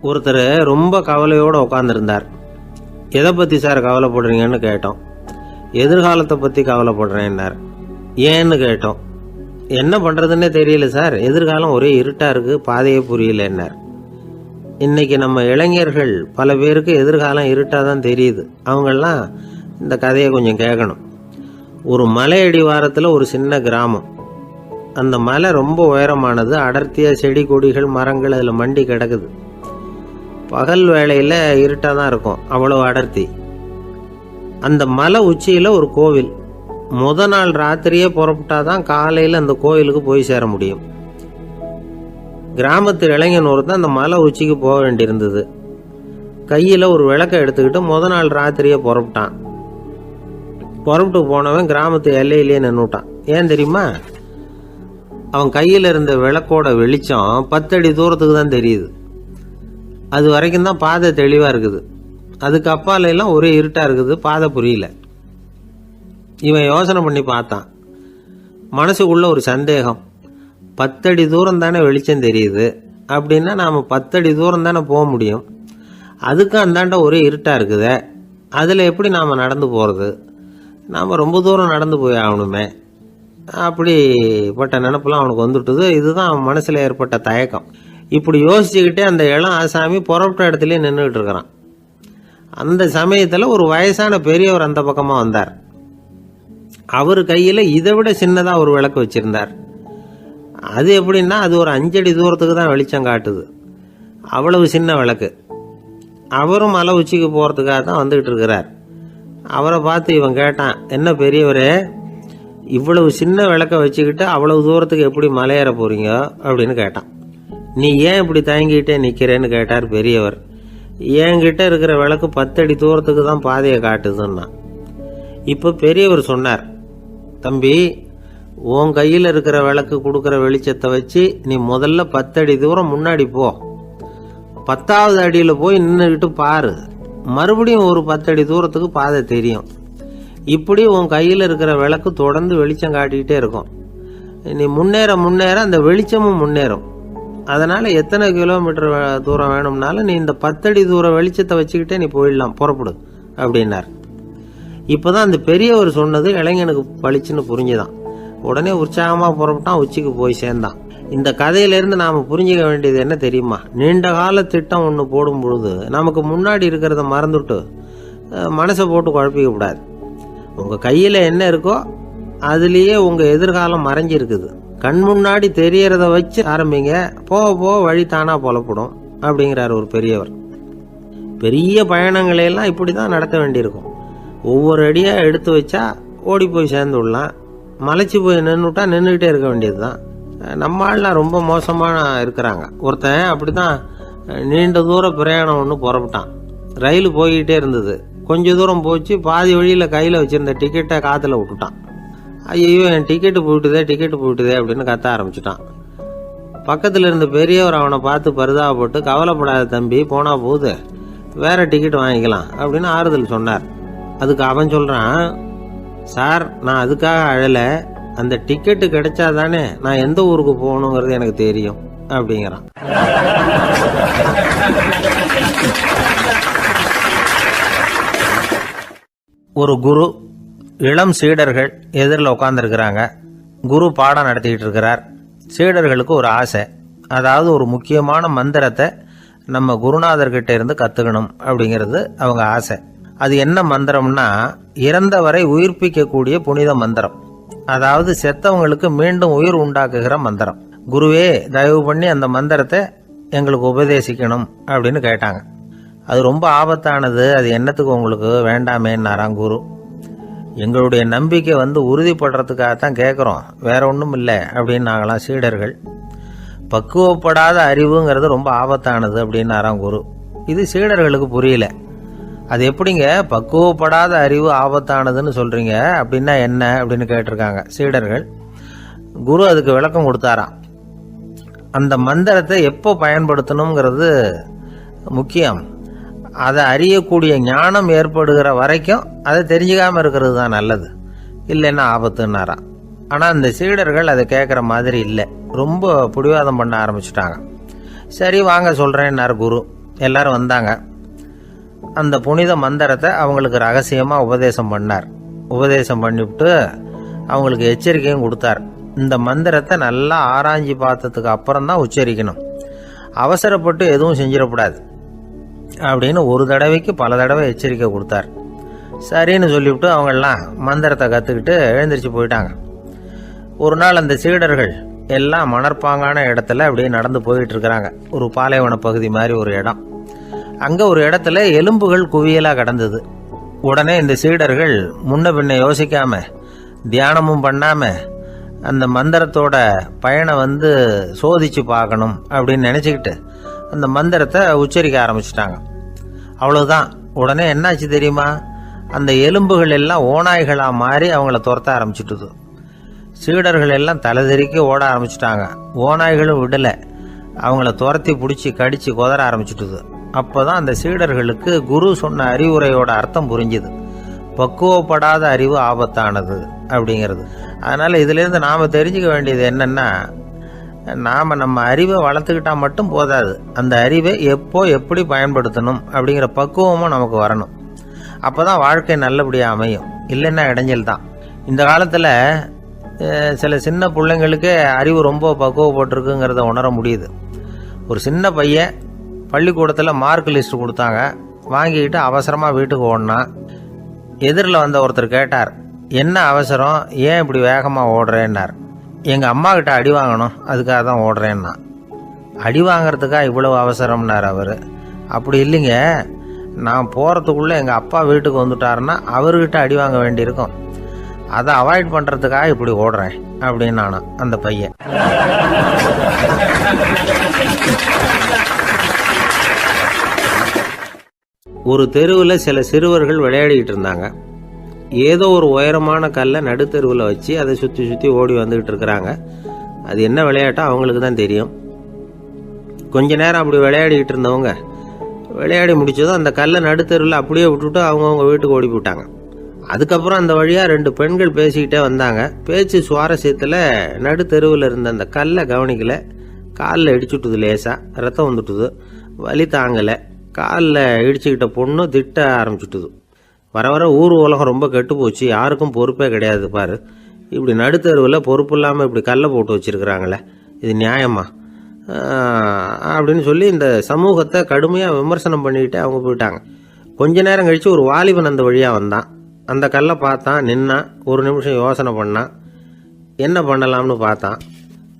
ஒருத்தர் ரொம்ப கவலையோடு உட்காந்துருந்தார். எதை பற்றி சார் கவலைப்படுறீங்கன்னு கேட்டோம். எதிர்காலத்தை பற்றி கவலைப்படுறேன்னார். ஏன்னு கேட்டோம். என்ன பண்ணுறதுன்னே தெரியல சார், எதிர்காலம் ஒரே இருட்டாக இருக்குது, பாதையே புரியலன்னார். இன்றைக்கி நம்ம இளைஞர்கள் பல பேருக்கு எதிர்காலம் இருட்டாக தான் தெரியுது. அவங்கெல்லாம் இந்த கதையை கொஞ்சம் கேட்கணும். ஒரு மலை அடிவாரத்தில் ஒரு சின்ன கிராமம். அந்த மலை ரொம்ப உயரமானது. அடர்த்தியாக செடி கொடிகள் மரங்கள் அதில் மண்டி கிடக்குது. பகல் வேளையில் இருட்டாக தான் இருக்கும், அவ்வளோ அடர்த்தி. அந்த மலை உச்சியில் ஒரு கோவில். நாள் ராத்திரியே புறப்பட்டாதான் காலையில் அந்த கோவிலுக்கு போய் சேர முடியும். கிராமத்து இளைஞன் ஒருத்தன் அந்த மலை உச்சிக்கு போக வேண்டியிருந்தது. கையில் ஒரு விளக்கை எடுத்துக்கிட்டு நாள் ராத்திரியே புறப்பட்டான். புறப்பட்டு போனவன் கிராமத்து எல்லையிலேயே நின்றுட்டான். ஏன் தெரியுமா? அவன் கையில் இருந்த விளக்கோட வெளிச்சம் 10 அடி தூரத்துக்கு தான் தெரியுது. அது வரைக்கும் தான் பாதை தெளிவாக இருக்குது. அதுக்கு அப்பால எல்லாம் ஒரே இருட்டாக இருக்குது, பாதை புரியல. இவன் யோசனை பண்ணி பார்த்தான். மனசுக்குள்ள ஒரு சந்தேகம். 10 அடி தூரம் தானே வெளிச்சம் தெரியுது, அப்படின்னா நாம் 10 அடி தூரம் தானே போக முடியும். அதுக்கும் அந்தாண்ட ஒரே இருட்டாக இருக்குதே, அதில் எப்படி நாம் நடந்து போகிறது? நாம் ரொம்ப தூரம் நடந்து போய் ஆகணுமே. அப்படிப்பட்ட நினப்பெல்லாம் அவனுக்கு வந்துவிட்டது. இதுதான் அவன் மனசில் ஏற்பட்ட தயக்கம். இப்படி யோசிச்சுக்கிட்டே அந்த இளம் ஆசாமி புறப்பட்ட இடத்துலேயே நின்றுக்கிட்டு இருக்கிறான். அந்த சமயத்தில் ஒரு வயசான பெரியவர் அந்த பக்கமாக வந்தார். அவர் கையில் இதை விட சின்னதாக ஒரு விளக்கு வச்சுருந்தார். அது எப்படின்னா அது ஒரு 5 அடி தூரத்துக்கு தான் வெளிச்சம் காட்டுது. அவ்வளவு சின்ன விளக்கு. அவரும் மலை உச்சிக்கு போகிறதுக்காக தான் வந்துக்கிட்டு இருக்கிறார். அவரை பார்த்து இவன் கேட்டான், என்ன பெரியவரே, இவ்வளவு சின்ன விளக்கை வச்சுக்கிட்டு அவ்வளவு தூரத்துக்கு எப்படி மலையேற போகிறீங்க அப்படின்னு கேட்டான். நீ ஏன் இப்படி தயங்கிட்டே நிற்கிறேன்னு கேட்டார் பெரியவர். என்கிட்ட இருக்கிற விளக்கு 10 அடி தூரத்துக்கு தான் பாதையை காட்டுதுன்னா. இப்போ பெரியவர் சொன்னார், தம்பி, உன் கையில் இருக்கிற விளக்கு கொடுக்குற வெளிச்சத்தை வச்சு நீ முதல்ல 10 அடி தூரம் முன்னாடி போ. 10வது அடியில் போய் நின்றுக்கிட்டு பாரு. மறுபடியும் ஒரு 10 அடி தூரத்துக்கு பாதை தெரியும். இப்படி உன் கையில் இருக்கிற விளக்கு தொடர்ந்து வெளிச்சம் காட்டிக்கிட்டே இருக்கும். நீ முன்னேற முன்னேற அந்த வெளிச்சமும் முன்னேறும். அதனால் எத்தனை கிலோமீட்டர் தூரம் வேணும்னாலும் நீ இந்த 10 அடி தூரம் வெளிச்சத்தை வச்சுக்கிட்டே நீ போயிடலாம், புறப்படு அப்படின்னார். இப்போ தான் அந்த பெரியவர் சொன்னது இளைஞனுக்கு பளிச்சுன்னு புரிஞ்சுதான். உடனே உற்சாகமாக புறப்பட்டான், உச்சிக்கு போய் சேர்ந்தான். இந்த கதையிலேருந்து நாம் புரிஞ்சிக்க வேண்டியது என்ன தெரியுமா? நீண்ட கால திட்டம் ஒன்று போடும் பொழுது நமக்கு முன்னாடி இருக்கிறத மறந்துட்டு மனசை போட்டு குழப்பிக்க கூடாது. உங்கள் கையில் என்ன இருக்கோ அதுலேயே உங்கள் எதிர்காலம் மறைஞ்சிருக்குது. கண் முன்னாடி தெரியறத வச்சு ஆரம்பிங்க, போக போக வழி தானாக புலப்படும் அப்படிங்கிறார் ஒரு பெரியவர். பெரிய பயணங்களையெல்லாம் இப்படி தான் நடத்த வேண்டியிருக்கும். ஒவ்வொரு அடியாக எடுத்து வச்சா ஓடி போய் சேர்ந்து விடலாம். மலைச்சி போய் நின்றுட்டா நின்றுக்கிட்டே இருக்க வேண்டியது தான். நம்ம ஆள்லாம் ரொம்ப மோசமாக இருக்கிறாங்க. ஒருத்தன் அப்படி தான் நீண்ட தூர பிரயாணம் ஒன்று புறப்பட்டான். ரயில் போய்கிட்டே இருந்தது. கொஞ்சம் தூரம் போச்சு, பாதி வழியில் கையில் வச்சுருந்த டிக்கெட்டை காற்றுல விட்டுட்டான். ஐயோ, என் டிக்கெட்டு போயிட்டுதே அப்படின்னு கத்த ஆரம்பிச்சிட்டான். பக்கத்தில் இருந்த பெரியவர் அவனை பார்த்து பரிதாபப்பட்டு, கவலைப்படாத தம்பி, போனால் போகுது, வேற டிக்கெட் வாங்கிக்கலாம் அப்படின்னு ஆறுதல் சொன்னார். அதுக்கு அவன் சொல்கிறான், சார், நான் அதுக்காக அழலை, அந்த டிக்கெட்டு கிடைச்சா தானே நான் எந்த ஊருக்கு போகணுங்கிறது எனக்கு தெரியும் அப்படிங்கிறான். ஒரு குரு, இளம் சீடர்கள் எதிரில் உட்காந்துருக்கிறாங்க. குரு பாடம் நடத்திக்கிட்டு இருக்கிறார். சீடர்களுக்கு ஒரு ஆசை, அதாவது ஒரு முக்கியமான மந்திரத்தை நம்ம குருநாதர்கிட்ட இருந்து கற்றுக்கணும் அப்படிங்கிறது அவங்க ஆசை. அது என்ன மந்திரம்னா, இறந்தவரை உயிர்ப்பிக்கக்கூடிய புனித மந்திரம். அதாவது செத்தவங்களுக்கு மீண்டும் உயிர் உண்டாக்குகிற மந்திரம். குருவே, தயவு பண்ணி அந்த மந்திரத்தை எங்களுக்கு உபதேசிக்கணும் அப்படின்னு கேட்டாங்க. அது ரொம்ப ஆபத்தானது, அது என்னத்துக்கு உங்களுக்கு வேண்டாமேன்னாராம் குரு. எங்களுடைய நம்பிக்கை உறுதிப்படுறதுக்காகத்தான் கேட்குறோம், வேற ஒன்றும் இல்லை அப்படின்னு நாங்களாம் சீடர்கள். பக்குவப்படாத அறிவுங்கிறது ரொம்ப ஆபத்தானது அப்படின்னாராம் குரு. இது சீடர்களுக்கு புரியல. அது எப்படிங்க பக்குவப்படாத அறிவு ஆபத்தானதுன்னு சொல்கிறீங்க, அப்படின்னா என்ன அப்படின்னு கேட்டிருக்காங்க சீடர்கள். குரு அதுக்கு விளக்கம் கொடுத்தாராம். அந்த மந்திரத்தை எப்போ பயன்படுத்தணுங்கிறது முக்கியம். அதை அறியக்கூடிய ஞானம் ஏற்படுகிற வரைக்கும் அதை தெரிஞ்சுக்காமல் இருக்கிறது தான் நல்லது, இல்லைன்னா ஆபத்துன்னாராம். ஆனால் அந்த சீடர்கள் அதை கேட்குற மாதிரி இல்லை, ரொம்ப பிடிவாதம் பண்ண ஆரம்பிச்சிட்டாங்க. சரி வாங்க சொல்கிறேன்னார் குரு. எல்லாரும் வந்தாங்க. அந்த புனித மந்திரத்தை அவங்களுக்கு ரகசியமாக உபதேசம் பண்ணார். உபதேசம் பண்ணிவிட்டு அவங்களுக்கு எச்சரிக்கையும் கொடுத்தார். இந்த மந்திரத்தை நல்லா ஆராய்ச்சி பார்த்ததுக்கு அப்புறம் தான் உச்சரிக்கணும், அவசரப்பட்டு எதுவும் செஞ்சிடக்கூடாது அப்படின்னு ஒரு தடவைக்கு பல தடவை எச்சரிக்கை கொடுத்தார். சரின்னு சொல்லிவிட்டு அவங்கெல்லாம் மந்திரத்தை கற்றுக்கிட்டு எழுந்திரிச்சு போயிட்டாங்க. ஒரு நாள் அந்த சீடர்கள் எல்லாம் மணற்பாங்கான இடத்துல அப்படியே நடந்து போயிட்டு இருக்கிறாங்க. ஒரு பாலைவன பகுதி மாதிரி ஒரு இடம். அங்கே ஒரு இடத்துல எலும்புகள் குவியலாக கிடந்தது. உடனே இந்த சீடர்கள் முன்ன பின்ன யோசிக்காம, தியானமும் பண்ணாம, அந்த மந்திரத்தோட பயனை சோதிச்சு பார்க்கணும் அப்படின்னு நினச்சிக்கிட்டு அந்த மந்திரத்தை உச்சரிக்க ஆரம்பிச்சிட்டாங்க. அவ்வளவுதான். உடனே என்னாச்சு தெரியுமா? அந்த எலும்புகள் எல்லாம் ஓநாய்களாக மாறி அவங்கள துரத்த ஆரம்பிச்சுட்டுது. சீடர்கள் எல்லாம் தலைதெறிக்க ஓட ஆரம்பிச்சிட்டாங்க. ஓநாய்களும் விடலை, அவங்கள துரத்தி பிடிச்சி கடிச்சு கொதற ஆரம்பிச்சுட்டுது. அப்போதான் அந்த சீடர்களுக்கு குரு சொன்ன அறிவுரையோட அர்த்தம் புரிஞ்சுது. பக்குவப்படாத அறிவு ஆபத்தானது அப்படிங்கிறது. அதனால் இதிலேருந்து நாம் தெரிஞ்சுக்க வேண்டியது என்னென்னா, நாம் நம்ம அறிவை வளர்த்துக்கிட்டா மட்டும் போதாது, அந்த அறிவை எப்போ எப்படி பயன்படுத்தணும் அப்படிங்கிற பக்குவமும் நமக்கு வரணும். அப்போ தான் வாழ்க்கை நல்லபடியாக அமையும். இல்லைன்னா இடைஞ்சல் தான். இந்த காலத்தில் சில சின்ன பிள்ளைங்களுக்கே அறிவு ரொம்ப பக்குவப்பட்டிருக்குங்கிறத உணர முடியுது. ஒரு சின்ன பையன் பள்ளிக்கூடத்தில் மார்க் லிஸ்ட் கொடுத்தாங்க, வாங்கிக்கிட்டு அவசரமாக வீட்டுக்கு ஓடினான். எதிரில் வந்த ஒருத்தர் கேட்டார், என்ன அவசரம், ஏன் இப்படி வேகமாக ஓடுறேன்னார். எங்கள் அம்மா கிட்ட அடி வாங்கணும், அதுக்காக தான் ஓடுறேன்னா. அடி வாங்கிறதுக்கா இவ்வளவு அவசரம்னார் அவர். அப்படி இல்லைங்க, நான் போகிறதுக்குள்ளே எங்கள் அப்பா வீட்டுக்கு வந்துட்டாருன்னா அவர்கிட்ட அடி வாங்க வேண்டியிருக்கும், அதை அவாய்ட் பண்ணுறதுக்காக இப்படி ஓடுறேன் அப்படின்னு நானும் அந்த பையன். ஒரு தெருவில் சில சிறுவர்கள் விளையாடிக்கிட்டு இருந்தாங்க. ஏதோ ஒரு உயரமான கல்லை நடுத்தெருவில் வச்சு அதை சுற்றி சுற்றி ஓடி வந்துக்கிட்டு இருக்கிறாங்க. அது என்ன விளையாட்டோ அவங்களுக்கு தான் தெரியும். கொஞ்ச நேரம் அப்படி விளையாடிக்கிட்டு இருந்தவங்க விளையாடி முடிச்சதும் அந்த கல்லை நடுத்தெருவில் அப்படியே விட்டுட்டு அவங்கவுங்க வீட்டுக்கு ஓடி போட்டாங்க. அதுக்கப்புறம் அந்த வழியாக 2 பெண்கள் பேசிக்கிட்டே வந்தாங்க. பேச்சு சுவாரஸ்யத்தில் நடுத்தெருவில் இருந்த அந்த கல்லை கவனிக்கல, காலில் இடிச்சுட்டுது, லேசாக ரத்தம் வந்துட்டுது, வலி தாங்கலை. காலில் இடிச்சுக்கிட்ட பொண்ணு திட்ட ஆரம்பிச்சுட்டுது. வர வர ஊர் உலகம் ரொம்ப கெட்டு போச்சு, யாருக்கும் பொறுப்பே கிடையாது பாரு, இப்படி நடுத்தெருவில் பொறுப்பு இல்லாமல் இப்படி கல்லை போட்டு வச்சுருக்கிறாங்களே, இது நியாயமா அப்படின்னு சொல்லி இந்த சமூகத்தை கடுமையாக விமர்சனம் பண்ணிக்கிட்டு அவங்க போயிட்டாங்க. கொஞ்ச நேரம் கழித்து ஒரு வாலிபன் அந்த வழியாக வந்தான். அந்த கல்லை பார்த்தான், நின்னான், ஒரு நிமிஷம் யோசனை பண்ணான், என்ன பண்ணலாம்னு பார்த்தான்.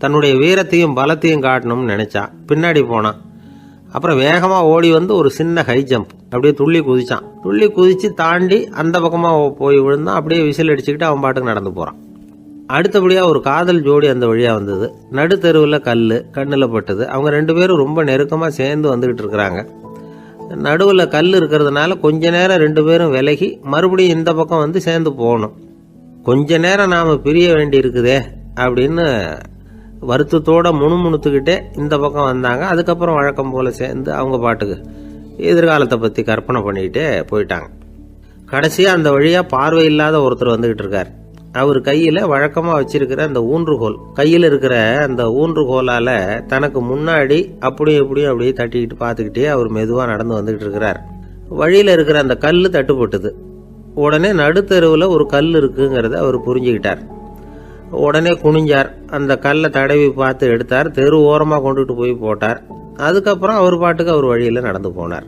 தன்னுடைய வீரத்தையும் பலத்தையும் காட்டணும்னு நினச்சான். பின்னாடி போனான். அப்புறம் வேகமாக ஓடி ஒரு சின்ன ஹை ஜம்ப் அப்படியே துள்ளி குதிச்சான். துள்ளி குதித்து தாண்டி அந்த பக்கமாக போய் விழுந்தான். அப்படியே விசில் அடிச்சுக்கிட்டு அவன் பாட்டுக்கு நடந்து போகிறான். அடுத்தபடியாக ஒரு காதல் ஜோடி அந்த வழியாக வந்தது. நடுத்தெருவில் கண்ணில் பட்டது. அவங்க 2 பேரும் ரொம்ப நெருக்கமாக சேர்ந்து வந்துக்கிட்டு இருக்கிறாங்க. நடுவில் கல் இருக்கிறதுனால கொஞ்ச நேரம் 2 பேரும் விலகி மறுபடியும் இந்த பக்கம் சேர்ந்து போகணும். கொஞ்ச நேரம் நாம் பிரிய வேண்டி இருக்குதே அப்படின்னு வருத்தத்தோட முணுமுணுத்துக்கிட்டே இந்த பக்கம் வந்தாங்க. அதுக்கப்புறம் வழக்கம் போல் சேர்ந்து அவங்க பாட்டுக்கு எதிர்காலத்தை பற்றி கற்பனை பண்ணிக்கிட்டே போயிட்டாங்க. கடைசியாக அந்த வழியாக பார்வை இல்லாத ஒருத்தர் வந்துக்கிட்டு இருக்கார். அவர் கையில் வழக்கமாக வச்சிருக்கிற அந்த ஊன்றுகோல், கையில் இருக்கிற அந்த ஊன்றுகோலால் தனக்கு முன்னாடி அப்படியும் எப்படியும் அப்படியே தட்டிக்கிட்டு பார்த்துக்கிட்டே அவர் மெதுவாக நடந்து வந்துக்கிட்டு இருக்கிறார். வழியில் இருக்கிற அந்த கல் தட்டுப்பட்டுது. உடனே நடுத்தெருவில் ஒரு கல் இருக்குங்கிறத அவர் புரிஞ்சுக்கிட்டார். உடனே குனிஞ்சார், அந்த கல்லை தடவி பார்த்து எடுத்தார், தெரு ஓரமாக கொண்டுட்டு போய் போட்டார். அதுக்கப்புறம் அவர் பாட்டுக்கு அவர் வழியில் நடந்து போனார்.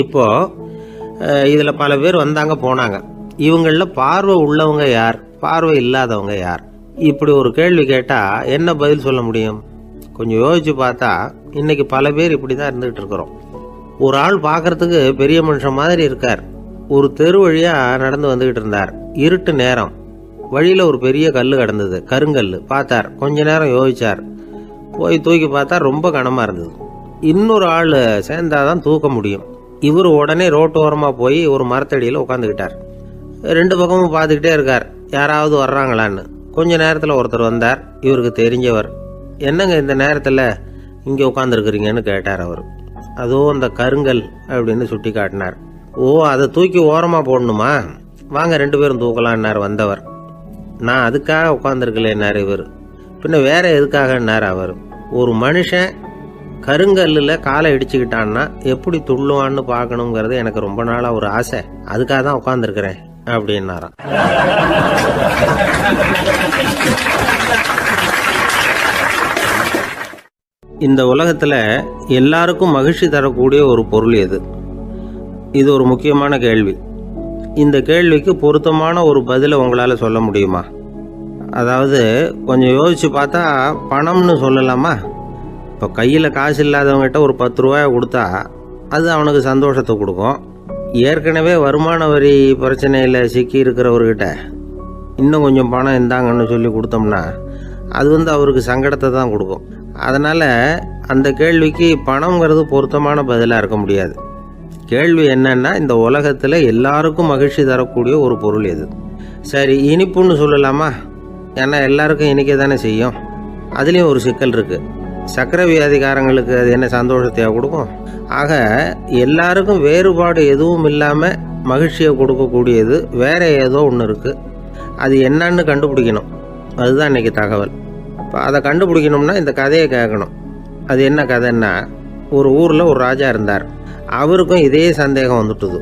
இப்போது இதில் பல பேர் வந்தாங்க போனாங்க. இவங்களில் பார்வை உள்ளவங்க யார், பார்வை இல்லாதவங்க யார்? இப்படி ஒரு கேள்வி கேட்டால் என்ன பதில் சொல்ல முடியும்? கொஞ்சம் யோசிச்சு பார்த்தா இன்னைக்கு பல பேர் இப்படி தான் இருந்துகிட்டு இருக்கிறோம். ஒரு ஆள் பார்க்கறதுக்கு பெரிய மனுஷன் மாதிரி இருக்கார். ஒரு தெரு வழியாக நடந்து வந்துக்கிட்டு இருந்தார். இருட்டு நேரம். வழியில் ஒரு பெரிய கல் கிடந்தது, கருங்கல். பார்த்தார், கொஞ்ச நேரம் யோசிச்சார். போய் தூக்கி பார்த்தா ரொம்ப கனமாக இருந்தது. இன்னொரு ஆள் சேர்ந்தாதான் தூக்க முடியும். இவர் உடனே ரோட்டோரமாக போய் ஒரு மரத்தடியில் உட்காந்துக்கிட்டார். 2 பக்கமும் பார்த்துக்கிட்டே இருக்கார், யாராவது வர்றாங்களான்னு. கொஞ்ச நேரத்தில் ஒருத்தர் வந்தார், இவருக்கு தெரிஞ்சவர். என்னங்க இந்த நேரத்தில் இங்கே உட்காந்துருக்குறீங்கன்னு கேட்டார் அவர். அதோ அந்த கருங்கல் அப்படின்னு சுட்டி காட்டினார். ஓ, அதை தூக்கி ஓரமாக போடணுமா, வாங்க 2 பேரும் தூக்கலான்னார் வந்தவர். நான் அதுக்காக உட்காந்துருக்கலேன்னார் இவர். பின்ன வேற எதுக்காகன்னார் அவர். ஒரு மனுஷன் கருங்கல்லில் காலை இடிச்சுக்கிட்டான்னா எப்படி துள்ளுவான்னு பார்க்கணுங்கிறது எனக்கு ரொம்ப நாளாக ஒரு ஆசை, அதுக்காக தான் உட்காந்துருக்கிறேன் அப்படின்னாராம். இந்த உலகத்தில் எல்லாருக்கும் மகிழ்ச்சி தரக்கூடிய ஒரு பொருள் எது? இது ஒரு முக்கியமான கேள்வி. இந்த கேள்விக்கு பொருத்தமான ஒரு பதிலை உங்களால் சொல்ல முடியுமா? அதாவது கொஞ்சம் யோசித்து பார்த்தா பணம்னு சொல்லலாமா? இப்போ கையில் காசு இல்லாதவங்ககிட்ட ஒரு 10 ரூபாயை கொடுத்தா அது அவனுக்கு சந்தோஷத்தை கொடுக்கும். ஏற்கனவே வருமான வரி பிரச்சனையில் சிக்கி இருக்கிறவர்கிட்ட இன்னும் கொஞ்சம் பணம் இருந்தாங்கன்னு சொல்லி கொடுத்தோம்னா அது அவருக்கு சங்கடத்தை தான் கொடுக்கும். அதனால் அந்த கேள்விக்கு பணங்கிறது பொருத்தமான பதிலாக இருக்க முடியாது. கேள்வி என்னன்னா, இந்த உலகத்தில் எல்லாருக்கும் மகிழ்ச்சி தரக்கூடிய ஒரு பொருள் எது? சரி, இனிப்புன்னு சொல்லலாமா? ஏன்னா எல்லாருக்கும் இனிக்க தானே செய்யும். அதுலேயும் ஒரு சிக்கல் இருக்குது. சர்க்கரை வியாதிக்காரங்களுக்கு அது என்ன சந்தோஷத்தையாக கொடுக்கும்? ஆக எல்லாருக்கும் வேறுபாடு எதுவும் இல்லாமல் மகிழ்ச்சியை கொடுக்கக்கூடியது வேற ஏதோ ஒன்று இருக்குது. அது என்னன்னு கண்டுபிடிக்கணும். அதுதான் இன்றைக்கி தகவல். இப்போ அதை கண்டுபிடிக்கணும்னா இந்த கதையை கேட்கணும். அது என்ன கதைன்னா, ஒரு ஊரில் ஒரு ராஜா இருந்தார். அவருக்கும் இதே சந்தேகம் வந்துட்டுது.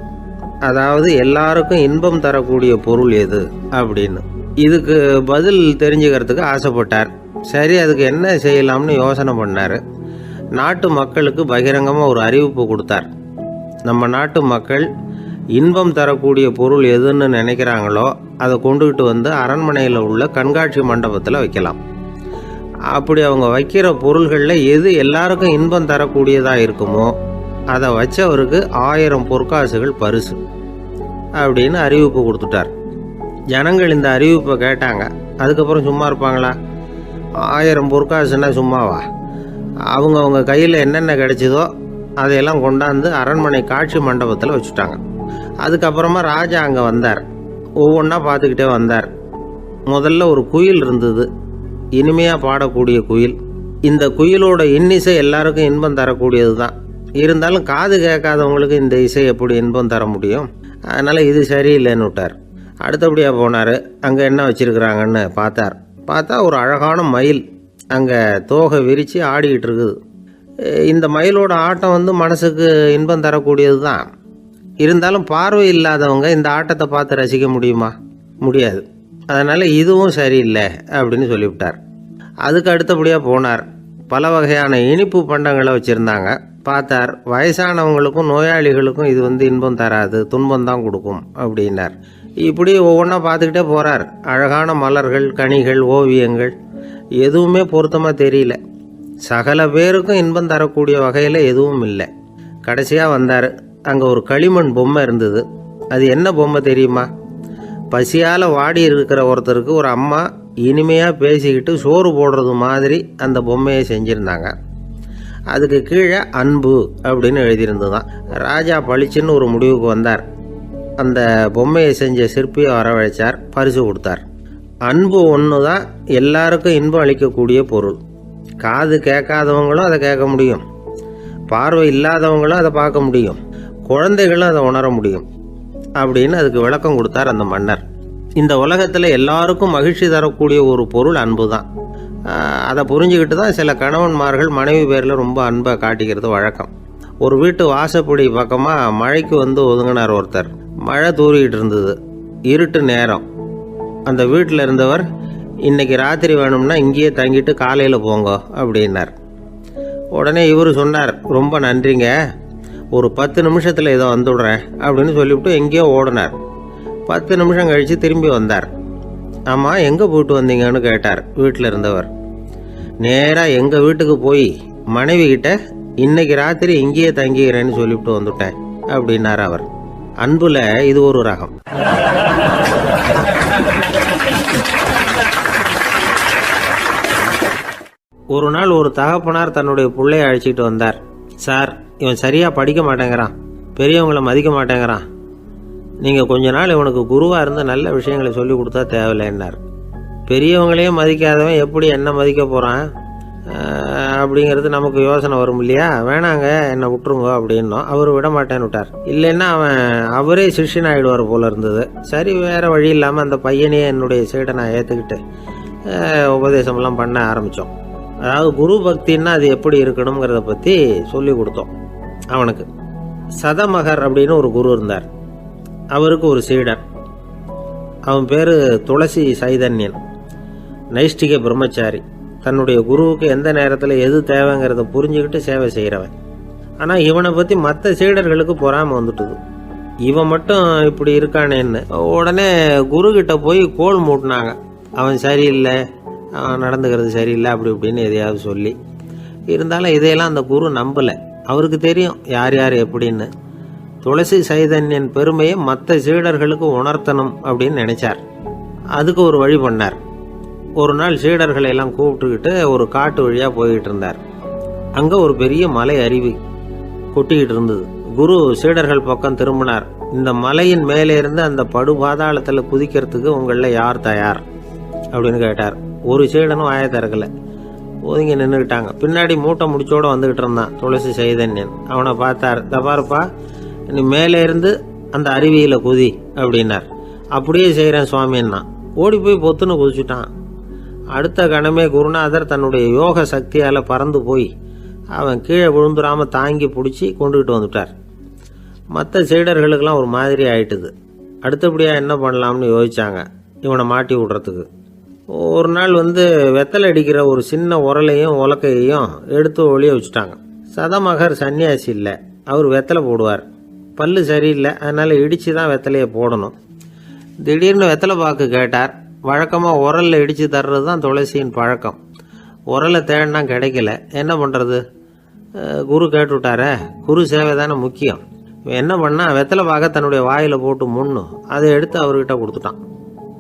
அதாவது எல்லாருக்கும் இன்பம் தரக்கூடிய பொருள் எது அப்படின்னு. இதுக்கு பதில் தெரிஞ்சுக்கிறதுக்கு ஆசைப்பட்டார். சரி, அதுக்கு என்ன செய்யலாம்னு யோசனை பண்ணார். நாட்டு மக்களுக்கு பகிரங்கமாக ஒரு அறிவிப்பு கொடுத்தார். நம்ம நாட்டு மக்கள் இன்பம் தரக்கூடிய பொருள் எதுன்னு நினைக்கிறாங்களோ அதை கொண்டுகிட்டு வந்து அரண்மனையில் உள்ள கண்காட்சி மண்டபத்தில் வைக்கலாம். அப்படி அவங்க வைக்கிற பொருள்களில் எது எல்லாருக்கும் இன்பம் தரக்கூடியதாக இருக்குமோ அதை வச்சவருக்கு 1000 பொற்காசுகள் பரிசு அப்படின்னு அறிவிப்பு கொடுத்துட்டார். ஜனங்கள் இந்த அறிவிப்பை கேட்டாங்க. அதுக்கப்புறம் சும்மா இருப்பாங்களா? 1000 பொற்காசுன்னா சும்மாவா? அவங்க கையில் என்னென்ன கிடைச்சதோ அதையெல்லாம் கொண்டாந்து அரண்மனை காட்சி மண்டபத்தில் வச்சுட்டாங்க. அதுக்கப்புறமா ராஜா அங்கே வந்தார். ஒவ்வொன்றா பார்த்துக்கிட்டே வந்தார். முதல்ல ஒரு குயில் இருந்தது, இனிமையாக பாடக்கூடிய குயில். இந்த குயிலோட இன்னிசை எல்லாருக்கும் இன்பம் தரக்கூடியது தான். இருந்தாலும் காது கேட்காதவங்களுக்கு இந்த இசை எப்படி இன்பம் தர முடியும்? அதனால் இது சரியில்லைன்னு விட்டார். அடுத்தபடியாக போனார். அங்கே என்ன வச்சுருக்குறாங்கன்னு பார்த்தா ஒரு அழகான மயில் அங்கே தோகை விரித்து ஆடிக்கிட்டு இருக்குது. இந்த மயிலோட ஆட்டம் மனசுக்கு இன்பம் தரக்கூடியது தான். இருந்தாலும் பார்வை இல்லாதவங்க இந்த ஆட்டத்தை பார்த்து ரசிக்க முடியுமா? முடியாது. அதனால் இதுவும் சரியில்லை அப்படின்னு சொல்லிவிட்டார். அதுக்கு அடுத்தபடியாக போனார். பல வகையான இனிப்பு பண்டங்களை வச்சுருந்தாங்க. பார்த்தார், வயசானவங்களுக்கும் நோயாளிகளுக்கும் இது இன்பம் தராது, துன்பம் தான் கொடுக்கும் அப்படின்னார். இப்படி ஒவ்வொன்றா பார்த்துக்கிட்டே போகிறார். அழகான மலர்கள், கனிகள், ஓவியங்கள் எதுவுமே பொருத்தமாக தெரியல. சகல பேருக்கும் இன்பம் தரக்கூடிய வகையில் எதுவும் இல்லை. கடைசியாக வந்தார். அங்கே ஒரு களிமண் பொம்மை இருந்தது. அது என்ன பொம்மை தெரியுமா? பசியால் வாடி இருக்கிற ஒருத்தருக்கு ஒரு அம்மா இனிமையாக பேசிக்கிட்டு சோறு போடுறது மாதிரி அந்த பொம்மையை செஞ்சுருந்தாங்க. அதுக்கு கீழே அன்பு அப்படின்னு எழுதியிருந்ததுதான். ராஜா பளிச்சுன்னு ஒரு முடிவுக்கு வந்தார். அந்த பொம்மையை செஞ்ச சிற்பியை வரவழைச்சார், பரிசு கொடுத்தார். அன்பு ஒன்று தான் எல்லாருக்கும் இன்பம் அளிக்கக்கூடிய பொருள். காது கேட்காதவங்களும் அதை கேட்க முடியும், பார்வை இல்லாதவங்களும் அதை பார்க்க முடியும், குழந்தைகளும் அதை உணர முடியும் அப்படின்னு அதுக்கு விளக்கம் கொடுத்தார் அந்த மன்னர். இந்த உலகத்தில் எல்லாருக்கும் மகிழ்ச்சி தரக்கூடிய ஒரு பொருள் அன்பு தான். அதை புரிஞ்சுக்கிட்டு தான் சில கணவன்மார்கள் மனைவி பேரில் ரொம்ப அன்பை காட்டிக்கிறது வழக்கம். ஒரு வீட்டு வாசப்படி பக்கமாக மழைக்கு ஒதுங்கினார் ஒருத்தர். மழை தூரிக்கிட்டு இருந்தது, இருட்டு நேரம். அந்த வீட்டில் இருந்தவர், இன்னைக்கு ராத்திரி வேணும்னா இங்கேயே தங்கிட்டு காலையில் போங்க அப்படின்னார். உடனே இவர் சொன்னார், ரொம்ப நன்றிங்க, ஒரு 10 நிமிஷத்தில் இதை வந்துவிடுறேன் அப்படின்னு சொல்லிவிட்டு எங்கேயோ ஓடினார். 10 நிமிஷம் கழித்து திரும்பி வந்தார். ஆமாம், எங்கே போயிட்டு வந்தீங்கன்னு கேட்டார் வீட்டில் இருந்தவர். நேராக எங்கள் வீட்டுக்கு போய் மனைவி கிட்ட இன்னைக்கு ராத்திரி இங்கேயே தங்கிக்கிறேன்னு சொல்லிவிட்டு வந்துவிட்டேன் அப்படின்னார் அவர். அன்புல இது ஒரு ரகம். ஒரு நாள் ஒரு தகப்பனார் தன்னுடைய பிள்ளையை அழைச்சிட்டு வந்தார். சார், இவன் சரியாக படிக்க மாட்டேங்கிறான், பெரியவங்களை மதிக்க மாட்டேங்கிறான், நீங்கள் கொஞ்ச நாள் இவனுக்கு குருவாக இருந்து நல்ல விஷயங்களை சொல்லி கொடுத்தா தேவையில்லைன்னார். பெரியவங்களையே மதிக்காதவன் எப்படி என்ன மதிக்க போகிறான் அப்படிங்கிறது நமக்கு யோசனை வரும் இல்லையா? வேணாங்க, என்னை விட்டுருங்க அப்படின்னோம். அவர் விட மாட்டேன்னு விட்டார். இல்லைன்னா அவரே சிஷ்யன் ஆகிடுவார் போல இருந்தது. சரி, வேறு வழி இல்லாமல் அந்த பையனையே என்னுடைய சீடை நான் ஏற்றுக்கிட்டு உபதேசமெல்லாம் பண்ண ஆரம்பித்தோம். அதாவது குரு பக்தின்னா அது எப்படி இருக்கணுங்கிறத பற்றி சொல்லி கொடுத்தோம் அவனுக்கு. சதமகர் அப்படின்னு ஒரு குரு இருந்தார். அவருக்கு ஒரு சீடர். அவன் பேர் துளசி சைதன்யன், நைஷ்டிக பிரம்மச்சாரி. தன்னுடைய குருவுக்கு எந்த நேரத்தில் எது தேவைங்கிறத புரிஞ்சுக்கிட்டு சேவை செய்கிறவன். ஆனால் இவனை பற்றி மற்ற சீடர்களுக்கு பொறாமை வந்துட்டுது. இவன் மட்டும் இப்படி இருக்கானேன்னு உடனே குரு கிட்ட போய் கோல் மூட்டினாங்க. அவன் சரியில்லை, அவன் நடந்துக்கிறது சரியில்லை, அப்படி இப்படின்னு எதையாவது சொல்லி. இருந்தாலும் இதையெல்லாம் அந்த குரு நம்பலை. அவருக்கு தெரியும் யார் யார் எப்படின்னு. துளசி சைதன்யன் பெருமையை மற்ற சீடர்களுக்கு உணர்த்தணும் அப்படின்னு நினைச்சார். அதுக்கு ஒரு வழி பண்ணார். ஒரு நாள் சீடர்களை எல்லாம் கூப்பிட்டுக்கிட்டு ஒரு காட்டு வழியாக போய்கிட்டு இருந்தார். அங்கே ஒரு பெரிய மலை அருவி கொட்டிக்கிட்டு இருந்தது. குரு சீடர்கள் பக்கம் திரும்பினார். இந்த மலையின் மேலே இருந்து அந்த படுபாதாளத்தில் குதிக்கிறதுக்கு உங்களில் யார் தயார் அப்படின்னு கேட்டார். ஒரு சீடனும் வாயை திறக்கலை, ஒதுங்கி நின்றுக்கிட்டாங்க. பின்னாடி மூட்டை முடிச்சோடு வந்துக்கிட்டு இருந்தான் துளசி சைதன்யன். அவனை பார்த்தார். தப்பாருப்பா, நீ மேலே இருந்து அந்த அருவியில் குதி அப்படின்னார். அப்படியே செய்கிறேன் சுவாமின்னா ஓடி போய் பொத்துன்னு குதிச்சுட்டான். அடுத்த கணமே குருநாதர் தன்னுடைய யோக சக்தியால் பறந்து போய் அவன் கீழே விழுந்துடாமல் தாங்கி பிடிச்சி கொண்டுகிட்டு வந்துட்டார். மற்ற சீடர்களுக்கெல்லாம் ஒரு மாதிரி ஆயிட்டுது. அடுத்தபடியாக என்ன பண்ணலாம்னு யோசிச்சாங்க இவனை மாட்டி விடுறதுக்கு. ஒரு நாள் வெத்தலை அடிக்கிற ஒரு சின்ன உரலையும் உலக்கையையும் எடுத்து ஒளிய வச்சுட்டாங்க. சதமகர் சன்னியாசி இல்லை, அவர் வெத்தலை போடுவார். பல்லு சரியில்லை, அதனால் இடித்து தான் வெத்தலையை போடணும். திடீர்னு வெத்தலை பாக்கு கேட்டார். வழக்கமாக உரலில் இடித்து தர்றது தான் துளசியின் பழக்கம். உரலை தேடினா கிடைக்கல, என்ன பண்ணுறது? குரு கேட்டுவிட்டாரே, குரு சேவை தானே முக்கியம். என்ன பண்ணால் வெத்தலை பாக்க தன்னுடைய வாயில் போட்டு முன்னும் அதை எடுத்து அவர்கிட்ட கொடுத்துட்டான்.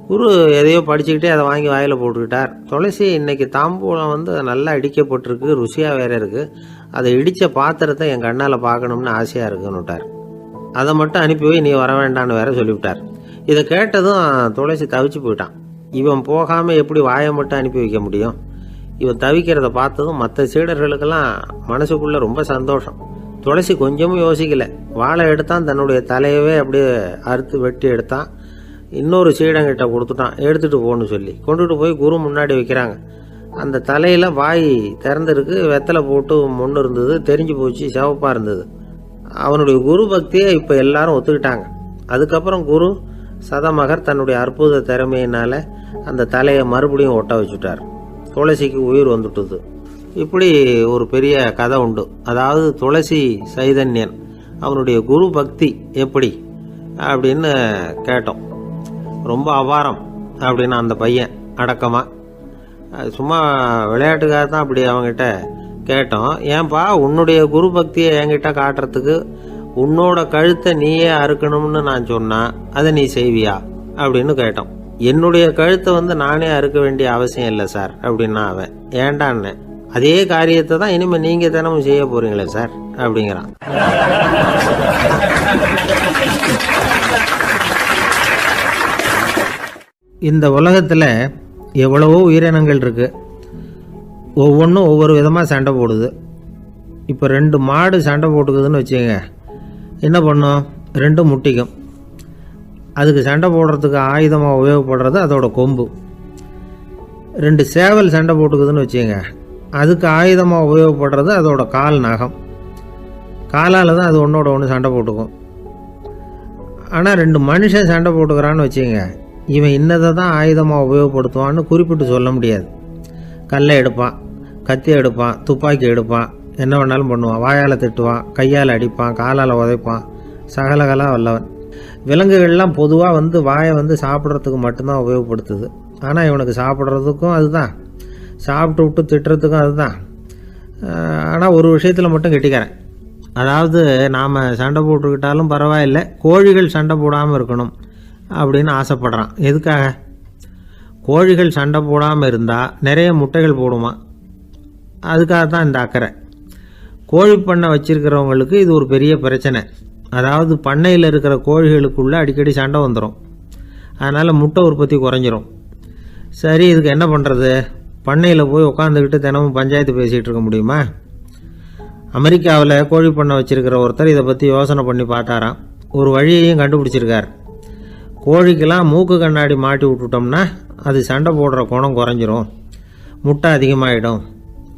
குரு எதையோ படிச்சுக்கிட்டே அதை வாங்கி வாயில் போட்டுக்கிட்டார். துளசி இன்னைக்கு தாம்பூலம் நல்லா இடிக்கப்பட்டிருக்கு, ருசியாக வேற இருக்குது, அதை இடித்த பாத்திரத்தை என் கண்ணால் பார்க்கணும்னு ஆசையாக இருக்குன்னுட்டார். அதை மட்டும் அனுப்பி போய் நீ வர வேண்டான்னு வேற சொல்லிவிட்டார். இதை கேட்டதும் துளசி தவிச்சு போயிட்டான். இவன் போகாமல் எப்படி வாயை மட்டும் அனுப்பி வைக்க முடியும்? இவன் தவிக்கிறத பார்த்ததும் மற்ற சீடர்களுக்கெல்லாம் மனசுக்குள்ளே ரொம்ப சந்தோஷம். துளசி கொஞ்சமும் யோசிக்கலை. வாழை எடுத்தான், தன்னுடைய தலையவே அப்படியே அறுத்து வெட்டி எடுத்தான். இன்னொரு சீடங்கிட்ட கொடுத்துட்டான், எடுத்துகிட்டு போன்னு சொல்லி. கொண்டுட்டு போய் குரு முன்னாடி வைக்கிறாங்க. அந்த தலையில் வாய் திறந்துருக்கு, வெத்தலை போட்டு முன்னு இருந்தது, தெரிஞ்சு போச்சு, சிவப்பாக இருந்தது. அவனுடைய குரு பக்தியை இப்போ எல்லாரும் ஒத்துக்கிட்டாங்க. அதுக்கப்புறம் குரு சதமகர் தன்னுடைய அற்புத திறமையினால் அந்த தலையை மறுபடியும் ஒட்ட வச்சுட்டார். துளசிக்கு உயிர் வந்துட்டுது. இப்படி ஒரு பெரிய கதை உண்டு. அதாவது துளசி சைதன்யன் அவனுடைய குரு பக்தி எப்படி அப்படின்னு கேட்டோம். ரொம்ப அபாரம் அப்படின்னு அந்த பையன் அடக்கமாக சும்மா விளையாட்டுக்காக தான் அப்படி அவங்ககிட்ட கேட்டோம். ஏன்பா உன்னுடைய குரு பக்தியை என்கிட்ட காட்டுறதுக்கு உன்னோட கழுத்தை நீயே அறுக்கணும்னு நான் சொன்னா அதை நீ செய்வியா அப்படின்னு கேட்டோம். என்னுடைய கழுத்தை நானே அறுக்க வேண்டிய அவசியம் இல்லை சார் அப்படின்னா அவன். ஏண்டான்னு, அதே காரியத்தை தான் இனிமேல் நீங்கள் தினமும் செய்ய போறீங்களே சார் அப்படிங்கிறான். இந்த உலகத்தில் எவ்வளவோ உயிரினங்கள் இருக்கு, ஒவ்வொன்றும் ஒவ்வொரு விதமாக சண்டை போடுது. இப்போ 2 மாடு சண்டை போட்டுக்குதுன்னு வச்சுக்கோங்க, என்ன பண்ணும்? 2 முட்டிக்கும். அதுக்கு சண்டை போடுறதுக்கு ஆயுதமாக உபயோகப்படுறது அதோட கொம்பு. 2 சேவல் சண்டை போட்டுக்குதுன்னு வச்சுக்கோங்க, அதுக்கு ஆயுதமாக உபயோகப்படுறது அதோட கால் நகம். காலால் தான் அது ஒன்றோட ஒன்று சண்டை போட்டுக்கும். ஆனால் 2 மனுஷன் சண்டை போட்டுக்கிறான்னு வச்சுக்கோங்க, இவன் இன்னதை தான் ஆயுதமாக உபயோகப்படுத்துவான்னு குறிப்பிட்டு சொல்ல முடியாது. கல்லை எடுப்பான், கத்தி எடுப்பான், துப்பாக்கி எடுப்பான், என்ன வேணாலும் பண்ணுவான். வாயால் திட்டுவான், கையால் அடிப்பான், காலால் உதைப்பான், சகலகலாக வல்லவன். விலங்குகள்லாம் பொதுவாக வாயை சாப்பிட்றதுக்கு மட்டும்தான் உபயோகப்படுத்துது. ஆனால் இவனுக்கு சாப்பிட்றதுக்கும் அதுதான், சாப்பிட்டு விட்டு திட்டுறதுக்கும் அதுதான். ஆனால் ஒரு விஷயத்தில் மட்டும் கெட்டிக்கிறேன். அதாவது நாம் சண்டை போட்டுக்கிட்டாலும் பரவாயில்லை, கோழிகள் சண்டை போடாமல் இருக்கணும் அப்படின்னு ஆசைப்படுறான். எதுக்காக? கோழிகள் சண்டை போடாமல் இருந்தால் நிறைய முட்டைகள் போடுமா, அதுக்காக தான் இந்த அக்கறை. கோழி பண்ணை வச்சிருக்கிறவங்களுக்கு இது ஒரு பெரிய பிரச்சனை. அதாவது பண்ணையில் இருக்கிற கோழிகளுக்குள்ளே அடிக்கடி சண்டை வந்துடும், அதனால் முட்டை உற்பத்தி குறைஞ்சிரும். சரி, இதுக்கு என்ன பண்ணுறது? பண்ணையில் போய் உட்காந்துக்கிட்டு தினமும் பஞ்சாயத்து பேசிகிட்டு இருக்க முடியுமா? அமெரிக்காவில் கோழி பண்ணை வச்சிருக்கிற ஒருத்தர் இதை பற்றி யோசனை பண்ணி பார்த்தாராம். ஒரு வழியையும் கண்டுபிடிச்சிருக்கார். கோழிக்கெல்லாம் மூக்கு கண்ணாடி மாட்டி விட்டுட்டோம்னா அது சண்டை போடுற குணம் குறைஞ்சிரும், முட்டை அதிகமாகிடும்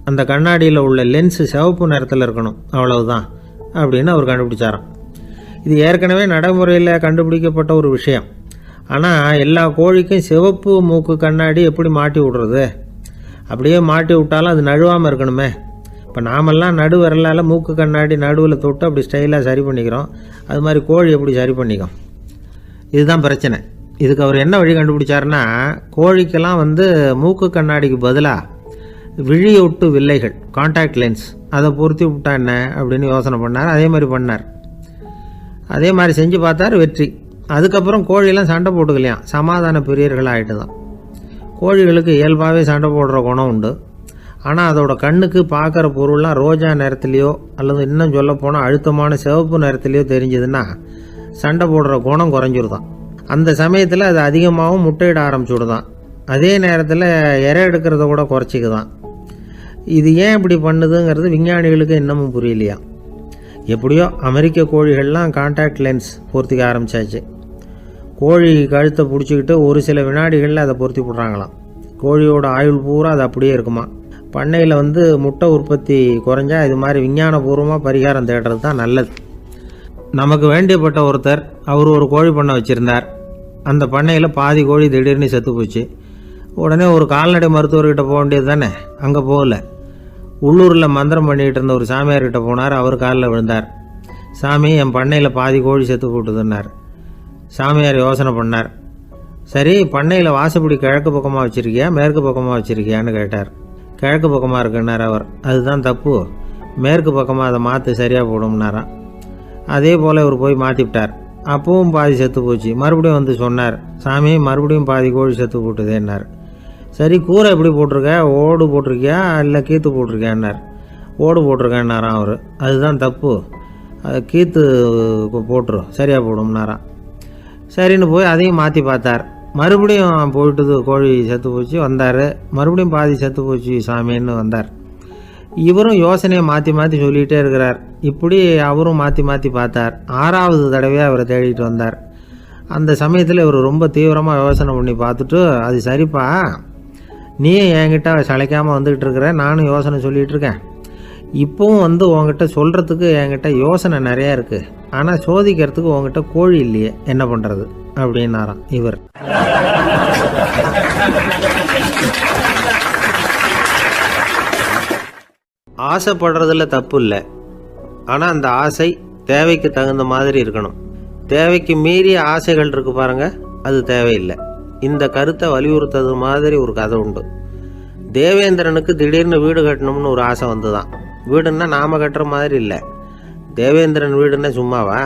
அந்த கண்ணாடியில் உள்ள லென்ஸு சிவப்பு நிறத்தில் இருக்கணும், அவ்வளவுதான் அப்படின்னு அவர் கண்டுபிடிச்சாராம். இது ஏற்கனவே நடைமுறையில் கண்டுபிடிக்கப்பட்ட ஒரு விஷயம். ஆனால் எல்லா கோழிக்கும் சிவப்பு மூக்கு கண்ணாடி எப்படி மாட்டி விடுறது? அப்படியே மாட்டி விட்டாலும் அது நழுவாமல் இருக்கணுமே. இப்போ நாமெல்லாம் நடு விரலால் மூக்கு கண்ணாடி நடுவில் தொட்டு அப்படி ஸ்டைலாக சரி பண்ணிக்கிறோம். அது மாதிரி கோழி எப்படி சரி பண்ணிக்கும்? இதுதான் பிரச்சனை. இதுக்கு அவர் என்ன வழி கண்டுபிடிச்சாருன்னா, கோழிக்கெல்லாம் மூக்கு கண்ணாடிக்கு பதிலாக விழியொட்டு வில்லைகள், கான்டாக்ட் லென்ஸ், அதை பொருத்தி விட்டா என்ன அப்படின்னு யோசனை பண்ணார். அதே மாதிரி பண்ணார். அதே மாதிரி செஞ்சு பார்த்தார், வெற்றி. அதுக்கப்புறம் கோழியெல்லாம் சண்டை போட்டுக்கலையாம், சமாதான பிரியர்கள் ஆகிட்டு தான். கோழிகளுக்கு இயல்பாகவே சண்டை போடுற குணம் உண்டு. ஆனால் அதோட கண்ணுக்கு பார்க்குற பொருள்லாம் ரோஜா நிறத்துலையோ அல்லது இன்னும் சொல்லப்போனால் அழுத்தமான சிவப்பு நிறத்துலையோ தெரிஞ்சதுன்னா சண்டை போடுற குணம் குறைஞ்சிருதான். அந்த சமயத்தில் அது அதிகமாகவும் முட்டையிட ஆரம்பிச்சுடுதான். அதே நேரத்தில் இறை எடுக்கிறத கூட குறைச்சிக்குதான். இது ஏன் இப்படி பண்ணுதுங்கிறது விஞ்ஞானிகளுக்கு இன்னமும் புரியலையா. எப்படியோ அமெரிக்க கோழிகள்லாம் கான்டாக்ட் லென்ஸ் பொருத்திக்க ஆரம்பித்தாச்சு. கோழி கழுத்தை பிடிச்சிக்கிட்டு ஒரு சில வினாடிகளில் அதை பொருத்தி போடுறாங்களாம். கோழியோட ஆயுள் பூரா அது அப்படியே இருக்குமா. பண்ணையில் முட்டை உற்பத்தி குறைஞ்சா இது மாதிரி விஞ்ஞானபூர்வமாக பரிகாரம் தேடுறது தான் நல்லது. நமக்கு வேண்டியப்பட்ட ஒருத்தர், அவர் ஒரு கோழி பண்ணை வச்சுருந்தார். அந்த பண்ணையில் பாதி கோழி திடீர்னு செத்து போச்சு. உடனே ஒரு கால்நடை மருத்துவர்கிட்ட போக வேண்டியது தானே. அங்கே போகல, உள்ளூரில் மந்திரம் பண்ணிகிட்டு இருந்த ஒரு சாமியார்கிட்ட போனார். அவர் காலில் விழுந்தார். சாமி, என் பண்ணையில் பாதி கோழி செத்து போட்டுதுன்னார். சாமியார் யோசனை பண்ணார். சரி, பண்ணையில் வாசப்படி கிழக்கு பக்கமாக வச்சுருக்கியா மேற்கு பக்கமாக வச்சுருக்கியான்னு கேட்டார். கிழக்கு பக்கமாக இருக்குன்னார் அவர். அதுதான் தப்பு, மேற்கு பக்கமாக அதை மாற்று, சரியாக போடும்னாராம். அதே போல் இவர் போய் மாற்றிவிட்டார். அப்பவும் பாதி செத்து போச்சு. மறுபடியும் சொன்னார், சாமி மறுபடியும் பாதி கோழி செத்து போட்டுதேன்னார். சரி, கூரை எப்படி போட்டிருக்க, ஓடு போட்டிருக்கியா இல்லை கீத்து போட்டிருக்கியான்னார். ஓடு போட்டிருக்கேன்னாராம் அவர். அதுதான் தப்பு, அதை கீத்து போட்டுரும், சரியாக போடும்னாராம். சரின்னு போய் அதையும் மாற்றி பார்த்தார். மறுபடியும் போயிட்டுது, கோழி செத்து போச்சு. வந்தார், மறுபடியும் பாதி செத்து போச்சு சாமின்னு வந்தார். இவரும் யோசனையை மாற்றி மாற்றி சொல்லிகிட்டே இருக்கிறார். இப்படி அவரும் மாற்றி மாற்றி பார்த்தார். 6வது தடவையாக அவரை தேடிட்டு வந்தார். அந்த சமயத்தில் இவர் ரொம்ப தீவிரமாக யோசனை பண்ணி பார்த்துட்டு, அது சரிப்பா, நீ என்கிட்ட சளைக்காமல் வந்துக்கிட்டு இருக்கிற, நானும் யோசனை சொல்லிகிட்டு இருக்கேன். இப்போவும் உங்ககிட்ட சொல்கிறதுக்கு என்கிட்ட யோசனை நிறையா இருக்குது, ஆனால் சோதிக்கிறதுக்கு உங்ககிட்ட கோழி இல்லையே, என்ன பண்ணுறது அப்படின்னாராம் இவர். ஆசைப்படுறதுல தப்பு இல்லை, ஆனால் அந்த ஆசை தேவைக்கு தகுந்த மாதிரி இருக்கணும். தேவைக்கு மீறிய ஆசைகள் இருக்கு பாருங்க, அது தேவையில்லை. இந்த கருத்தை வலியுறுத்தது மாதிரி ஒரு கதை உண்டு. தேவேந்திரனுக்கு திடீர்னு வீடு கட்டணும்னு ஒரு ஆசை வந்துதான். வீடுன்னா நாம கட்டுற மாதிரி இல்லை. தேவேந்திரன் வீடுன்னா சும்மாவா,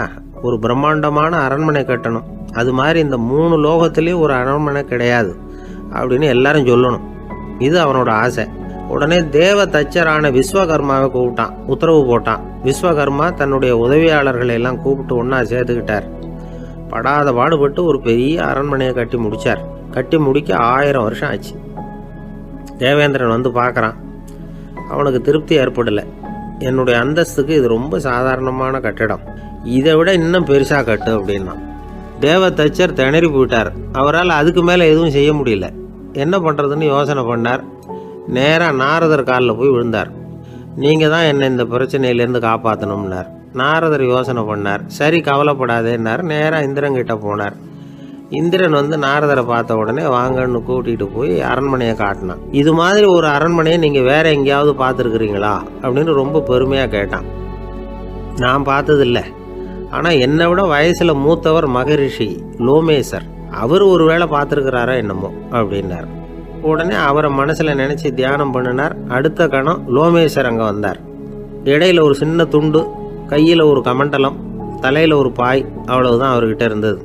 ஒரு பிரம்மாண்டமான அரண்மனை கட்டணும். அது மாதிரி இந்த 3 லோகத்திலையும் ஒரு அரண்மனை கிடையாது அப்படின்னு எல்லாரும் சொல்லணும். இது அவனோட ஆசை. உடனே தேவ தச்சரான விஸ்வகர்மாவை கூப்பிட்டான், உத்தரவு போட்டான். விஸ்வகர்மா தன்னுடைய உதவியாளர்களை எல்லாம் கூப்பிட்டு ஒன்றா சேர்த்துக்கிட்டார். படாத பாடுபட்டு ஒரு பெரிய அரண்மனையை கட்டி முடித்தார். கட்டி முடிக்க 1000 வருஷம் ஆச்சு. தேவேந்திரன் பார்க்குறான். அவனுக்கு திருப்தி ஏற்படலை. என்னுடைய அந்தஸ்துக்கு இது ரொம்ப சாதாரணமான கட்டிடம், இதை விட இன்னும் பெருசாக கட்டு அப்படின்னா. தேவ தச்சர் திணறி போயிட்டார். அவரால் அதுக்கு மேலே எதுவும் செய்ய முடியல. என்ன பண்ணுறதுன்னு யோசனை பண்ணார். நேராக நாரதர் காலில் போய் விழுந்தார். நீங்கள் தான் என்னை இந்த பிரச்சனையிலேருந்து காப்பாற்றணும்னார். நாரதர் யோசனை பண்ணார். சரி, கவலைப்படாதேன்னார். நேராக இந்திரன்கிட்ட போனார். இந்திரன் நாரதரை பார்த்த உடனே வாங்கன்னு கூட்டிகிட்டு போய் அரண்மனையை காட்டினான். இது மாதிரி ஒரு அரண்மனையை நீங்கள் வேற எங்கேயாவது பார்த்துருக்குறீங்களா அப்படின்னு ரொம்ப பெருமையாக கேட்டான். நான் பார்த்ததில்லை, ஆனால் என்னை விட வயசில் மூத்தவர் மகரிஷி லோமேசர், அவர் ஒரு வேளை பார்த்துருக்கிறாரா என்னமோ அப்படின்னார். உடனே அவரை மனசில் நினச்சி தியானம் பண்ணினார். அடுத்த கணம் லோமேசர் அங்கே வந்தார். இடையில ஒரு சின்ன துண்டு, கையில் ஒரு கமண்டலம், தலையில் ஒரு பாய், அவ்வளவுதான் அவர்கிட்ட இருந்தது.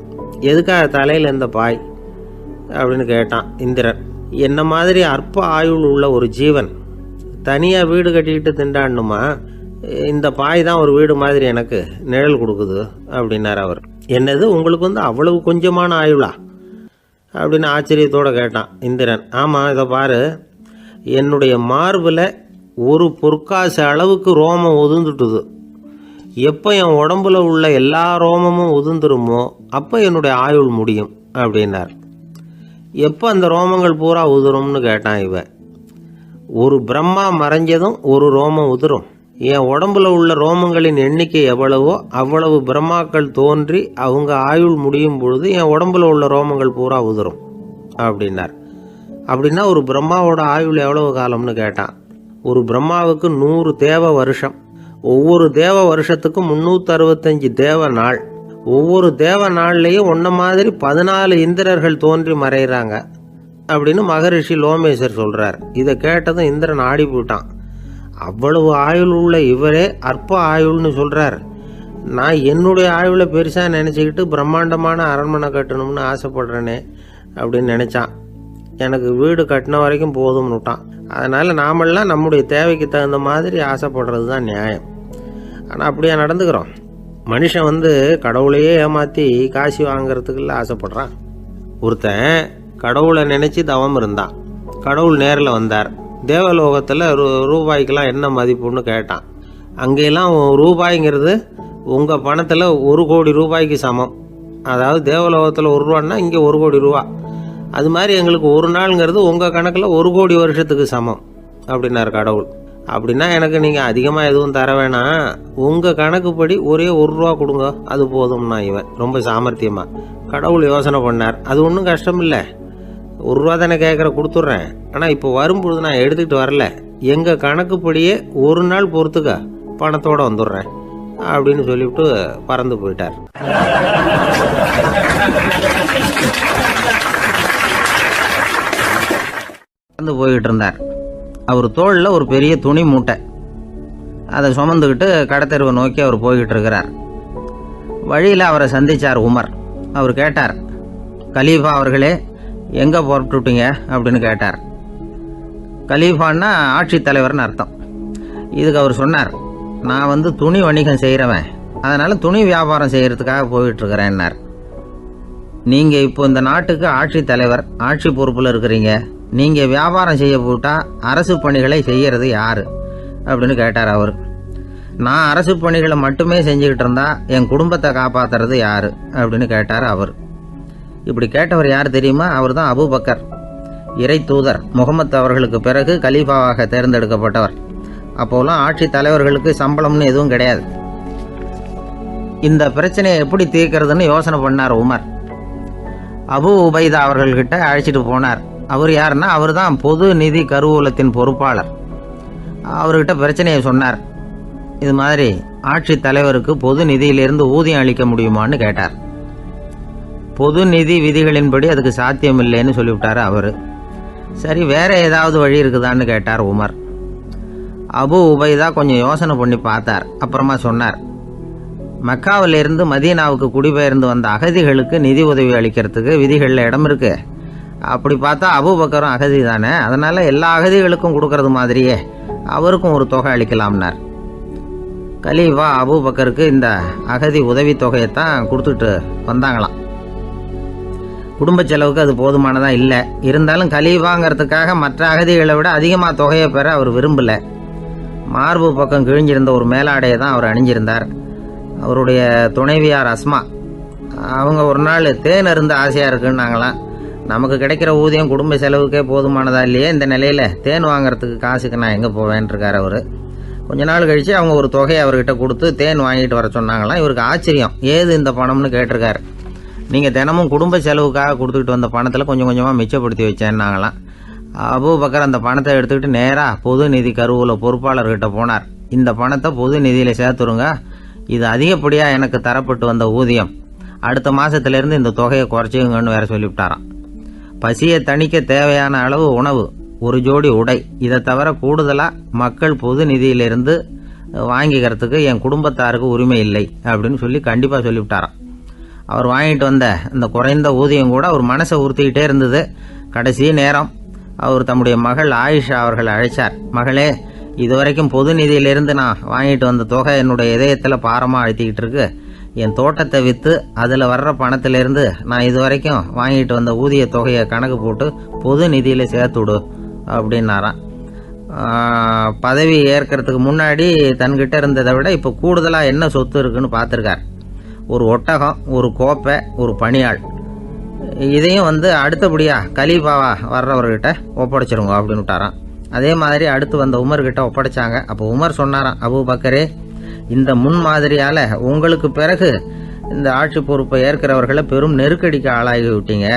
எதுக்காக தலையில் இந்த பாய் அப்படின்னு கேட்டான் இந்திரன். என்ன மாதிரி அற்ப ஆயுள் உள்ள ஒரு ஜீவன் தனியாக வீடு கட்டிக்கிட்டு திண்டாடணுமா? இந்த பாய் தான் ஒரு வீடு மாதிரி எனக்கு நிழல் கொடுக்குது அப்படின்னார் அவர். என்னது, உங்களுக்கு அவ்வளவு கொஞ்சமான ஆயுளா அப்படின்னு ஆச்சரியத்தோடு கேட்டான் இந்திரன். ஆமாம், இதை பாரு, என்னுடைய மார்பில் ஒரு பொற்காசு அளவுக்கு ரோமம் உதிர்ந்துட்டுது. எப்போ என் உடம்புல உள்ள எல்லா ரோமமும் உதிர்ந்துருமோ அப்போ என்னுடைய ஆயுள் முடியும் அப்படின்னார். எப்போ அந்த ரோமங்கள் பூரா உதிரும்னு கேட்டான் இவன். ஒரு பிரம்மா மறைஞ்சதும் ஒரு ரோமம் உதிரும். என் உடம்புல உள்ள ரோமங்களின் எண்ணிக்கை எவ்வளவோ அவ்வளவு பிரம்மாக்கள் தோன்றி அவங்க ஆயுள் முடியும் பொழுது என் உடம்புல உள்ள ரோமங்கள் பூரா உதிரும் அப்படின்னார். அப்படின்னா ஒரு பிரம்மாவோட ஆயுள் எவ்வளவு காலம்னு கேட்டான். ஒரு பிரம்மாவுக்கு 100 தேவ வருஷம். ஒவ்வொரு தேவ வருஷத்துக்கும் 365 தேவ நாள். ஒவ்வொரு தேவ நாள்லையும் ஒன்ன மாதிரி 14 இந்திரர்கள் தோன்றி மறைகிறாங்க அப்படின்னு மகரிஷி லோமேசர் சொல்றார். இதை கேட்டதும் இந்திரன் ஆடி போயிட்டான். அவ்வளவு ஆயுள் உள்ள இவரே அற்ப ஆயுள்னு சொல்றார். நான் என்னுடைய ஆயுளை பெருசா நினைச்சுக்கிட்டு பிரம்மாண்டமான அரண்மனை கட்டணும்னு ஆசைப்படுறேனே அப்படின்னு நினைச்சான். எனக்கு வீடு கட்டின வரைக்கும் போதும்னு விட்டான். அதனால நாமெல்லாம் நம்முடைய தேவைக்கு தகுந்த மாதிரி ஆசைப்படுறது தான் நியாயம். ஆனால் அப்படியே நடந்துக்கிறோம். மனுஷன் கடவுளையே ஏமாற்றி காசு வாங்கிறதுக்குள்ள ஆசைப்படுறான். ஒருத்தன் கடவுளை நினைச்சு தவம் இருந்தான். கடவுள் நேரில் வந்தார். தேவலோகத்தில் ரூபாய்க்கெல்லாம் என்ன மதிப்புன்னு கேட்டான். அங்கெல்லாம் ரூபாய்ங்கிறது உங்கள் பணத்தில் 1 கோடி ரூபாய்க்கு சமம். அதாவது தேவலோகத்தில் 1 ரூபான்னா இங்கே 1 கோடி ரூபா. அது மாதிரி எங்களுக்கு ஒரு நாளுங்கிறது உங்கள் கணக்கில் 1 கோடி வருஷத்துக்கு சமம் அப்படின்னார் கடவுள். அப்படின்னா எனக்கு நீங்கள் அதிகமாக எதுவும் தர வேணாம், உங்கள் கணக்குப்படி ஒரே 1 ரூபா கொடுங்க, அது போதும்னா இவன் ரொம்ப சாமர்த்தியமாக. கடவுள் யோசனை பண்ணார். அது ஒன்றும் கஷ்டம் இல்லை, 1 ரூபா தானே கேட்குற, கொடுத்துட்றேன். ஆனால் இப்போ வரும்பொழுது நான் எடுத்துக்கிட்டு வரல, எங்கள் கணக்குப்படியே 1 நாள் பொறுத்துக்க பணத்தோடு வந்துடுறேன் அப்படின்னு சொல்லிவிட்டு பறந்து போயிட்டார். பறந்து போய்கிட்டு இருந்தார். அவர் தோளில் ஒரு பெரிய துணி மூட்டை, அதை சுமந்துக்கிட்டு கடத்தெருவை நோக்கி அவர் போய்கிட்டு இருக்கிறார். வழியில் அவரை சந்திச்சார் உமர். அவர் கேட்டார், கலீஃபா அவர்களே, எங்கே புறப்பட்டுட்டீங்க அப்படின்னு கேட்டார். கலீஃபான்னா ஆட்சித்தலைவர்னு அர்த்தம். இதுக்கு அவர் சொன்னார், நான் துணி வணிகம் செய்கிறவன், அதனால் துணி வியாபாரம் செய்கிறதுக்காக போயிட்டுருக்கிறேன்னார். நீங்கள் இப்போ இந்த நாட்டுக்கு ஆட்சித்தலைவர், ஆட்சி பொறுப்பில் இருக்கிறீங்க, நீங்கள் வியாபாரம் செய்ய போட்டால் அரசு பணிகளை செய்கிறது யார் அப்படின்னு கேட்டார் அவர். நான் அரசு பணிகளை மட்டுமே செஞ்சுக்கிட்டு இருந்தா என் குடும்பத்தை காப்பாற்றுறது யார் அப்படின்னு கேட்டார் அவர். இப்படி கேட்டவர் யார் தெரியுமா? அவர் தான் அபூபக்கர், இறை தூதர் முகமது அவர்களுக்கு பிறகு கலீஃபாவாக தேர்ந்தெடுக்கப்பட்டவர். அப்போலாம் ஆட்சி தலைவர்களுக்கு சம்பளம்னு எதுவும் கிடையாது. இந்த பிரச்சனையை எப்படி தீர்க்கிறதுன்னு யோசனை பண்ணார் உமர். அபு உபைதா அவர்கள்கிட்ட அழைச்சிட்டு போனார். அவர் யாருன்னா, அவர் தான் பொது நிதி கருவூலத்தின் பொறுப்பாளர். அவர்கிட்ட பிரச்சனையை சொன்னார். இது மாதிரி ஆட்சி தலைவருக்கு பொது நிதியிலிருந்து ஊதியம் அளிக்க முடியுமான்னு கேட்டார். பொது நிதி விதிகளின்படி அதுக்கு சாத்தியம் இல்லைன்னு சொல்லிவிட்டாரு அவர். சரி, வேற ஏதாவது வழி இருக்குதான்னு கேட்டார் உமர். அபு உபைதா கொஞ்சம் யோசனை பண்ணி பார்த்தார். அப்புறமா சொன்னார், மக்காவிலிருந்து மதீனாவுக்கு குடிபெயர்ந்து வந்த அகதிகளுக்கு நிதி உதவி அளிக்கிறதுக்கு விதிகளில் இடம் இருக்கு. அப்படி பார்த்தா அபூபக்கரும் அகதி தானே, அதனால எல்லா அகதிகளுக்கும் கொடுக்கறது மாதிரியே அவருக்கும் ஒரு தொகை அளிக்கலாம்னார். கலீஃபா அபூபக்கருக்கு இந்த அகதி உதவி தொகையைத்தான் கொடுத்துட்டு வந்தாங்களாம். குடும்ப செலவுக்கு அது போதுமானதா இல்லை. இருந்தாலும் கலீஃபாங்கிறதுக்காக மற்ற அகதிகளை விட அதிகமாக தொகையை பெற அவர் விரும்பல. மார்பு பக்கம் கிழிஞ்சிருந்த ஒரு மேலாடையை தான் அவர் அணிஞ்சிருந்தார். அவருடைய துணைவியார் அஸ்மா, அவங்க ஒரு நாள் தேன் அருந்த ஆசையாக இருக்குன்னாங்களாம். நமக்கு கிடைக்கிற ஊதியம் குடும்ப செலவுக்கே போதுமானதா இல்லையே, இந்த நிலையில் தேன் வாங்கிறதுக்கு காசுக்கு நான் எங்கே போவேன்ருக்கார் அவர். கொஞ்ச நாள் கழித்து அவங்க ஒரு தொகையை அவர்கிட்ட கொடுத்து தேன் வாங்கிட்டு வர சொன்னாங்களாம். இவருக்கு ஆச்சரியம், ஏது இந்த பணம்னு கேட்டிருக்காரு. நீங்கள் தினமும் குடும்ப செலவுக்காக கொடுத்துக்கிட்டு வந்த பணத்தில் கொஞ்சம் கொஞ்சமாக மிச்சப்படுத்தி வச்சேன்னாங்களாம். அபூபக்கர் அந்த பணத்தை எடுத்துக்கிட்டு நேராக பொது நிதி கருவூல பொறுப்பாளர்கிட்ட போனார். இந்த பணத்தை பொது நிதியில் சேர்த்துருங்க, இது அதிகப்படியாக எனக்கு தரப்பட்டு வந்த ஊதியம், அடுத்த மாதத்துலேருந்து இந்த தொகையை குறைச்சிங்கன்னு வேற சொல்லிவிட்டாராம். பசியை தணிக்க தேவையான அளவு உணவு, ஒரு ஜோடி உடை, இதை தவிர கூடுதலாக மக்கள் பொது நிதியிலிருந்து வாங்கிக்கிறதுக்கு என் குடும்பத்தாருக்கு உரிமை இல்லை அப்படின்னு சொல்லி கண்டிப்பாக சொல்லிவிட்டாராம். அவர் வாங்கிட்டு வந்த இந்த குறைந்த ஊதியம் கூட அவர் மனசை உறுத்திக்கிட்டே இருந்தது. கடைசி நேரம் அவர் தம்முடைய மகள் ஆயிஷா அவர்களை அழைச்சார். மகளே, இதுவரைக்கும் பொது நிதியிலிருந்து நான் வாங்கிட்டு வந்த தொகை என்னுடைய இதயத்தில் பாரமாக அழுத்திக்கிட்டு இருக்கு. என் தோட்டத்தை விற்று அதில் வர்ற பணத்திலிருந்து நான் இதுவரைக்கும் வாங்கிட்டு வந்த ஊதிய தொகையை கணக்கு போட்டு பொது நிதியில் சேர்த்துடு அப்படின்னாராம். பதவி ஏற்கிறதுக்கு முன்னாடி தன்கிட்ட இருந்ததை விட இப்போ கூடுதலாக என்ன சொத்து இருக்குன்னு பார்த்துருக்கார். ஒரு ஒட்டகம், ஒரு கோப்பை, ஒரு பணியாள், இதையும் அடுத்தபடியாக கலீஃபாவா வர்றவர்கிட்ட ஒப்படைச்சிருங்க அப்படின்னு விட்டாராம். அதே மாதிரி அடுத்து வந்த உமர்கிட்ட ஒப்படைச்சாங்க. அப்போ உமர் சொன்னாராம், அபூபக்கரே, இந்த முன்மாதிரியால் உங்களுக்கு பிறகு இந்த ஆட்சி பொறுப்பை ஏற்கிறவர்களை பெரும் நெருக்கடிக்கு ஆளாகி விட்டீங்க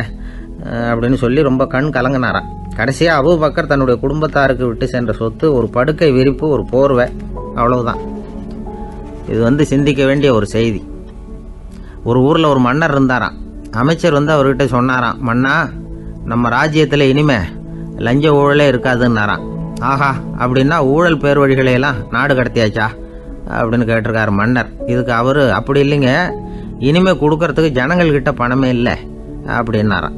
அப்படின்னு சொல்லி ரொம்ப கண் கலங்கினாராம். கடைசியாக அபூபக்கர் தன்னுடைய குடும்பத்தாருக்கு விட்டு சென்ற சொத்து ஒரு படுக்கை விரிப்பு, ஒரு போர்வை, அவ்வளவுதான். இது சிந்திக்க வேண்டிய ஒரு செய்தி. ஒரு ஊரில் ஒரு மன்னர் இருந்தாராம். அமைச்சர் அவர்கிட்ட சொன்னாராம், மன்னா, நம்ம ராஜ்யத்தில் இனிமே லஞ்ச ஊழலே இருக்காதுன்னாராம். ஆஹா, அப்படின்னா ஊழல் பேர் வழிகளையெல்லாம் நாடு கடத்தியாச்சா அப்படின்னு கேட்டிருக்காரு மன்னர். இதுக்கு அவர், அப்படி இல்லைங்க, இனிமே கொடுக்கறதுக்கு ஜனங்கள்கிட்ட பணமே இல்லை அப்படின்னாராம்.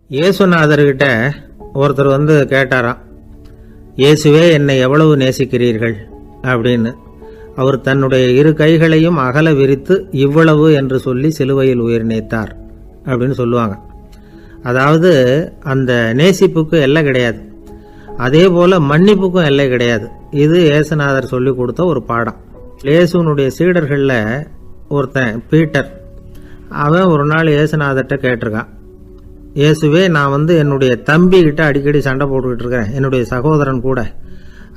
இயேசுநாதர்கிட்ட ஒருத்தர் கேட்டாராம், இயேசுவே, என்னை எவ்வளவு நேசிக்கிறீர்கள் அப்படின்னு. அவர் தன்னுடைய இரு கைகளையும் அகல விரித்து இவ்வளவு என்று சொல்லி சிலுவையில் உயிர் நீத்தார் அப்படின்னு சொல்லுவாங்க. அதாவது அந்த நேசிப்புக்கு எல்லை கிடையாது, அதே போல மன்னிப்புக்கும் எல்லை கிடையாது. இது இயேசுநாதர் சொல்லி கொடுத்த ஒரு பாடம். இயேசுனுடைய சீடர்களில் ஒருத்தன் பீட்டர், அவன் ஒரு நாள் இயேசுநாதர்கிட்ட கேட்டிருக்கான், இயேசுவே, நான் என்னுடைய தம்பி கிட்ட அடிக்கடி சண்டை போட்டுக்கிட்டு இருக்கிறேன், என்னுடைய சகோதரன் கூட.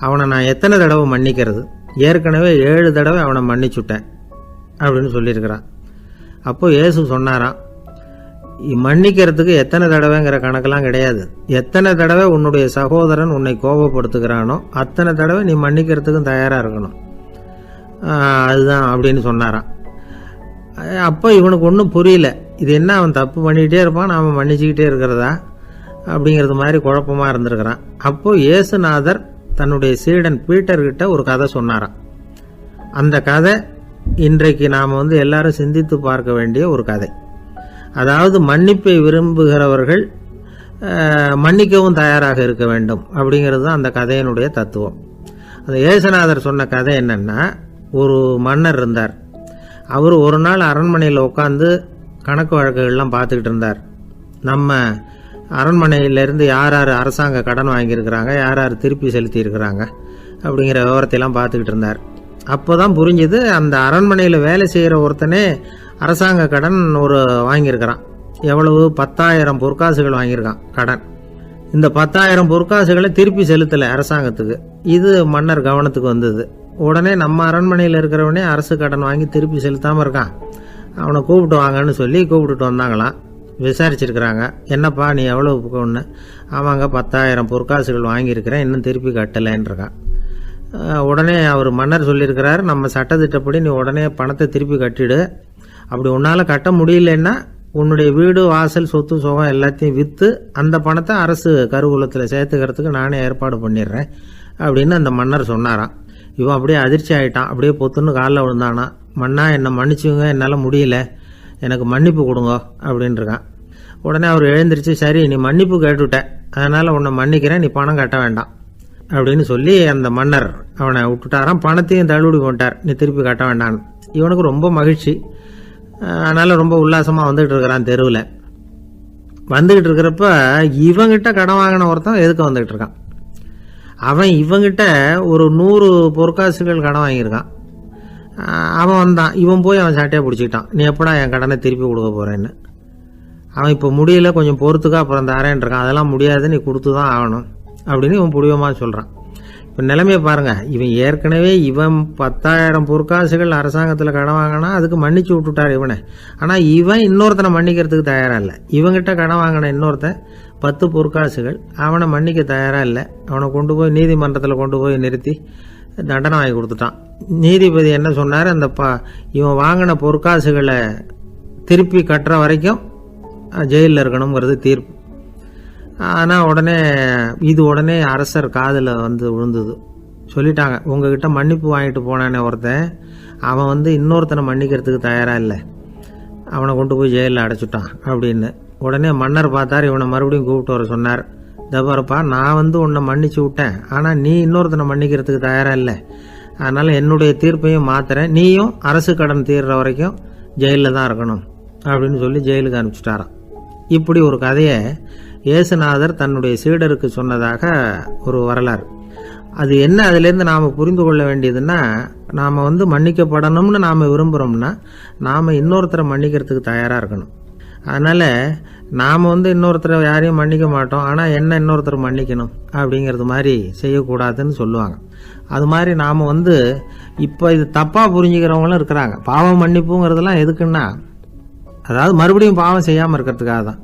அவனை நான் எத்தனை தடவை மன்னிக்கிறது? ஏற்கனவே 7 தடவை அவனை மன்னிச்சுட்டேன் அப்படின்னு சொல்லியிருக்கிறான். அப்போ இயேசு சொன்னாராம், மன்னிக்கிறதுக்கு எத்தனை தடவைங்கிற கணக்கெல்லாம் கிடையாது. எத்தனை தடவை உன்னுடைய சகோதரன் உன்னை கோபப்படுத்துகிறானோ அத்தனை தடவை நீ மன்னிக்கிறதுக்கும் தயாராக இருக்கணும், அதுதான் அப்படின்னு சொன்னாராம். அப்போ இவனுக்கு ஒன்றும் புரியல, இது என்ன அவன் தப்பு பண்ணிக்கிட்டே இருப்பான், நாம் மன்னிச்சுக்கிட்டே இருக்கிறதா அப்படிங்கிறது மாதிரி குழப்பமாக இருந்திருக்கிறான். அப்போ இயேசுநாதர் தன்னுடைய சீடன் பீட்டர்கிட்ட ஒரு கதை சொன்னாராம். அந்த கதை இன்றைக்கு நாம் எல்லாரும் சிந்தித்து பார்க்க வேண்டிய ஒரு கதை. அதாவது மன்னிப்பை விரும்புகிறவர்கள் மன்னிக்கவும் தயாராக இருக்க வேண்டும் அப்படிங்கிறது தான் அந்த கதையினுடைய தத்துவம். அந்த இயேசுநாதர் சொன்ன கதை என்னன்னா, ஒரு மன்னர் இருந்தார். அவர் ஒரு நாள் அரண்மனையில் உட்காந்து கணக்கு வழக்குகள்லாம் பார்த்துக்கிட்டு இருந்தார். நம்ம அரண்மனையிலேருந்து யார் யார் அரசாங்க கடன் வாங்கியிருக்கிறாங்க, யார் யார் திருப்பி செலுத்தியிருக்கிறாங்க அப்படிங்கிற விவரத்தையெல்லாம் பார்த்துக்கிட்டு இருந்தார். அப்போ தான் புரிஞ்சுது, அந்த அரண்மனையில் வேலை செய்கிற ஒருத்தனே அரசாங்க கடன் வாங்கியிருக்கிறான். எவ்வளவு? 10,000 பொற்காசுகள் வாங்கியிருக்கான் கடன். இந்த 10,000 பொற்காசுகளை திருப்பி செலுத்தலை அரசாங்கத்துக்கு. இது மன்னர் கவனத்துக்கு வந்தது. உடனே நம்ம அரண்மனையில் இருக்கிறவனே அரசு கடன் வாங்கி திருப்பி செலுத்தாமல் இருக்கான், அவனை கூப்பிட்டு வாங்கன்னு சொல்லி கூப்பிட்டுட்டு வந்தாங்களாம். விசாரிச்சிருக்கிறாங்க, என்னப்பா நீ எவ்வளோ ஒன்று? ஆமாங்க, 10,000 பொற்காசுகள் வாங்கியிருக்கிறேன், இன்னும் திருப்பி கட்டலைன்றிருக்கான். உடனே அவர் மன்னர் சொல்லியிருக்கிறார், நம்ம சட்டத்திட்டப்படி நீ உடனே பணத்தை திருப்பி கட்டிடு. அப்படி உன்னால் கட்ட முடியலன்னா உன்னுடைய வீடு, வாசல், சொத்து, சுகம் எல்லாத்தையும் விற்று அந்த பணத்தை அரசு கருவூலத்தில் சேர்த்துக்கிறதுக்கு நானே ஏற்பாடு பண்ணிடுறேன் அப்படின்னு அந்த மன்னர் சொன்னாராம். இவன் அப்படியே அதிர்ச்சி ஆகிட்டான், அப்படியே பொத்துன்னு காலில் விழுந்தானா. மன்னா, என்னை மன்னிச்சுங்க, என்னால் முடியல, எனக்கு மன்னிப்பு கொடுங்க அப்படின்ட்டுருக்கான். உடனே அவர் எழுந்திரிச்சு, சரி நீ மன்னிப்பு கேட்டுவிட்ட, அதனால் உன்னை மன்னிக்கிறேன், நீ பணம் கட்ட வேண்டாம் அப்படின்னு சொல்லி அந்த மன்னர் அவனை விட்டுட்டாராம். பணத்தையும் தள்ளுபடி போட்டார், நீ திருப்பி கட்ட வேண்டான்னு. இவனுக்கு ரொம்ப மகிழ்ச்சி, அதனால் ரொம்ப உல்லாசமாக வந்துகிட்டு இருக்கிறான். தெருவில் வந்துக்கிட்டு இருக்கிறப்ப இவங்கிட்ட கடன் வாங்கின ஒருத்தன் எதுக்கு வந்துக்கிட்டு இருக்கான். அவன் இவங்கிட்ட ஒரு 100 பொற்காசுகள் கடன் வாங்கியிருக்கான். அவன் வந்தான், இவன் போய் அவன் சாட்டையாக பிடிச்சிக்கிட்டான், நீ எப்படா என் கடனை திருப்பி கொடுக்க போகிறேன்னு. அவன் இப்போ முடியல, கொஞ்சம் பொறுத்துக்கா, அப்புறம் தரேன் இருக்கான். அதெல்லாம் முடியாது, நீ கொடுத்து தான் ஆகணும் அப்படின்னு இவன் புடிவமாக சொல்கிறான். இப்போ நிலைமையை பாருங்கள், இவன் ஏற்கனவே 10,000 பொற்காசுகள் அரசாங்கத்தில் கடன் வாங்கினா அதுக்கு மன்னிச்சு விட்டுட்டார் இவனை. ஆனால் இவன் இன்னொருத்தனை மன்னிக்கிறதுக்கு தயாராக இல்லை. இவங்கிட்ட கடன் வாங்கின இன்னொருத்தன் 10 பொற்காசுகள், அவனை மன்னிக்க தயாராக இல்லை. அவனை கொண்டு போய் நீதிமன்றத்தில் கொண்டு போய் நிறுத்தி தண்டனை வாங்கி கொடுத்துட்டான். நீதிபதி என்ன சொன்னார், அந்த இவன் வாங்கின பொற்காசுகளை திருப்பி கட்டுற வரைக்கும் ஜெயிலில் இருக்கணுங்கிறது தீர்ப்பு. ஆனால் உடனே அரசர் காதில் விழுந்தது. சொல்லிட்டாங்க, உங்ககிட்ட மன்னிப்பு வாங்கிட்டு போனானே ஒருத்தன், அவன் இன்னொருத்தனை மன்னிக்கிறதுக்கு தயாராக இல்லை, அவனை கொண்டு போய் ஜெயிலில் அடைச்சிட்டான் அப்படின்னு. உடனே மன்னர் பார்த்தார், இவனை மறுபடியும் கூப்பிட்டு வர சொன்னார். தபாரப்பா, நான் உன்னை மன்னிச்சு விட்டேன், ஆனால் நீ இன்னொருத்தனை மன்னிக்கிறதுக்கு தயாராக இல்லை, அதனால் என்னுடைய தீர்ப்பையும் மாத்துறேன், நீயும் அரசு கடன் தீர்ற வரைக்கும் ஜெயிலில் தான் இருக்கணும் அப்படின்னு சொல்லி ஜெயிலுக்கு அனுப்பிச்சிட்டாராம். இப்படி ஒரு கதையை இயேசுநாதர் தன்னுடைய சீடருக்கு சொன்னதாக ஒரு வரலாறு. அது என்ன, அதுலேருந்து நாம் புரிந்து கொள்ள வேண்டியதுன்னா, நாம் மன்னிக்கப்படணும்னு நாம் விரும்புகிறோம்னா நாம் இன்னொருத்தரை மன்னிக்கிறதுக்கு தயாராக இருக்கணும். அதனால் நாம் இன்னொருத்தரை யாரையும் மன்னிக்க மாட்டோம், ஆனால் என்ன இன்னொருத்தர் மன்னிக்கணும் அப்படிங்கிறது மாதிரி செய்யக்கூடாதுன்னு சொல்லுவாங்க. அது மாதிரி நாம் இப்போ இது தப்பாக புரிஞ்சுக்கிறவங்களும் இருக்கிறாங்க. பாவம் மன்னிப்புங்கிறதெல்லாம் எதுக்குன்னா, அதாவது மறுபடியும் பாவம் செய்யாமல் இருக்கிறதுக்காக தான்.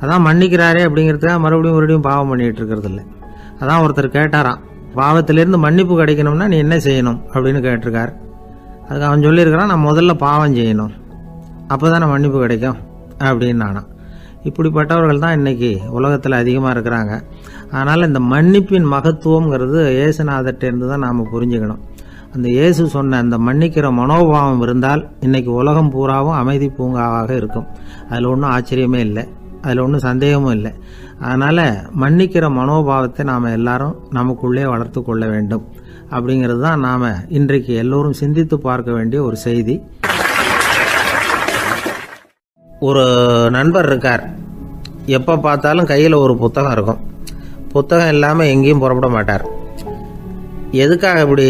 அதான் மன்னிக்கிறாரே அப்படிங்கிறதுக்காக மறுபடியும் பாவம் பண்ணிகிட்டு இருக்கிறது இல்லை. அதான் ஒருத்தர் கேட்டாராம், பாவத்திலேருந்து மன்னிப்பு கிடைக்கணும்னா நீ என்ன செய்யணும் அப்படின்னு கேட்டிருக்கார். அதுக்கு அவன் சொல்லியிருக்கிறான், நான் முதல்ல பாவம் செய்யணும், அப்போ தானே மன்னிப்பு கிடைக்கும் அப்படின்னு நானா. இப்படிப்பட்டவர்கள் தான் இன்றைக்கி உலகத்தில் அதிகமாக இருக்கிறாங்க. அதனால் இந்த மன்னிப்பின் மகத்துவங்கிறது இயேசுநாதர்கிட்டேருந்து தான் நாம் புரிஞ்சுக்கணும். அந்த இயேசு சொன்ன அந்த மன்னிக்கிற மனோபாவம் இருந்தால் இன்றைக்கி உலகம் பூராவும் அமைதி பூங்காவாக இருக்கும். அதில் ஒன்றும் ஆச்சரியமே இல்லை, அதில் ஒன்றும் சந்தேகமும் இல்லை. அதனால் மன்னிக்கிற மனோபாவத்தை நாம் எல்லாரும் நமக்குள்ளே வளர்த்து கொள்ள வேண்டும் அப்படிங்கிறது தான் நாம் இன்றைக்கு எல்லோரும் சிந்தித்து பார்க்க வேண்டிய ஒரு செய்தி. ஒரு நண்பர் இருக்கார், எப்போ பார்த்தாலும் கையில் ஒரு புத்தகம் இருக்கும். புத்தகம் இல்லாமல் எங்கேயும் புறப்பட மாட்டார். எதுக்காக இப்படி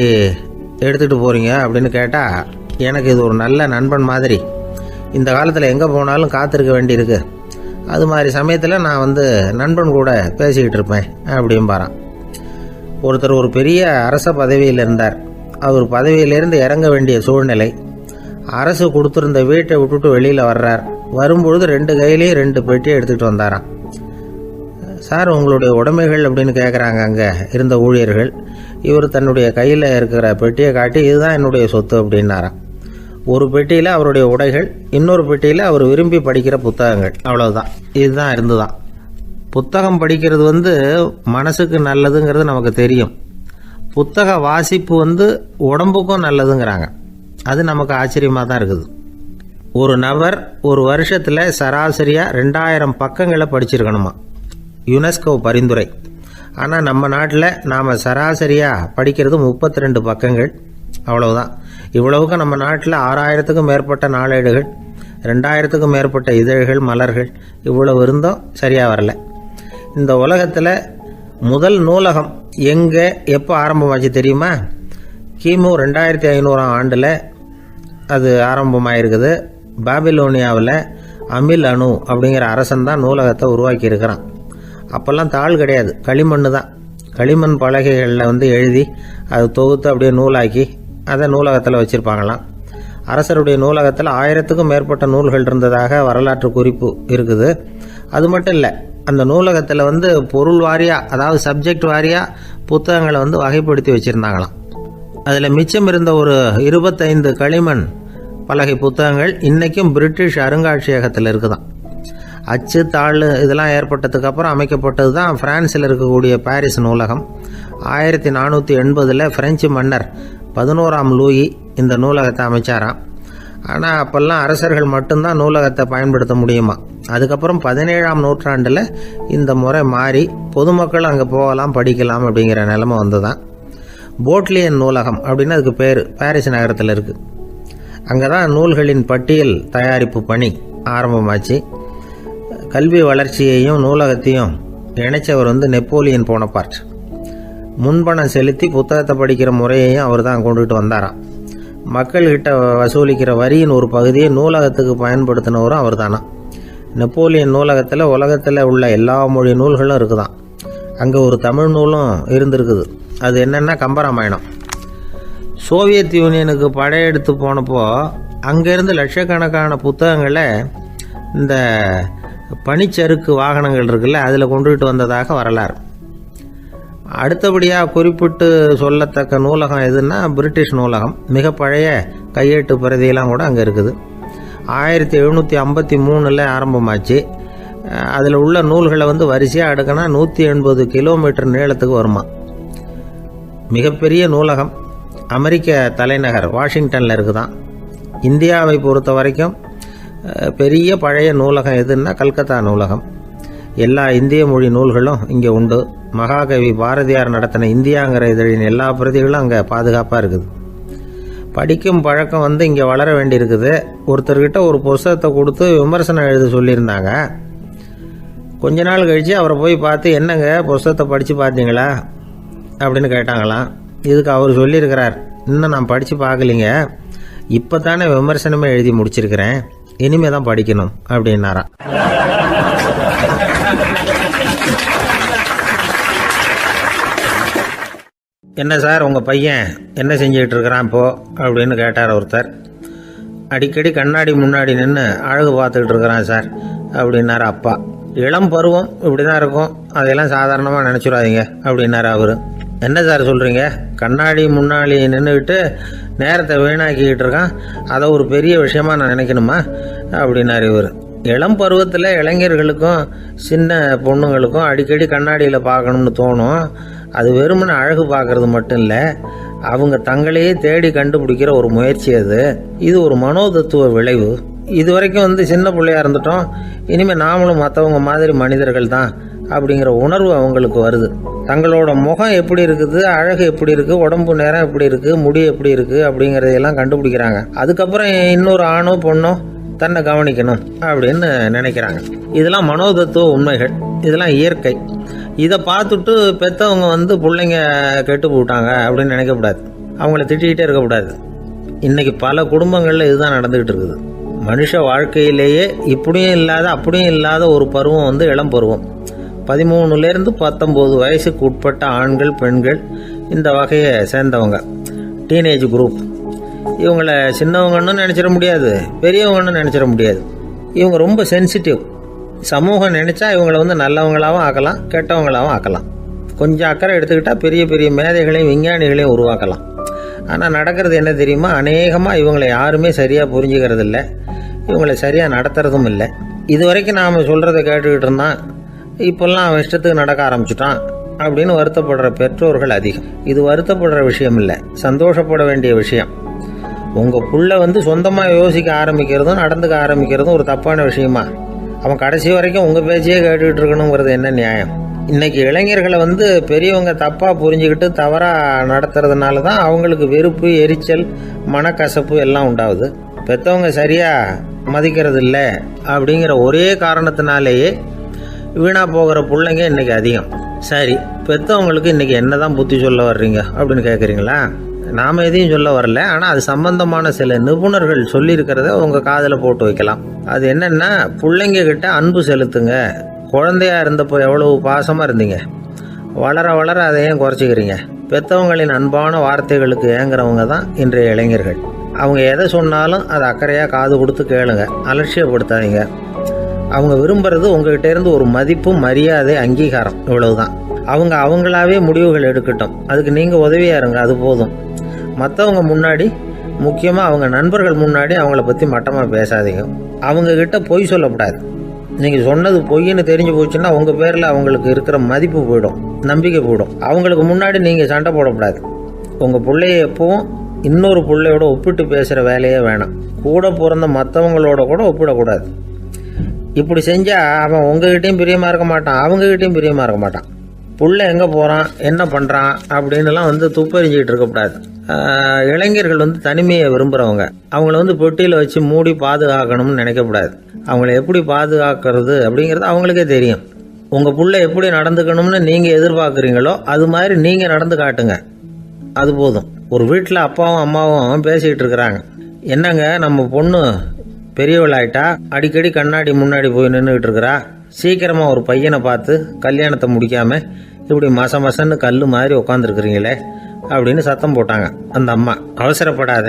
எடுத்துகிட்டு போகிறீங்க அப்படின்னு கேட்டால், எனக்கு இது ஒரு நல்ல நண்பன் மாதிரி, இந்த காலத்தில் எங்கே போனாலும் காத்திருக்க வேண்டியிருக்கு, அது மாதிரி சமயத்தில் நான் நண்பன் கூட பேசிக்கிட்டு இருப்பேன் அப்படிம்பாரான். ஒருத்தர் ஒரு பெரிய அரச பதவியில் இருந்தார். அவர் பதவியிலிருந்து இறங்க வேண்டிய சூழ்நிலை. அரசு கொடுத்துருந்த வீட்டை விட்டுட்டு வெளியில் வர்றார். வரும்பொழுது 2 கையிலையும் 2 பெட்டியை எடுத்துகிட்டு வந்தாராம். சார், உங்களுடைய உடைமைகள் அப்படின்னு கேட்குறாங்க அங்கே இருந்த ஊழியர்கள். இவர் தன்னுடைய கையில் இருக்கிற பெட்டியை காட்டி, இதுதான் என்னுடைய சொத்து அப்படின்னாராம். ஒரு பெட்டியில் அவருடைய உடைகள், இன்னொரு பெட்டியில் அவர் விரும்பி படிக்கிற புத்தகங்கள், அவ்வளவுதான். இதுதான் இருந்துதான். புத்தகம் படிக்கிறது மனசுக்கு நல்லதுங்கிறது நமக்கு தெரியும். புத்தக வாசிப்பு உடம்புக்கும் நல்லதுங்கிறாங்க. அது நமக்கு ஆச்சரியமாக தான் இருக்குது. ஒரு நபர் ஒரு வருஷத்தில் சராசரியாக 2000 பக்கங்களை படிச்சிருக்கணுமா, யுனெஸ்கோ பரிந்துரை. ஆனால் நம்ம நாட்டில் நாம் சராசரியாக படிக்கிறது 32 பக்கங்கள், அவ்வளவுதான். இவ்வளவுக்கு நம்ம நாட்டில் 6000த்துக்கும் மேற்பட்ட நாளேடுகள், 2000த்துக்கும் மேற்பட்ட இதழ்கள், மலர்கள், இவ்வளவு இருந்தும் சரியாக வரல. இந்த உலகத்தில் முதல் நூலகம் எங்கே எப்போ ஆரம்பமாச்சு தெரியுமா? கிமு 2500ஆம் ஆண்டில் அது ஆரம்பமாயிருக்குது. பாபிலோனியாவில் அமில் அணு அப்படிங்கிற அரசன் தான் நூலகத்தை உருவாக்கி இருக்கிறான். அப்போல்லாம் தாள் கிடையாது, களிமண் தான். களிமண் பலகைகளில் எழுதி அது தொகுத்து அப்படியே நூலாக்கி அதை நூலகத்தில் வச்சுருப்பாங்களாம். அரசருடைய நூலகத்தில் 1000த்துக்கும் மேற்பட்ட நூல்கள் இருந்ததாக வரலாற்று குறிப்பு இருக்குது. அது மட்டும் இல்லை, அந்த நூலகத்தில் பொருள் வாரியாக, அதாவது சப்ஜெக்ட் வாரியாக புத்தகங்களை வகைப்படுத்தி வச்சுருந்தாங்களாம். அதில் மிச்சம் இருந்த ஒரு 25 களிமண் பலகை புத்தகங்கள் இன்றைக்கும் பிரிட்டிஷ் அருங்காட்சியகத்தில் இருக்குதான். அச்சு தாள் இதெல்லாம் ஏற்பட்டதுக்கு அப்புறம் அமைக்கப்பட்டது தான் பிரான்சில் இருக்கக்கூடிய பாரிஸ் நூலகம். 1480 பிரெஞ்சு மன்னர் 11ஆம் லூயி இந்த நூலகத்தை அமைச்சாராம். ஆனால் அப்போல்லாம் அரசர்கள் மட்டும்தான் நூலகத்தை பயன்படுத்த முடியுமா. அதுக்கப்புறம் 17ஆம் நூற்றாண்டில் இந்த முறை மாறி பொதுமக்கள் அங்கே போகலாம், படிக்கலாம் அப்படிங்கிற நிலைமை வந்துதான். போட்லியன் நூலகம் அப்படின்னு அதுக்கு பேர், பாரிஸ் நகரத்தில் இருக்குது. அங்கே தான் நூல்களின் பட்டியல் தயாரிப்பு பணி ஆரம்பமாச்சு. கல்வி வளர்ச்சியையும் நூலகத்தையும் இணைச்சவர் நெப்போலியன் போனபார்ட். முன்பணம் செலுத்தி புத்தகத்தை படிக்கிற முறையையும் அவர் தான் கொண்டுகிட்டு வந்தாராம். மக்கள்கிட்ட வசூலிக்கிற வரியின் ஒரு பகுதியை நூலகத்துக்கு பயன்படுத்தினவரும் அவர் தானா. நெப்போலியன் நூலகத்தில் உலகத்தில் உள்ள எல்லா மொழி நூல்களும் இருக்குதான். அங்கே ஒரு தமிழ் நூலும் இருந்திருக்குது. அது என்னென்னா கம்பராமாயணம். சோவியத் யூனியனுக்கு படையெடுத்து போனப்போ அங்கேருந்து லட்சக்கணக்கான புத்தகங்களை இந்த பனிச்சறுக்கு வாகனங்கள் இருக்குல்ல, அதில் கொண்டுகிட்டு வந்ததாக வரலாறு. அடுத்தபடியாக குறிப்பிட்டு சொல்லத்தக்க நூலகம் எதுன்னா பிரிட்டிஷ் நூலகம். மிக பழைய கையெழுத்து பிரதியெல்லாம் கூட அங்கே இருக்குது. 1753 ஆரம்பமாச்சு. அதில் உள்ள நூல்களை வரிசையாக அடுக்கினா 180 கிலோமீட்டர் நீளத்துக்கு வருமா. மிகப்பெரிய நூலகம் அமெரிக்க தலைநகர் வாஷிங்டனில் இருக்குதான். இந்தியாவை பொறுத்த வரைக்கும் பெரிய பழைய நூலகம் எதுன்னா கல்கத்தா நூலகம். எல்லா இந்திய மொழி நூல்களும் இங்கே உண்டு. மகாகவி பாரதியார் நடத்தின இந்தியாங்கிற இதழின் எல்லா பிரதிகளும் அங்கே பாதுகாப்பாக இருக்குது. படிக்கும் பழக்கம் இங்கே வளர வேண்டியிருக்குது. ஒருத்தர்கிட்ட ஒரு புஸ்தகத்தை கொடுத்து விமர்சனம் எழுத சொல்லியிருந்தாங்க. கொஞ்ச நாள் கழித்து அவரை போய் பார்த்து, என்னங்க புஸ்தகத்தை படித்து பார்த்தீங்களா அப்படின்னு கேட்டாங்களாம். இதுக்கு அவர் சொல்லியிருக்கிறார், இன்னும் நான் படித்து பார்க்கலிங்க, இப்போ தானே விமர்சனமே எழுதி முடிச்சிருக்கிறேன், இனிமே தான் படிக்கணும் அப்படின்னாராம். என்ன சார் உங்கள் பையன் என்ன செஞ்சுக்கிட்டு இருக்கிறான் இப்போ அப்படின்னு கேட்டார் ஒருத்தர். அடிக்கடி கண்ணாடி முன்னாடி நின்று அழகு பார்த்துக்கிட்டு இருக்கிறான் சார் அப்படின்னாரு அப்பா. இளம் பருவம் இப்படி தான் இருக்கும், அதையெல்லாம் சாதாரணமாக நினச்சிடாதீங்க அப்படின்னாரு அவர். என்ன சார் சொல்கிறீங்க, கண்ணாடி முன்னாடி நின்றுக்கிட்டு நேரத்தை வீணாக்கிக்கிட்டு இருக்கான், அதை ஒரு பெரிய விஷயமா நான் நினைக்கணுமா அப்படின்னாரு இவர். இளம் பருவத்தில் இளைஞர்களுக்கும் சின்ன பொண்ணுங்களுக்கும் அடிக்கடி கண்ணாடியில் பார்க்கணும்னு தோணும். அது வெறுமனே அழகு பார்க்கறது மட்டும் இல்லை, அவங்க தங்களையே தேடி கண்டுபிடிக்கிற ஒரு முயற்சி அது. இது ஒரு மனோதத்துவ விளைவு. இது வரைக்கும் சின்ன பிள்ளையா இருந்துட்டோம், இனிமேல் நாமளும் மற்றவங்க மாதிரி மனிதர்கள் தான் அப்படிங்கிற உணர்வு அவங்களுக்கு வருது. தங்களோட முகம் எப்படி இருக்குது, அழகு எப்படி இருக்குது, உடம்பு நேரம் எப்படி இருக்குது, முடி எப்படி இருக்குது அப்படிங்கிறதையெல்லாம் கண்டுபிடிக்கிறாங்க. அதுக்கப்புறம் இன்னொரு ஆணோ பொண்ணோ தன்னை கவனிக்கணும் அப்படின்னு நினைக்கிறாங்க. இதெல்லாம் மனோதத்துவ உண்மைகள், இதெல்லாம் இயற்கை. இதை பார்த்துட்டு பெற்றவங்க பிள்ளைங்க கெட்டு போட்டாங்க அப்படின்னு நினைக்கக்கூடாது, அவங்கள திட்டிகிட்டே இருக்கக்கூடாது. இன்றைக்கி பல குடும்பங்களில் இதுதான் நடந்துக்கிட்டு இருக்குது. மனுஷ வாழ்க்கையிலேயே இப்படியும் இல்லாத அப்படியும் இல்லாத ஒரு பருவம் இளம் பருவம். 13லேருந்து 19 வயசுக்கு உட்பட்ட ஆண்கள் பெண்கள் இந்த வகையை சேர்ந்தவங்க, டீனேஜ் குரூப். இவங்கள சின்னவங்கன்னு நினச்சிட முடியாது, பெரியவங்கன்னு நினச்சிட முடியாது. இவங்க ரொம்ப சென்சிட்டிவ். சமூகம் நினச்சா இவங்களை நல்லவங்களாகவும் ஆக்கலாம், கெட்டவங்களாகவும் ஆக்கலாம். கொஞ்சம் அக்கறை எடுத்துக்கிட்டால் பெரிய பெரிய மேதைகளையும் விஞ்ஞானிகளையும் உருவாக்கலாம். ஆனால் நடக்கிறது என்ன தெரியுமா, அநேகமாக இவங்களை யாருமே சரியாக புரிஞ்சுக்கிறது இல்லை, இவங்களை சரியாக நடத்துறதும் இல்லை. இது வரைக்கும் நாம் சொல்கிறத கேட்டுக்கிட்டு இருந்தான், இப்போல்லாம் அவன் இஷ்டத்துக்கு நடக்க ஆரம்பிச்சுட்டான் அப்படின்னு வருத்தப்படுற பெற்றோர்கள் அதிகம். இது வருத்தப்படுற விஷயம் இல்லை, சந்தோஷப்பட வேண்டிய விஷயம். உங்கள் புள்ள சொந்தமாக யோசிக்க ஆரம்பிக்கிறதும் நடந்துக்க ஆரம்பிக்கிறதும் ஒரு தப்பான விஷயமா? அவன் கடைசி வரைக்கும் உங்கள் பேச்சையே கேட்டுக்கிட்டு இருக்கணுங்கிறது என்ன நியாயம்? இன்றைக்கி இளைஞர்களை பெரியவங்க தப்பாக புரிஞ்சுக்கிட்டு தவறாக நடத்துறதுனால தான் அவங்களுக்கு வெறுப்பு, எரிச்சல், மனக்கசப்பு எல்லாம் உண்டாகுது. பெற்றவங்க சரியாக மதிக்கிறது இல்லை அப்படிங்கிற ஒரே காரணத்தினாலேயே வீணாக போகிற பிள்ளைங்க இன்றைக்கி அதிகம். சரி, பெற்றவங்களுக்கு இன்றைக்கி என்ன தான் புத்தி சொல்ல வர்றீங்க அப்படின்னு கேட்குறீங்களா? நாம் எதையும் சொல்ல வரல, ஆனால் அது சம்பந்தமான சில நிபுணர்கள் சொல்லியிருக்கிறத உங்கள் காதில் போட்டு வைக்கலாம். அது என்னென்னா, பிள்ளைங்க கிட்ட அன்பு செலுத்துங்க. குழந்தையா இருந்தப்போ எவ்வளவு பாசமாக இருந்தீங்க, வளர வளர அதை ஏன் குறைச்சிக்கிறீங்க? பெற்றவங்களின் அன்பான வார்த்தைகளுக்கு ஏங்குறவங்க தான் இன்றைய இளைஞர்கள். அவங்க எதை சொன்னாலும் அதை அக்கறையாக காது கொடுத்து கேளுங்க, அலட்சியப்படுத்தாதீங்க. அவங்க விரும்புறது உங்ககிட்ட இருந்து ஒரு மதிப்பு, மரியாதை, அங்கீகாரம், இவ்வளவுதான். அவங்க அவங்களாவே முடிவுகள் எடுக்கட்டும், அதுக்கு நீங்கள் உதவியாக இருங்க, அது போதும். மற்றவங்க முன்னாடி, முக்கியமாக அவங்க நண்பர்கள் முன்னாடி அவங்கள பற்றி மட்டமாக பேசாதீங்க. அவங்கக்கிட்ட பொய் சொல்லக்கூடாது. நீங்கள் சொன்னது பொய்ன்னு தெரிஞ்சு போச்சுன்னா உங்கள் பேரில் அவங்களுக்கு இருக்கிற மதிப்பு போயிடும், நம்பிக்கை போயிடும். அவங்களுக்கு முன்னாடி நீங்கள் சண்டை போடக்கூடாது. உங்கள் பிள்ளைய எப்பவும் இன்னொரு பிள்ளையோட ஒப்பிட்டு பேசுகிற வேலையே வேணாம். கூட பிறந்த மற்றவங்களோட கூட ஒப்பிடக்கூடாது. இப்படி செஞ்சால் அவன் உங்ககிட்டையும் பிரியமாக இருக்க மாட்டான், அவங்ககிட்டையும் பிரியமாக இருக்க மாட்டான். புள்ள எங்கே போகிறான், என்ன பண்ணுறான் அப்படின்னுலாம் துப்பறிஞ்சிக்கிட்டு இருக்கக்கூடாது. இளைஞர்கள் தனிமையை விரும்புகிறவங்க. அவங்கள பெட்டியில் வச்சு மூடி பாதுகாக்கணும்னு நினைக்கக்கூடாது. அவங்கள எப்படி பாதுகாக்கிறது அப்படிங்கிறது அவங்களுக்கே தெரியும். உங்கள் புள்ள எப்படி நடந்துக்கணும்னு நீங்கள் எதிர்பார்க்குறீங்களோ அது மாதிரி நீங்கள் நடந்து காட்டுங்க, அது போதும். ஒரு வீட்டில் அப்பாவும் அம்மாவும் பேசிக்கிட்டு இருக்கிறாங்க. என்னங்க, நம்ம பொண்ணு பெரியவளாயிட்டா, அடிக்கடி கண்ணாடி முன்னாடி போய் நின்றுக்கிட்டு இருக்கிறா, சீக்கிரமாக ஒரு பையனை பார்த்து கல்யாணத்தை முடிக்காமல் இப்படி மசன்னு கல் மாதிரி உட்காந்துருக்குறீங்களே அப்படின்னு சத்தம் போட்டாங்க அந்த அம்மா. அவசரப்படாத,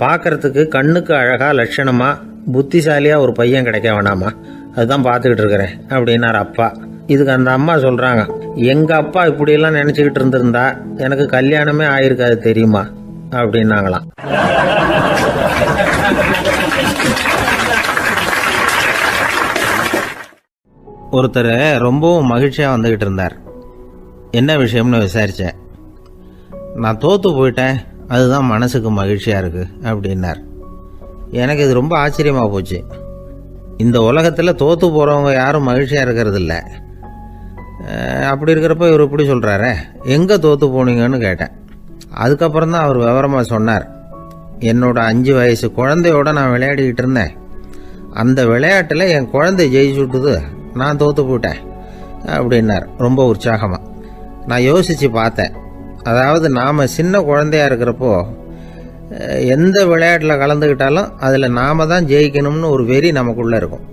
பார்க்கறதுக்கு கண்ணுக்கு அழகா லட்சணமா புத்திசாலியாக ஒரு பையன் கிடைக்க வேணாமா, அதுதான் பார்த்துக்கிட்டு இருக்கிறேன் அப்படின்னார் அப்பா. இதுக்கு அந்த அம்மா சொல்கிறாங்க, எங்கள் அப்பா இப்படியெல்லாம் நினச்சிக்கிட்டு இருந்திருந்தா எனக்கு கல்யாணமே ஆயிருக்காது தெரியுமா அப்படின்னாங்களாம். ஒருத்தர் ரொம்பவும் மகிழ்ச்சியாக வந்துக்கிட்டு இருந்தார். என்ன விஷயம்னு விசாரித்தேன். நான் தோற்று போயிட்டேன், அதுதான் மனசுக்கு மகிழ்ச்சியாக இருக்குது அப்படின்னார். எனக்கு இது ரொம்ப ஆச்சரியமாக போச்சு. இந்த உலகத்தில் தோற்று போகிறவங்க யாரும் மகிழ்ச்சியாக இருக்கிறது இல்லை. அப்படி இருக்கிறப்ப இவர் இப்படி சொல்கிறாரே, எங்கே தோற்று போனீங்கன்னு கேட்டேன். அதுக்கப்புறம் தான் அவர் விவரமாக சொன்னார். என்னோட 5 வயசு குழந்தையோட நான் விளையாடிக்கிட்டு இருந்தேன். அந்த விளையாட்டில் என் குழந்தை ஜெயிச்சு விட்டுது, நான் தோற்று போயிட்டேன் அப்படின்னார் ரொம்ப உற்சாகமாக. நான் யோசித்து பார்த்தேன். அதாவது நாம் சின்ன குழந்தையாக இருக்கிறப்போ எந்த விளையாட்டில் கலந்துக்கிட்டாலும் அதில் நாம் தான் ஜெயிக்கணும்னு ஒரு வெறி நமக்குள்ளே இருக்கும்.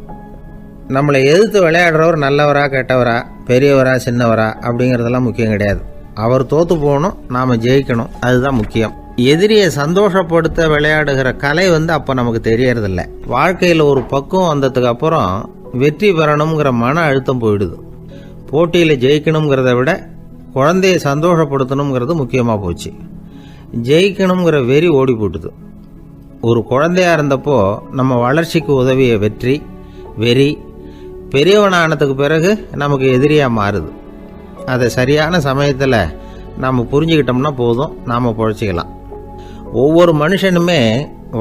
நம்மளை எதிர்த்து விளையாடுறவர் நல்லவரா கெட்டவரா பெரியவரா சின்னவரா அப்படிங்கிறதெல்லாம் முக்கியம் கிடையாது. அவர் தோற்று போகணும், நாம் ஜெயிக்கணும், அதுதான் முக்கியம். எதிரியை சந்தோஷப்படுத்த விளையாடுகிற கலை அப்போ நமக்கு தெரியறதில்ல. வாழ்க்கையில் ஒரு பக்குவம் வந்ததுக்கு அப்புறம் வெற்றி பெறணுங்கிற மன அழுத்தம் போயிடுது. போட்டியில் ஜெயிக்கணுங்கிறத விட குழந்தையை சந்தோஷப்படுத்தணுங்கிறது முக்கியமாக போச்சு. ஜெயிக்கணுங்கிற வெறி ஓடி போட்டுது. ஒரு குழந்தையாக இருந்தப்போ நம்ம வளர்ச்சிக்கு உதவிய வெறி பெரியவனானதுக்கு பிறகு நமக்கு எதிரியாக மாறுது. அதை சரியான சமயத்தில் நாம் புரிஞ்சுக்கிட்டோம்னா போதும், நாம் பொழைச்சிக்கலாம். ஒவ்வொரு மனுஷனுமே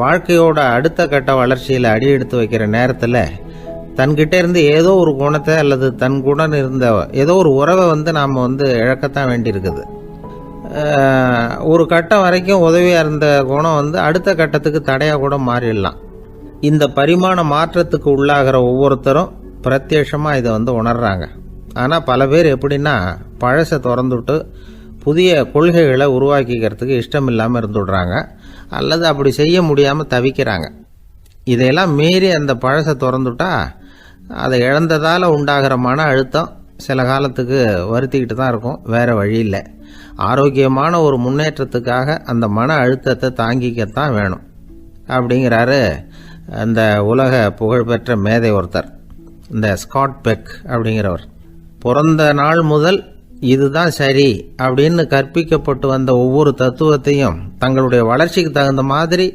வாழ்க்கையோட அடுத்த கட்ட வளர்ச்சியில் அடி எடுத்து வைக்கிற நேரத்தில் தன்கிட்ட இருந்து ஏதோ ஒரு குணத்தை அல்லது தன் குணம் இருந்த ஏதோ ஒரு உறவை நாம் இழக்கத்தான் வேண்டியிருக்குது. ஒரு கட்டம் வரைக்கும் உதவியாக இருந்த குணம் அடுத்த கட்டத்துக்கு தடையாக கூட மாறிடலாம். இந்த பரிமாண மாற்றத்துக்கு உள்ளாகிற ஒவ்வொருத்தரும் பிரத்யட்சமாக இதை உணர்றாங்க. ஆனால் பல பேர் எப்படின்னா பழசை திறந்துவிட்டு புதிய கொள்கைகளை உருவாக்கிக்கிறதுக்கு இஷ்டம் இல்லாமல் இருந்துடுறாங்க, அல்லது அப்படி செய்ய முடியாமல் தவிக்கிறாங்க. இதையெல்லாம் மீறி அந்த பழசை திறந்துட்டா அதை இழந்ததால் உண்டாகிற மன அழுத்தம் சில காலத்துக்கு வருத்திக்கிட்டு தான் இருக்கும், வேறு வழி இல்லை. ஆரோக்கியமான ஒரு முன்னேற்றத்துக்காக அந்த மன அழுத்தத்தை தாங்கிக்கத்தான் வேணும் அப்படிங்கிறாரு அந்த உலக புகழ்பெற்ற மேதை ஒருத்தர், இந்த ஸ்காட் பெக் அப்படிங்கிறவர். பிறந்த நாள் முதல் இதுதான் சரி அப்படின்னு கற்பிக்கப்பட்டு வந்த ஒவ்வொரு தத்துவத்தையும் தங்களுடைய வளர்ச்சிக்கு தகுந்த மாதிரி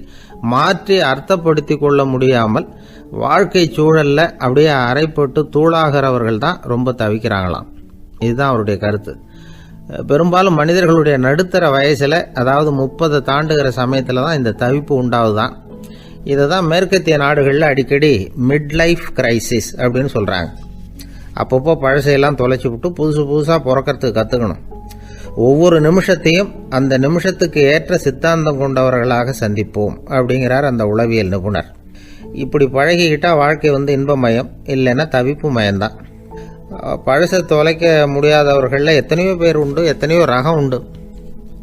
மாற்றி அர்த்தப்படுத்தி கொள்ள முடியாமல் வாழ்க்கை சூழல்ல அப்படியே அரைப்பட்டு தூளாகிறவர்கள் தான் ரொம்ப தவிக்கிறாங்களாம். இதுதான் அவருடைய கருத்து. பெரும்பாலும் மனிதர்களுடைய நடுத்தர வயசில், அதாவது 30 தாண்டுகிற சமயத்தில் தான் இந்த தவிப்பு உண்டாகுதான். இதை தான் மேற்கத்திய நாடுகளில் அடிக்கடி மிட் லைஃப் கிரைசிஸ் அப்படின்னு சொல்கிறாங்க. அப்பப்போ பழசையெல்லாம் தொலைச்சி விட்டு புதுசாக பிறக்கிறதுக்கு கற்றுக்கணும். ஒவ்வொரு நிமிஷத்தையும் அந்த நிமிஷத்துக்கு ஏற்ற சித்தாந்தம் கொண்டவர்களாக சந்திப்போம் அப்படிங்கிறார் அந்த உளவியல் நிபுணர். இப்படி பழகிக்கிட்டால் வாழ்க்கை இன்பமயம், இல்லைன்னா தவிப்பு மயம்தான். பழசை தொலைக்க முடியாதவர்களில் எத்தனையோ பேர் உண்டு, எத்தனையோ ரகம் உண்டு.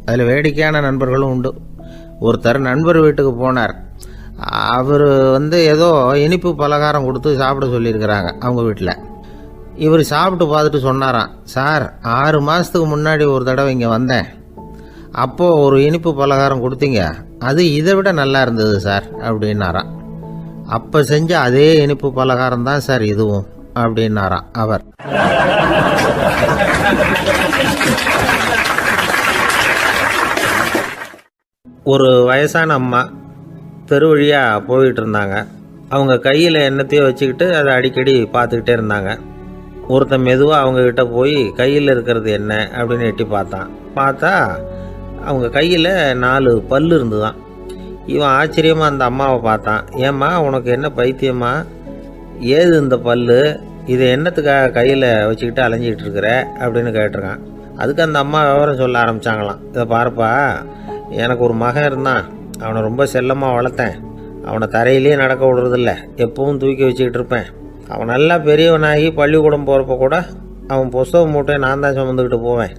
அதில் வேடிக்கையான நண்பர்களும் உண்டு. ஒருத்தர் நண்பர் வீட்டுக்கு போனார். அவர் ஏதோ இனிப்பு பலகாரம் கொடுத்து சாப்பிட சொல்லியிருக்கிறாங்க அவங்க வீட்டில். இவர் சாப்பிட்டு பார்த்துட்டு சொன்னாராம், சார் 6 மாதத்துக்கு முன்னாடி ஒரு தடவை இங்கே வந்தேன், அப்போது ஒரு இனிப்பு பலகாரம் கொடுத்தீங்க, அது இதை விட நல்லா இருந்தது சார் அப்படின்னாராம். அப்போ செஞ்ச அதே இனிப்பு பலகாரம் தான் சார் இதுவும் அப்படின்னாராம் அவர். ஒரு வயசான அம்மா தெரு வழியாக போயிட்டு இருந்தாங்க. அவங்க கையில் என்னத்தையோ வச்சுக்கிட்டு அதை அடிக்கடி பார்த்துக்கிட்டே இருந்தாங்க. ஒருத்தன் மெதுவாக அவங்கக்கிட்ட போய் கையில் இருக்கிறது என்ன அப்படின்னு எட்டி பார்த்தா அவங்க கையில் 4 பல் இருந்துதான். இவன் ஆச்சரியமாக அந்த அம்மாவை பார்த்தான். ஏம்மா உனக்கு என்ன பைத்தியமா, ஏது இந்த பல், இதை என்னத்துக்காக கையில் வச்சுக்கிட்டு அலைஞ்சிக்கிட்டு இருக்கிற அப்படின்னு கேட்டிருக்கான். அதுக்கு அந்த அம்மா விவரம் சொல்ல ஆரம்பித்தாங்களாம். இதை பாருப்பா, எனக்கு ஒரு மகன் இருந்தான், அவனை ரொம்ப செல்லமாக வளர்த்தேன். அவனை தரையிலேயே நடக்க விடுறதில்ல, எப்பவும் தூக்கி வச்சுக்கிட்டு இருப்பேன். அவன் நல்லா பெரியவனாகி பள்ளிக்கூடம் போகிறப்ப கூட அவன் புஸ்தக மூட்டையை நான் தான் சுமந்துக்கிட்டு போவேன்.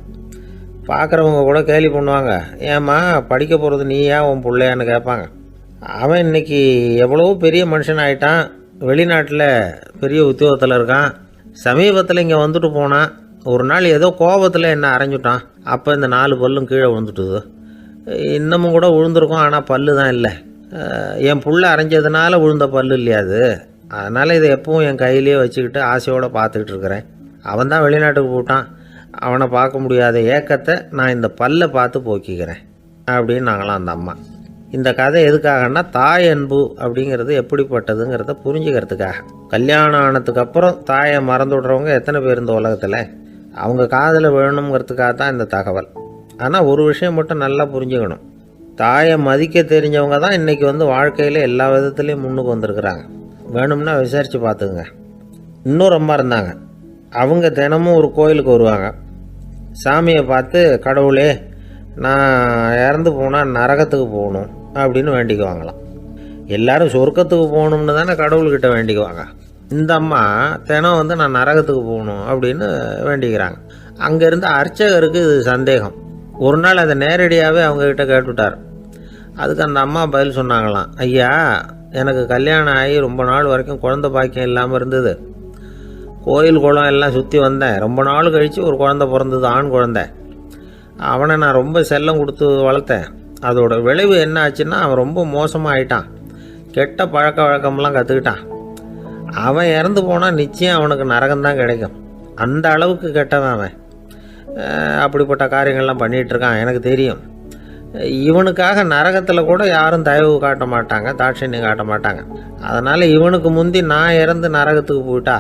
பார்க்குறவங்க கூட கேலி பண்ணுவாங்க, ஏம்மா படிக்க போகிறது நீயா உன் பிள்ளையான்னு கேட்பாங்க. அவன் இன்னைக்கு எவ்வளவோ பெரிய மனுஷன் ஆகிட்டான், வெளிநாட்டில் பெரிய உத்தியோகத்தில் இருக்கான். சமீபத்தில் இங்கே வந்துட்டு போனான். ஒரு நாள் ஏதோ கோபத்தில் என்ன அரைஞ்சுட்டான். அப்போ இந்த 4 பல்லும் கீழே விழுந்துட்டுது. இன்னமும் கூட விழுந்திருக்கும், ஆனால் பல்லு தான் இல்லை. என் புள்ள அரைஞ்சதுனால விழுந்த பல்லு இல்லையா அது, அதனால் இதை எப்பவும் என் கையிலேயே வச்சுக்கிட்டு ஆசையோடு பார்த்துக்கிட்டு இருக்கிறேன். அவன் தான் வெளிநாட்டுக்கு போட்டான், அவனை பார்க்க முடியாத ஏக்கத்தை நான் இந்த பல்லை பார்த்து போக்கிக்கிறேன் அப்படின்னு நாங்களாம் அந்த அம்மா. இந்த கதை எதுக்காகன்னா, தாய் அன்பு அப்படிங்கிறது எப்படிப்பட்டதுங்கிறத புரிஞ்சுக்கிறதுக்காக. கல்யாணம் ஆனதுக்கு அப்புறம் தாயை மறந்து விடுறவங்க எத்தனை பேர் இந்த உலகத்தில், அவங்க காதில் விழணுங்கிறதுக்காக தான் இந்த தகவல். ஆனால் ஒரு விஷயம் மட்டும் நல்லா புரிஞ்சுக்கணும், தாயை மதிக்க தெரிஞ்சவங்க தான் இன்றைக்கி வாழ்க்கையில் எல்லா விதத்துலேயும் முன்னுக்கு வந்திருக்கிறாங்க. வேணும்னா விசாரித்து பார்த்துங்க. இன்னொரு அம்மா இருந்தாங்க, அவங்க தினமும் ஒரு கோயிலுக்கு வருவாங்க. சாமியை பார்த்து, கடவுளே நான் இறந்து போனால் நரகத்துக்கு போகணும் அப்படின்னு வேண்டிக்குவாங்களாம். எல்லாரும் சொர்க்கத்துக்கு போகணும்னு தானே கடவுள்கிட்ட வேண்டிக்குவாங்க. இந்த அம்மா தினம் நான் நரகத்துக்கு போகணும் அப்படின்னு வேண்டிக்கிறாங்க. அங்கேருந்து அர்ச்சகருக்கு இது சந்தேகம். ஒரு நாள் அதை நேரடியாகவே அவங்கக்கிட்ட கேட்டுவிட்டார். அதுக்கு அந்த அம்மா பதில் சொன்னாங்களாம், ஐயா, எனக்கு கல்யாணம் ஆகி ரொம்ப நாள் வரைக்கும் குழந்தை பாக்கியம் இல்லாமல் இருந்தது. கோயில் குளம் எல்லாம் சுற்றி வந்தேன். ரொம்ப நாள் கழித்து ஒரு குழந்தை பிறந்தது, ஆண் குழந்தை. அவனை நான் ரொம்ப செல்லம் கொடுத்து வளர்த்தேன். அதோட விளைவு என்ன ஆச்சுன்னா, அவன் ரொம்ப மோசமாக ஆயிட்டான். கெட்ட பழக்க வழக்கம்லாம் கற்றுக்கிட்டான். அவன் இறந்து போனால் நிச்சயம் அவனுக்கு நரகம்தான் கிடைக்கும். அந்த அளவுக்கு கெட்டவன் அவன். அப்படிப்பட்ட காரியங்கள்லாம் பண்ணிகிட்ருக்கான், எனக்கு தெரியும். இவனுக்காக நரகத்தில் கூட யாரும் தயவு காட்ட மாட்டாங்க, தாட்சண்யம் காட்ட மாட்டாங்க. அதனால் இவனுக்கு முந்தி நான் இறந்து நரகத்துக்கு போயிட்டா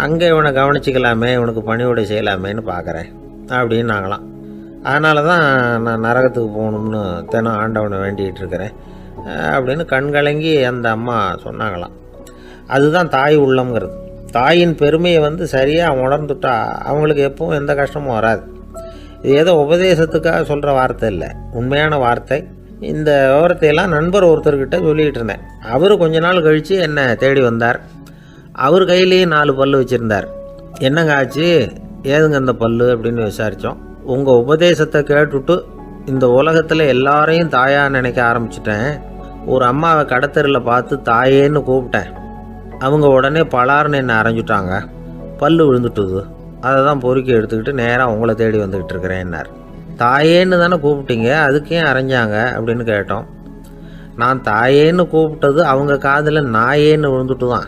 அங்கே இவனை கவனிச்சிக்கலாமே, இவனுக்கு பணிவிடை செய்யலாமேன்னு பார்க்குறேன் அப்படின்னு நாங்களாம். அதனால தான் நான் நரகத்துக்கு போகணும்னு தினம் ஆண்டவனை வேண்டிகிட்டு இருக்கிறேன் அப்படின்னு கண்கலங்கி அந்த அம்மா சொன்னாங்களாம். அதுதான் தாய் உள்ளம்ங்கிறது. தாயின் பெருமையை சரியாக உணர்ந்துட்டா அவங்களுக்கு எப்பவும் எந்த கஷ்டமும் வராது. இது ஏதோ உபதேசத்துக்காக சொல்கிற வார்த்தை இல்லை, உண்மையான வார்த்தை. இந்த விவரத்தையெல்லாம் நண்பர் ஒருத்தர்கிட்ட சொல்லிக்கிட்டு இருந்தேன். அவர் கொஞ்ச நாள் கழித்து என்னை தேடி வந்தார். அவர் கையிலேயே 4 பல்லு வச்சுருந்தார். என்னங்க ஆச்சு, ஏதுங்க அந்த பல்லு அப்படின்னு விசாரித்தோம். உங்கள் உபதேசத்தை கேட்டுட்டு இந்த உலகத்தில் எல்லாரையும் தாயாக நினைக்க ஆரம்பிச்சிட்டேன். ஒரு அம்மாவை கடத்தரில் பார்த்து தாயேன்னு கூப்பிட்டேன். அவங்க உடனே பலார்னு என்னை அரைஞ்சிட்டாங்க. பல்லு விழுந்துட்டுது. அதை தான் பொறுக்கி எடுத்துக்கிட்டு நேராக உங்களை தேடி வந்துக்கிட்டு இருக்கிறேன்னார். தாயேன்னு தானே கூப்பிட்டீங்க, அதுக்கு ஏன் அரைஞ்சாங்க அப்படின்னு கேட்டோம். நான் தாயேன்னு கூப்பிட்டது அவங்க காதில் நாயேன்னு விழுந்துட்டு தான்,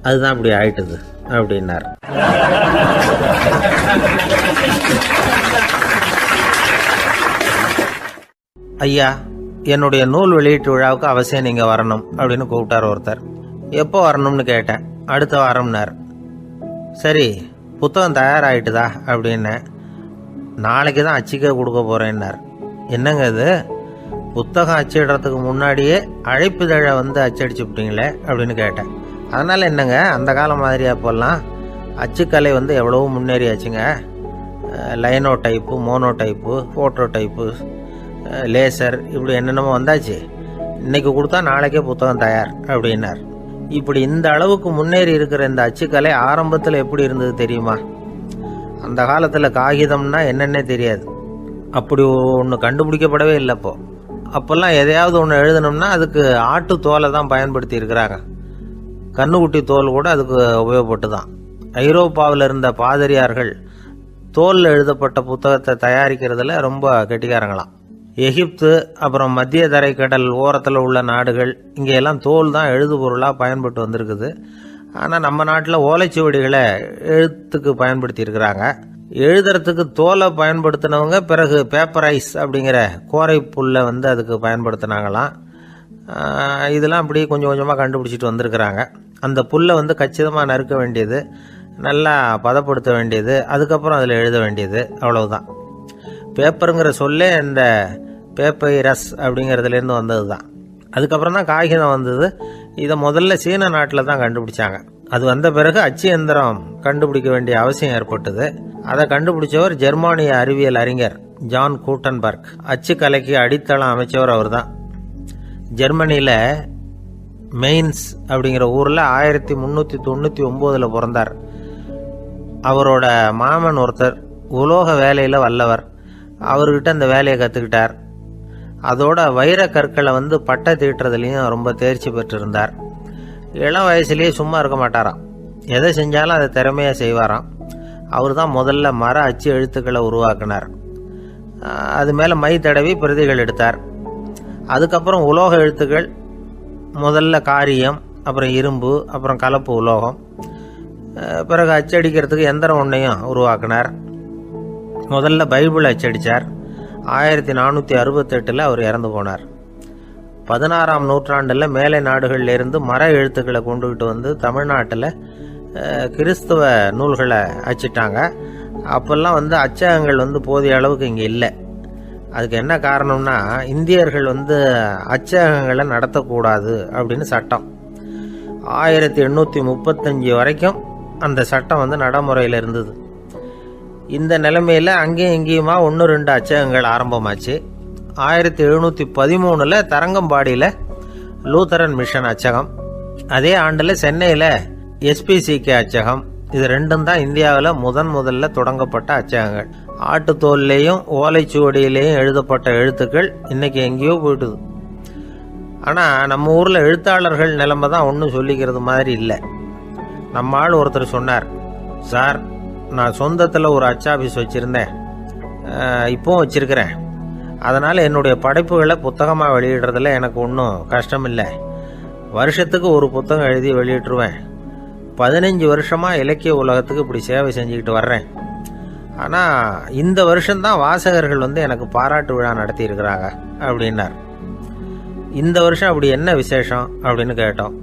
அதுதான் இப்படி ஆயிட்டுது அப்படின்னார். ஐயா, என்னுடைய நூல் வெளியீட்டு விழாவுக்கு அவசியம் நீங்கள் வரணும் அப்படின்னு கூப்பிட்டார் ஒருத்தர். எப்போ வரணும்னு கேட்டேன். அடுத்த வாரம்னார். சரி, புத்தகம் தயாராகிட்டுதா அப்படின்னேன். நாளைக்கு தான் அச்சிக்க கொடுக்க போகிறேன்னார். என்னங்க இது, புத்தகம் அச்சிடுறதுக்கு முன்னாடியே அழைப்புதழை அச்சடிச்சு விட்டீங்களே அப்படின்னு கேட்டேன். அதனால் என்னங்க, அந்த காலம் மாதிரி அப்போல்லாம் அச்சுக்கலை எவ்வளவோ முன்னேறியாச்சுங்க. Linotype, monotype, phototype, laser, இப்படி என்னென்னமோ வந்தாச்சு. இன்றைக்கி கொடுத்தா நாளைக்கே புத்தகம் தயார் அப்படின்னார். இப்படி இந்த அளவுக்கு முன்னேறி இருக்கிற இந்த அச்சுக்கலை ஆரம்பத்தில் எப்படி இருந்தது தெரியுமா? அந்த காலத்தில் காகிதம்னா என்னென்னே தெரியாது. அப்படி ஒன்று கண்டுபிடிக்கப்படவே இல்லை. அப்போல்லாம் எதையாவது ஒன்று எழுதணும்னா அதுக்கு ஆட்டு தோலை தான் பயன்படுத்தி இருக்கிறாங்க. கண்ணுக்குட்டி தோல் கூட அதுக்கு உபயோகப்பட்டு தான். ஐரோப்பாவில் இருந்த பாதிரியார்கள் தோலில் எழுதப்பட்ட புத்தகத்தை தயாரிக்கிறதுல ரொம்ப கெட்டிக்காரங்களாம். எகிப்து, அப்புறம் மத்திய தரைக்கடல் ஓரத்தில் உள்ள நாடுகள், இங்கே எல்லாம் தோல் தான் எழுதுபொருளாக பயன்பட்டு வந்திருக்குது. ஆனால் நம்ம நாட்டில் ஓலைச்சுவடிகளை எழுத்துக்கு பயன்படுத்தி இருக்கிறாங்க. எழுதுறதுக்கு தோலை பயன்படுத்தினவங்க பிறகு பேப்பரைஸ் அப்படிங்கிற கோரை புல்லை அதுக்கு பயன்படுத்தினாங்களாம். இதெல்லாம் அப்படி கொஞ்சம் கொஞ்சமாக கண்டுபிடிச்சிட்டு வந்திருக்கிறாங்க. அந்த புல்லை கச்சிதமாக நறுக்க வேண்டியது, நல்லா பதப்படுத்த வேண்டியது, அதுக்கப்புறம் அதில் எழுத வேண்டியது, அவ்வளவுதான். பேப்பருங்கிற சொல்லே இந்த பேப்பைரஸ் அப்படிங்கிறதுலேருந்து வந்தது தான். அதுக்கப்புறம் தான் காகிதம் வந்தது. இதை முதல்ல சீன நாட்டில் தான் கண்டுபிடிச்சாங்க. அது வந்த பிறகு அச்சு எந்திரம் கண்டுபிடிக்க வேண்டிய அவசியம் ஏற்பட்டது. அதை கண்டுபிடிச்சவர் ஜெர்மானிய அறிவியல் அறிஞர் ஜான் கூட்டன்பர்க். அச்சு கலைக்கு அடித்தளம் அமைச்சவர் அவர் தான். ஜெர்மனியில் மெயின்ஸ் அப்படிங்கிற ஊரில் 1399 பிறந்தார். அவரோட மாமன் ஒருத்தர் உலோக வேலையில் வல்லவர். அவர்கிட்ட அந்த வேலையை கற்றுக்கிட்டார். அதோட வைர கற்களை பட்டை தீட்டுறதுலையும் ரொம்ப தேர்ச்சி பெற்றிருந்தார். இளம் வயசுலேயே சும்மா இருக்க மாட்டாராம். எதை செஞ்சாலும் அதை திறமையாக செய்வாராம். அவர் தான் முதல்ல மர அச்சு எழுத்துக்களை உருவாக்கினார். அது மேலே மை தடவி பிரதிகள் எடுத்தார். அதுக்கப்புறம் உலோக எழுத்துக்கள், முதல்ல காரியம், அப்புறம் இரும்பு, அப்புறம் கலப்பு உலோகம், பிறகு அச்சடிக்கிறதுக்கு எந்திரம் ஒன்றையும் உருவாக்கினார். முதல்ல பைபிள் அச்சடித்தார். 1468 அவர் இறந்து போனார். 16ஆம் நூற்றாண்டில் மேலை நாடுகளிலிருந்து மர எழுத்துக்களை கொண்டுகிட்டு தமிழ்நாட்டில் கிறிஸ்துவ நூல்களை அச்சிட்டாங்க. அப்போல்லாம் அச்சகங்கள் போதிய அளவுக்கு இங்கே இல்லை. அதுக்கு என்ன காரணம்னா, இந்தியர்கள் அச்சகங்களை நடத்தக்கூடாது அப்படின்னு சட்டம். 1835 வரைக்கும் அந்த சட்டம் நடைமுறையில் இருந்தது. இந்த நிலைமையில் அங்கேயும் இங்கேயுமா 1-2 அச்சகங்கள் ஆரம்பமாச்சு. 1713 தரங்கம்பாடியில் லூத்தரன் மிஷன் அச்சகம், அதே ஆண்டில் சென்னையில் SPCK அச்சகம், இது ரெண்டும் தான் இந்தியாவில் முதல்ல தொடங்கப்பட்ட அச்சகங்கள். ஆட்டுத்தோல்லையும் ஓலைச்சுவடியிலையும் எழுதப்பட்ட எழுத்துக்கள் இன்னைக்கு எங்கேயோ போயிட்டுது. ஆனால் நம்ம ஊரில் எழுத்தாளர்கள் நிலைமை தான் ஒன்றும் சொல்லிக்கிறது மாதிரி இல்லை. நம்ம ஆள் ஒருத்தர் சொன்னார், சார் நான் சொந்தத்தில் ஒரு அச்சாபீஸ் வச்சுருந்தேன், இப்போவும் வச்சுருக்கிறேன். அதனால் என்னுடைய படைப்புகளை புத்தகமாக வெளியிடுறதுல எனக்கு ஒன்றும் கஷ்டம் இல்லை. வருஷத்துக்கு ஒரு புத்தகம் எழுதி வெளியிட்டுருவேன். 15 வருஷமாக இலக்கிய உலகத்துக்கு இப்படி சேவை செஞ்சுக்கிட்டு வர்றேன். ஆனால் இந்த வருஷம்தான் வாசகர்கள் எனக்கு பாராட்டு விழா நடத்தி இருக்கிறாங்க அப்படின்னார். இந்த வருஷம் அப்படி என்ன விசேஷம் அப்படின்னு கேட்டோம்.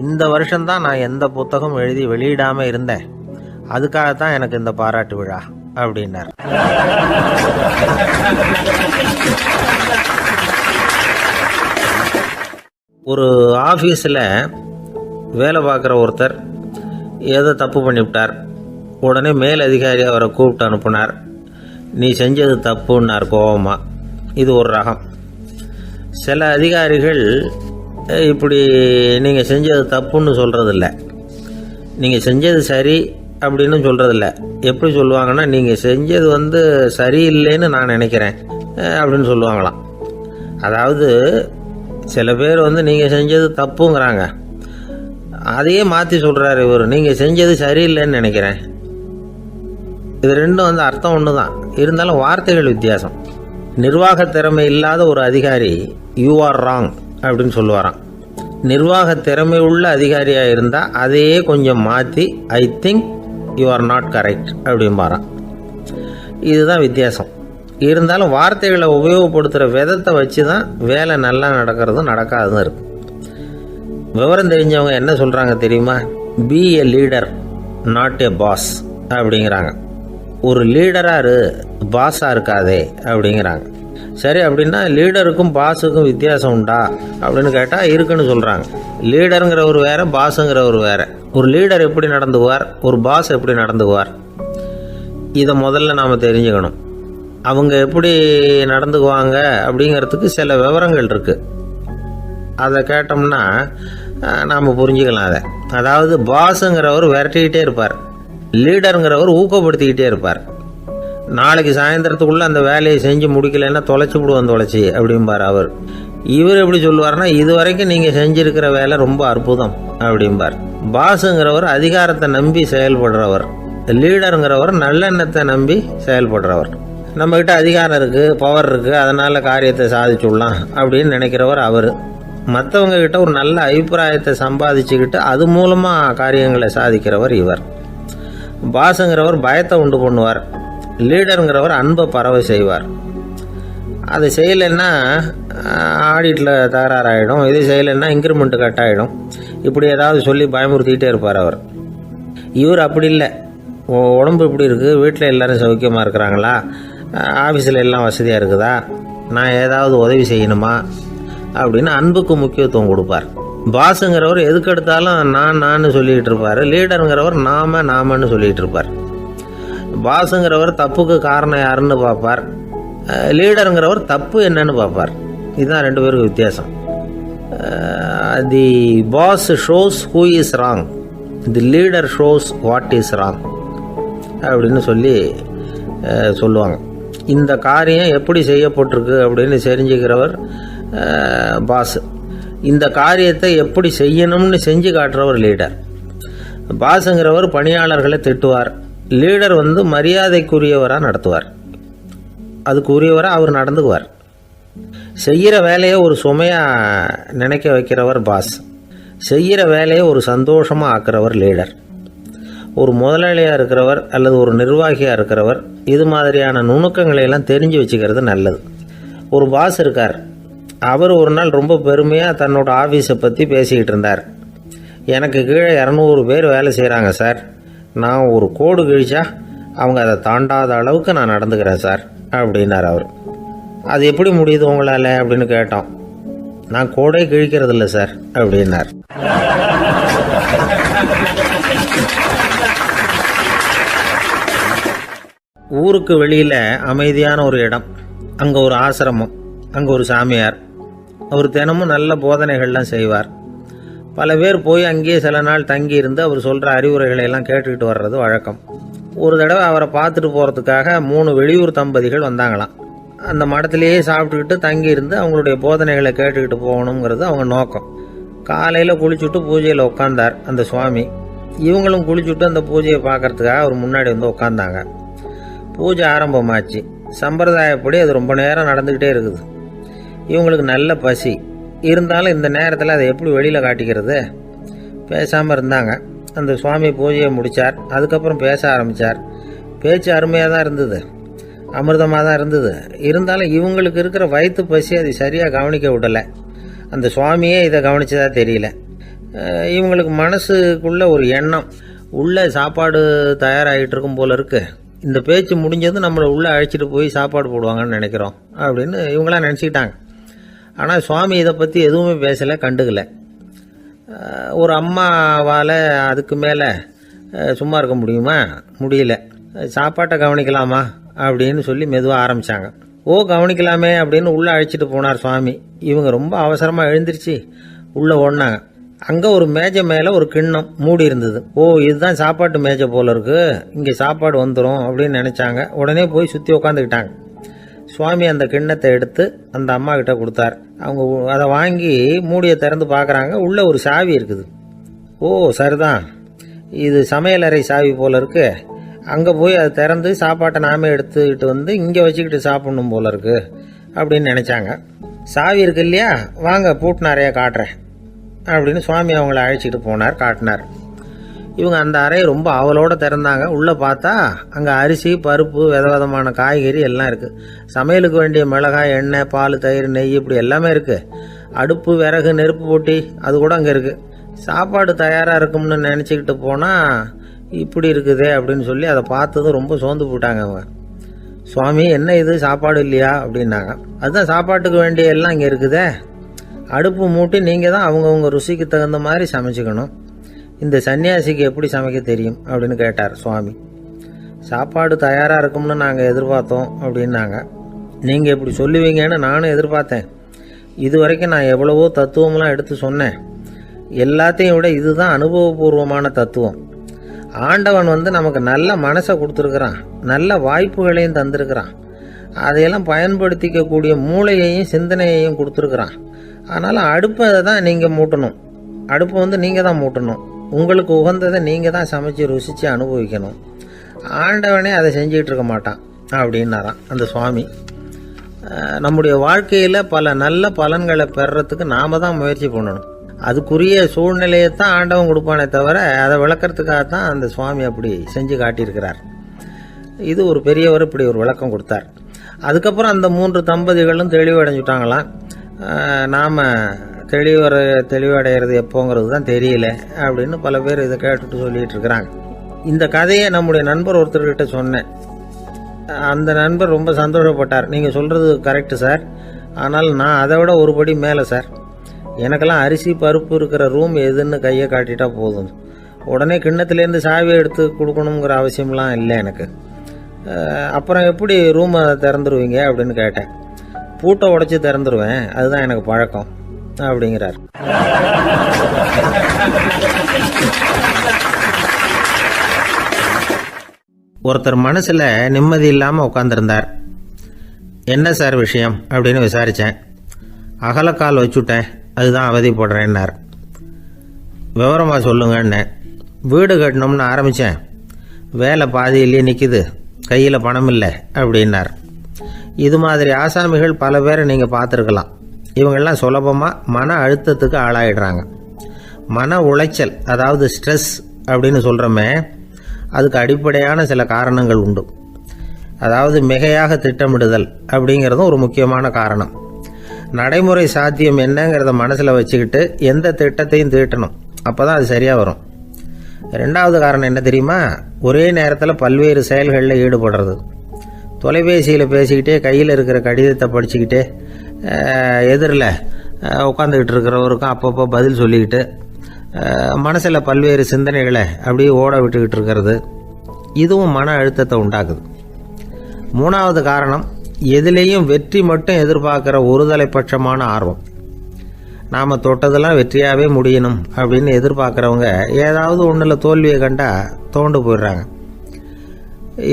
இந்த வருஷம்தான் நான் எந்த புத்தகம் எழுதி வெளியிடாமல் இருந்தேன், அதுக்காகத்தான் எனக்கு இந்த பாராட்டு விழா அப்படின்னார். ஒரு ஆஃபீஸில் வேலை பார்க்குற ஒருத்தர் ஏதோ தப்பு பண்ணிவிட்டார். உடனே மேல் அதிகாரி அவரை கூப்பிட்டு அனுப்புனார். நீ செஞ்சது தப்புன்னார் கோபமா. இது ஒரு ரகம். சில அதிகாரிகள் இப்படி நீங்கள் செஞ்சது தப்புன்னு சொல்கிறதில்ல, நீங்கள் செஞ்சது சரி அப்படின்னு சொல்கிறதில்ல. எப்படி சொல்லுவாங்கன்னா, நீங்கள் செஞ்சது சரியில்லைன்னு நான் நினைக்கிறேன் அப்படின்னு சொல்லுவாங்களாம். அதாவது சில பேர் நீங்கள் செஞ்சது தப்புங்கிறாங்க, அதையே மாற்றி சொல்கிறாரு இவர், நீங்கள் செஞ்சது சரியில்லைன்னு நினைக்கிறேன். இது ரெண்டும் அர்த்தம் ஒன்று தான், இருந்தாலும் வார்த்தைகள் வித்தியாசம். நிர்வாக திறமை இல்லாத ஒரு அதிகாரி யூ ஆர் ராங் அப்படின்னு சொல்லுவாராம். நிர்வாக திறமை உள்ள அதிகாரியாக இருந்தால் அதையே கொஞ்சம் மாற்றி I think you are not correct அப்படிம்பாராம். இதுதான் வித்தியாசம். இருந்தாலும் வார்த்தைகளை உபயோகப்படுத்துகிற விதத்தை வச்சு தான் வேலை நல்லா நடக்கிறதும் நடக்காததும் இருக்கு. விவரம் தெரிஞ்சவங்க என்ன சொல்கிறாங்க தெரியுமா? Be a leader not a boss அப்படிங்கிறாங்க. ஒரு லீடராக பாஸாக இருக்காதே அப்படிங்கிறாங்க. சரி, அப்படின்னா லீடருக்கும் பாஸுக்கும் வித்தியாசம் உண்டா அப்படின்னு கேட்டால் இருக்குன்னு சொல்கிறாங்க. லீடருங்கிறவர் வேற, பாஸுங்கிறவர் வேற. ஒரு லீடர் எப்படி நடந்துக்குவார், ஒரு பாஸ் எப்படி நடந்துக்குவார், இதை முதல்ல நாம் தெரிஞ்சுக்கணும். அவங்க எப்படி நடந்துக்குவாங்க அப்படிங்கிறதுக்கு சில விவரங்கள் இருக்குது. அதை கேட்டோம்னா நாம் புரிஞ்சுக்கலாம் அதை. அதாவது பாஸுங்கிறவர் விரட்டிக்கிட்டே இருப்பார், லீடருங்கிறவர் ஊக்கப்படுத்திக்கிட்டே இருப்பார். நாளைக்கு சாயந்தரத்துக்குள்ளே அந்த வேலையை செஞ்சு முடிக்கலைன்னா தொலைச்சி விடுவோம் தொலைச்சி அப்படிம்பார் அவர். இவர் எப்படி சொல்லுவார்னா, இது வரைக்கும் நீங்கள் செஞ்சுருக்கிற வேலை ரொம்ப அற்புதம் அப்படிம்பார். பாஸுங்கிறவர் அதிகாரத்தை நம்பி செயல்படுறவர், லீடருங்கிறவர் நல்லெண்ணத்தை நம்பி செயல்படுறவர். நம்மக்கிட்ட அதிகாரம் இருக்குது, பவர் இருக்குது, அதனால் காரியத்தை சாதிச்சுடலாம் அப்படின்னு நினைக்கிறவர் அவர். மற்றவங்க கிட்ட ஒரு நல்ல அபிப்பிராயத்தை சம்பாதிச்சுக்கிட்டு அது மூலமாக காரியங்களை சாதிக்கிறவர் இவர். பாஸுங்கிறவர் பயத்தை உண்டு பண்ணுவார், லீடருங்கிறவர் அன்பை பரவ செய்வார். அது செய்யலைன்னா ஆடிட்டில் தகராறாயிடும், இது செய்யலைன்னா இன்க்ரிமெண்ட்டு கட் ஆகிடும், இப்படி ஏதாவது சொல்லி பயமுறுத்திக்கிட்டே இருப்பார் அவர். இவர் அப்படி இல்லை. உடம்பு இப்படி இருக்குது, வீட்டில் எல்லோரும் சௌக்கியமாக இருக்கிறாங்களா, ஆஃபீஸில் எல்லாம் வசதியாக இருக்குதா, நான் ஏதாவது உதவி செய்யணுமா அப்படின்னு அன்புக்கு முக்கியத்துவம் கொடுப்பார். பாஸுங்கிறவர் எதுக்கு எடுத்தாலும் நான் சொல்லிகிட்டு இருப்பார், லீடருங்கிறவர் நாமன்னு சொல்லிகிட்டு இருப்பார். பாஸுங்கிறவர் தப்புக்கு காரணம் யாருன்னு பார்ப்பார், லீடருங்கிறவர் தப்பு என்னன்னு பார்ப்பார். இதுதான் ரெண்டு பேருக்கு வித்தியாசம். The boss shows who is wrong, the leader shows what is wrong அப்படின்னு சொல்லுவாங்க. இந்த காரியம் எப்படி செய்யப்பட்டிருக்கு அப்படின்னு தெரிஞ்சுக்கிறவர் பாஸ். இந்த காரியத்தை எப்படி செய்யணும்னு செஞ்சு காட்டுறவர் லீடர். பாஸுங்கிறவர் பணியாளர்களை திட்டுவார், லீடர் மரியாதைக்குரியவராக நடத்துவார், அதுக்குரியவராக அவர் நடந்துக்குவார். செய்கிற வேலையை ஒரு சுமையாக நினைக்க வைக்கிறவர் பாஸ், செய்கிற வேலையை ஒரு சந்தோஷமாக ஆக்கிறவர் லீடர். ஒரு முதலாளியாக இருக்கிறவர் அல்லது ஒரு நிர்வாகியாக இருக்கிறவர் இது மாதிரியான நுணுக்கங்களை எல்லாம் தெரிஞ்சு வச்சுக்கிறது நல்லது. ஒரு பாஸ் இருக்கார், அவர் ஒரு நாள் ரொம்ப பெருமையாக தன்னோட ஆஃபீஸை பற்றி பேசிக்கிட்டு இருந்தார். எனக்கு கீழே 200 பேர் வேலை செய்கிறாங்க சார், நான் ஒரு கோடு கிழிச்சா அவங்க அதை தாண்டாத அளவுக்கு நான் நடந்துக்கிறேன் சார் அப்படின்னார் அவர். அது எப்படி முடியுது உங்களால் அப்படின்னு கேட்டோம். நான் கோடே கிழிக்கிறது இல்லை சார் அப்படின்னார். ஊருக்கு வெளியில் அமைதியான ஒரு இடம், அங்கே ஒரு ஆசிரமம், அங்கே ஒரு சாமியார். அவர் தினமும் நல்ல போதனைகள்லாம் செய்வார். பல பேர் போய் அங்கேயே சில நாள் தங்கி இருந்து அவர் சொல்கிற அறிவுரைகளை எல்லாம் கேட்டுக்கிட்டு வர்றது வழக்கம். ஒரு தடவை அவரை பார்த்துட்டு போகிறதுக்காக 3 வெளியூர் தம்பதிகள் வந்தாங்களாம். அந்த மடத்திலேயே சாப்பிட்டுக்கிட்டு தங்கியிருந்து அவங்களுடைய போதனைகளை கேட்டுக்கிட்டு போகணுங்கிறது அவங்க நோக்கம். காலையில் குளிச்சுட்டு பூஜையில் உட்காந்தார் அந்த சுவாமி. இவங்களும் குளிச்சுட்டு அந்த பூஜையை பார்க்கறதுக்காக அவர் முன்னாடி வந்து உட்காந்தாங்க. பூஜை ஆரம்பமாச்சு. சம்பிரதாயப்படி அது ரொம்ப நேரம் நடந்துக்கிட்டே இருக்குது. இவங்களுக்கு நல்ல பசி இருந்தாலும் இந்த நேரத்தில் அதை எப்படி வெளியில் காட்டிக்கிறது? பேசாமல் இருந்தாங்க. அந்த சுவாமி பூஜையை முடித்தார். அதுக்கப்புறம் பேச ஆரம்பித்தார். பேச்சு அருமையாக தான் இருந்தது, அமிர்தமாக தான் இருந்தது. இருந்தாலும் இவங்களுக்கு இருக்கிற வயிற்று பசி அதை சரியாக கவனிக்க விடலை. அந்த சுவாமியே இதை கவனிச்சதா தெரியல. இவங்களுக்கு மனசுக்குள்ள ஒரு எண்ணம், உள்ளே சாப்பாடு தயாராகிட்டு இருக்கும் போல இருக்கு, இந்த பேச்சு முடிஞ்சது நம்மளை உள்ளே அழைச்சிட்டு போய் சாப்பாடு போடுவாங்கன்னு நினைக்கிறோம் அப்படின்னு இவங்களாம் நினச்சிக்கிட்டாங்க. ஆனால் சுவாமி இதை பற்றி எதுவுமே பேசலை, கண்டுக்கலை. ஒரு அம்மாவால் அதுக்கு மேலே சும்மா இருக்க முடியுமா? முடியல. சாப்பாட்டை கவனிக்கலாமா அப்படின்னு சொல்லி மெதுவாக ஆரம்பித்தாங்க. கவனிக்கலாமே அப்படின்னு உள்ளே அழைச்சிட்டு போனார் சுவாமி. இவங்க ரொம்ப அவசரமாக எழுந்திருச்சு உள்ளே ஓடினாங்க. அங்கே ஒரு மேஜை மேலே ஒரு கிண்ணம் மூடி இருந்தது. இதுதான் சாப்பாட்டு மேஜை போல இருக்கு, இங்கே சாப்பாடு வந்துடும் அப்படின்னு நினச்சாங்க. உடனே போய் சுற்றி உட்காந்துக்கிட்டாங்க. சுவாமி அந்த கிண்ணத்தை எடுத்து அந்த அம்மா கிட்ட கொடுத்தார். அவங்க அதை வாங்கி மூடியை திறந்து பார்க்குறாங்க. உள்ளே ஒரு சாவி இருக்குது. சரிதான், இது சமையலறை சாவி போல இருக்கு. அங்கே போய் அதை திறந்து சாப்பாட்டை நாமே எடுத்துக்கிட்டு வந்து இங்கே வச்சுக்கிட்டு சாப்பிடணும் போல இருக்கு அப்படின்னு நினச்சாங்க. சாவி இருக்கு இல்லையா, வாங்க பூட்டு நிறையா காட்டுறேன் அப்படின்னு சுவாமி அவங்கள அழைச்சிட்டு போனார், காட்டினார். இவங்க அந்த அறையை ரொம்ப அவளோடு திறந்தாங்க. உள்ளே பார்த்தா அங்கே அரிசி, பருப்பு, விதவிதமான காய்கறி எல்லாம் இருக்குது. சமையலுக்கு வேண்டிய மிளகாய், எண்ணெய், பால், தயிர், நெய் இப்படி எல்லாமே இருக்குது. அடுப்பு, விறகு, நெருப்பு போட்டி அது கூட அங்கே இருக்குது. சாப்பாடு தயாராக இருக்கும்னு நினச்சிக்கிட்டு போனால் இப்படி இருக்குதே அப்படின்னு சொல்லி அதை பார்த்ததும் ரொம்ப சோர்ந்து போட்டாங்க அவங்க. சுவாமி, என்ன இது சாப்பாடு இல்லையா அப்படின்னாங்க. அதுதான் சாப்பாட்டுக்கு வேண்டிய எல்லாம் இங்கே இருக்குதே. அடுப்பு மூட்டி நீங்கள் தான் அவங்கவுங்க ருசிக்கு தகுந்த மாதிரி சமைச்சிக்கணும். இந்த சன்னியாசிக்கு எப்படி சமைக்க தெரியும் அப்படின்னு கேட்டார் சுவாமி. சாப்பாடு தயாராக இருக்கும்னு நாங்கள் எதிர்பார்த்தோம் அப்படின்னாங்க. நீங்கள் இப்படி சொல்லுவீங்கன்னு நானும் எதிர்பார்த்தேன். இது வரைக்கும் நான் எவ்வளவோ தத்துவம்லாம் எடுத்து சொன்னேன். எல்லாத்தையும் விட இதுதான் அனுபவபூர்வமான தத்துவம். ஆண்டவன் நமக்கு நல்ல மனசை கொடுத்துருக்குறான், நல்ல வாய்ப்புகளையும் தந்திருக்கிறான், அதையெல்லாம் பயன்படுத்திக்கக்கூடிய மூளையையும் சிந்தனையையும் கொடுத்துருக்குறான். அதனால் அடுப்பை தான் நீங்கள் மூட்டணும். அடுப்பு நீங்கள் தான் மூட்டணும். உங்களுக்கு உகந்ததை நீங்கள் தான் சமைச்சு ருசித்து அனுபவிக்கணும். ஆண்டவனே அதை செஞ்சிகிட்டு இருக்க மாட்டான் அப்படின்னாராம் அந்த சுவாமி. நம்முடைய வாழ்க்கையில் பல நல்ல பலன்களை பெறறதுக்கு நாம் தான் முயற்சி பண்ணணும். அதுக்குரிய சூழ்நிலையை தான் ஆண்டவன் கொடுப்பானே தவிர அதை விளக்கறதுக்காக தான் அந்த சுவாமி அப்படி செஞ்சு காட்டியிருக்கிறார். இது ஒரு பெரியவர் இப்படி ஒரு விளக்கம் கொடுத்தார். அதுக்கப்புறம் அந்த 3 தம்பதிகளும் தெளிவடைஞ்சுட்டாங்களாம். நாம் தெளிவடைகிறது எப்போங்கிறது தான் தெரியல அப்படின்னு பல பேர் இதை கேட்டுட்டு சொல்லிகிட்டு இருக்கிறாங்க. இந்த கதையை நம்முடைய நண்பர் ஒருத்தர்கிட்ட சொன்னேன். அந்த நண்பர் ரொம்ப சந்தோஷப்பட்டார். நீங்கள் சொல்கிறது கரெக்டு சார், ஆனால் நான் அதை விட ஒரு படி மேலே சார். எனக்கெல்லாம் அரிசி, பருப்பு இருக்கிற ரூம் எதுன்னு கையை காட்டிட்டா போதும். உடனே கிண்ணத்துலேருந்து சாவியை எடுத்து கொடுக்கணுங்கிற அவசியம்லாம் இல்லை எனக்கு. அப்புறம் எப்படி ரூமை திறந்துருவீங்க அப்படின்னு கேட்டேன். பூட்டை உடைச்சி திறந்துருவேன், அதுதான் எனக்கு பழக்கம் அப்படிங்கிறார். ஒருத்தர் மனசில் நிம்மதி இல்லாமல் உட்காந்துருந்தார். என்ன சார் விஷயம் அப்படின்னு விசாரித்தேன். அகலக்கால் வச்சுட்டேன், அதுதான் அவதிப்படுறேன்னார். விவரமாக சொல்லுங்கன்னு. வீடு கட்டணும்னு ஆரம்பித்தேன், வேலை பாதியிலேயே நிற்கிது, கையில் பணம் இல்லை அப்படின்னார். இது மாதிரி ஆசாமிகள் பல பேரை நீங்கள் பார்த்துருக்கலாம். இவங்கெல்லாம் சுலபமாக மன அழுத்தத்துக்கு ஆளாயிடுறாங்க. மன உளைச்சல், அதாவது ஸ்ட்ரெஸ் அப்படின்னு சொல்கிறோமே, அதுக்கு அடிப்படையான சில காரணங்கள் உண்டு. அதாவது மிகையாக திட்டமிடுதல் அப்படிங்கிறதும் ஒரு முக்கியமான காரணம். நடைமுறை சாத்தியம் என்னங்கிறத மனசில் வச்சுக்கிட்டு எந்த திட்டத்தையும் தீட்டணும், அப்போ தான் அது சரியாக வரும். 2வது காரணம் என்ன தெரியுமா? ஒரே நேரத்தில் பல்வேறு செயல்களில் ஈடுபடுறது. தொலைபேசியில் பேசிக்கிட்டே கையில் இருக்கிற கடிதத்தை படிச்சுக்கிட்டே எதிரில் உட்காந்துக்கிட்டு இருக்கிறவருக்கும் அப்பப்போ பதில் சொல்லிக்கிட்டு மனசில் பல்வேறு சிந்தனைகளை அப்படியே ஓட விட்டுக்கிட்டு இருக்கிறது, இதுவும் மன அழுத்தத்தை உண்டாக்குது. 3வது காரணம், எதிலேயும் வெற்றி மட்டும் எதிர்பார்க்குற ஒருதலைப்பட்சமான ஆர்வம். நாம் தொட்டதெல்லாம் வெற்றியாகவே முடியணும் அப்படின்னு எதிர்பார்க்குறவங்க ஏதாவது ஒன்றில் தோல்வியை கண்டா தோண்டு போயிடுறாங்க.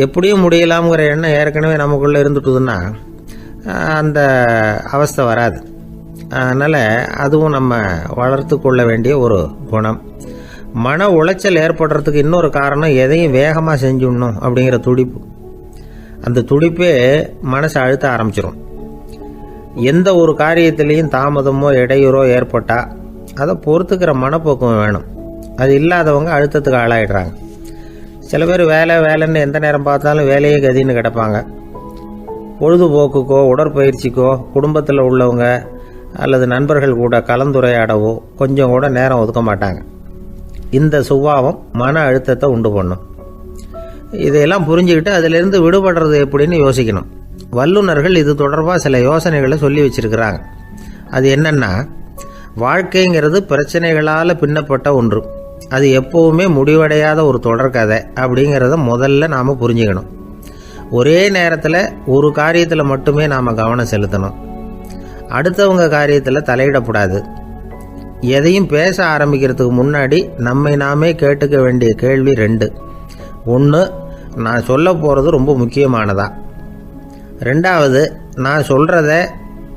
எப்படியும் முடியலாம்ங்கிற எண்ணம் ஏற்கனவே நமக்குள்ளே இருந்துட்டுதுன்னா அந்த அவஸ்தை வராது. அதனால் அதுவும் நம்ம வளர்த்து கொள்ள வேண்டிய ஒரு குணம். மன உளைச்சல் ஏற்படுறதுக்கு இன்னொரு காரணம் எதையும் வேகமாக செஞ்சுடணும் அப்படிங்கிற துடிப்பு. அந்த துடிப்பே மனசை அழுத்த ஆரம்பிச்சிடும். எந்த ஒரு காரியத்திலையும் தாமதமோ இடையூறோ ஏற்பட்டால் அதை பொறுத்துக்கிற மனப்போக்கம் வேணும். அது இல்லாதவங்க அழுத்தத்துக்கு ஆளாயிடுறாங்க. சில பேர் வேலைன்னு எந்த நேரம் பார்த்தாலும் வேலையே கதின்னு கிடப்பாங்க. பொழுதுபோக்குக்கோ உடற்பயிற்சிக்கோ குடும்பத்தில் உள்ளவங்க அல்லது நண்பர்கள் கூட கலந்துரையாடவோ கொஞ்சம் கூட நேரம் ஒதுக்க மாட்டாங்க. இந்த சுபாவம் மன அழுத்தத்தை உண்டு பண்ணும். இதையெல்லாம் புரிஞ்சுக்கிட்டு அதிலிருந்து விடுபடுறது எப்படின்னு யோசிக்கணும். வல்லுநர்கள் இது தொடர்பாக சில யோசனைகளை சொல்லி வச்சிருக்கிறாங்க. அது என்னன்னா, வாழ்க்கைங்கிறது பிரச்சனைகளால் பின்னப்பட்ட ஒன்று. அது எப்போவுமே முடிவடையாத ஒரு தொடர்கதை அப்படிங்கிறத முதல்ல நாம் புரிஞ்சுக்கணும். ஒரே நேரத்தில் ஒரு காரியத்தில் மட்டுமே நாம் கவனம் செலுத்தணும். அடுத்தவங்க காரியத்தில் தலையிடக்கூடாது. எதையும் பேச ஆரம்பிக்கிறதுக்கு முன்னாடி நம்மை நாமே கேட்டுக்க வேண்டிய கேள்வி 2. 1, நான் சொல்ல போகிறது ரொம்ப முக்கியமானதா? 2வது, நான் சொல்கிறத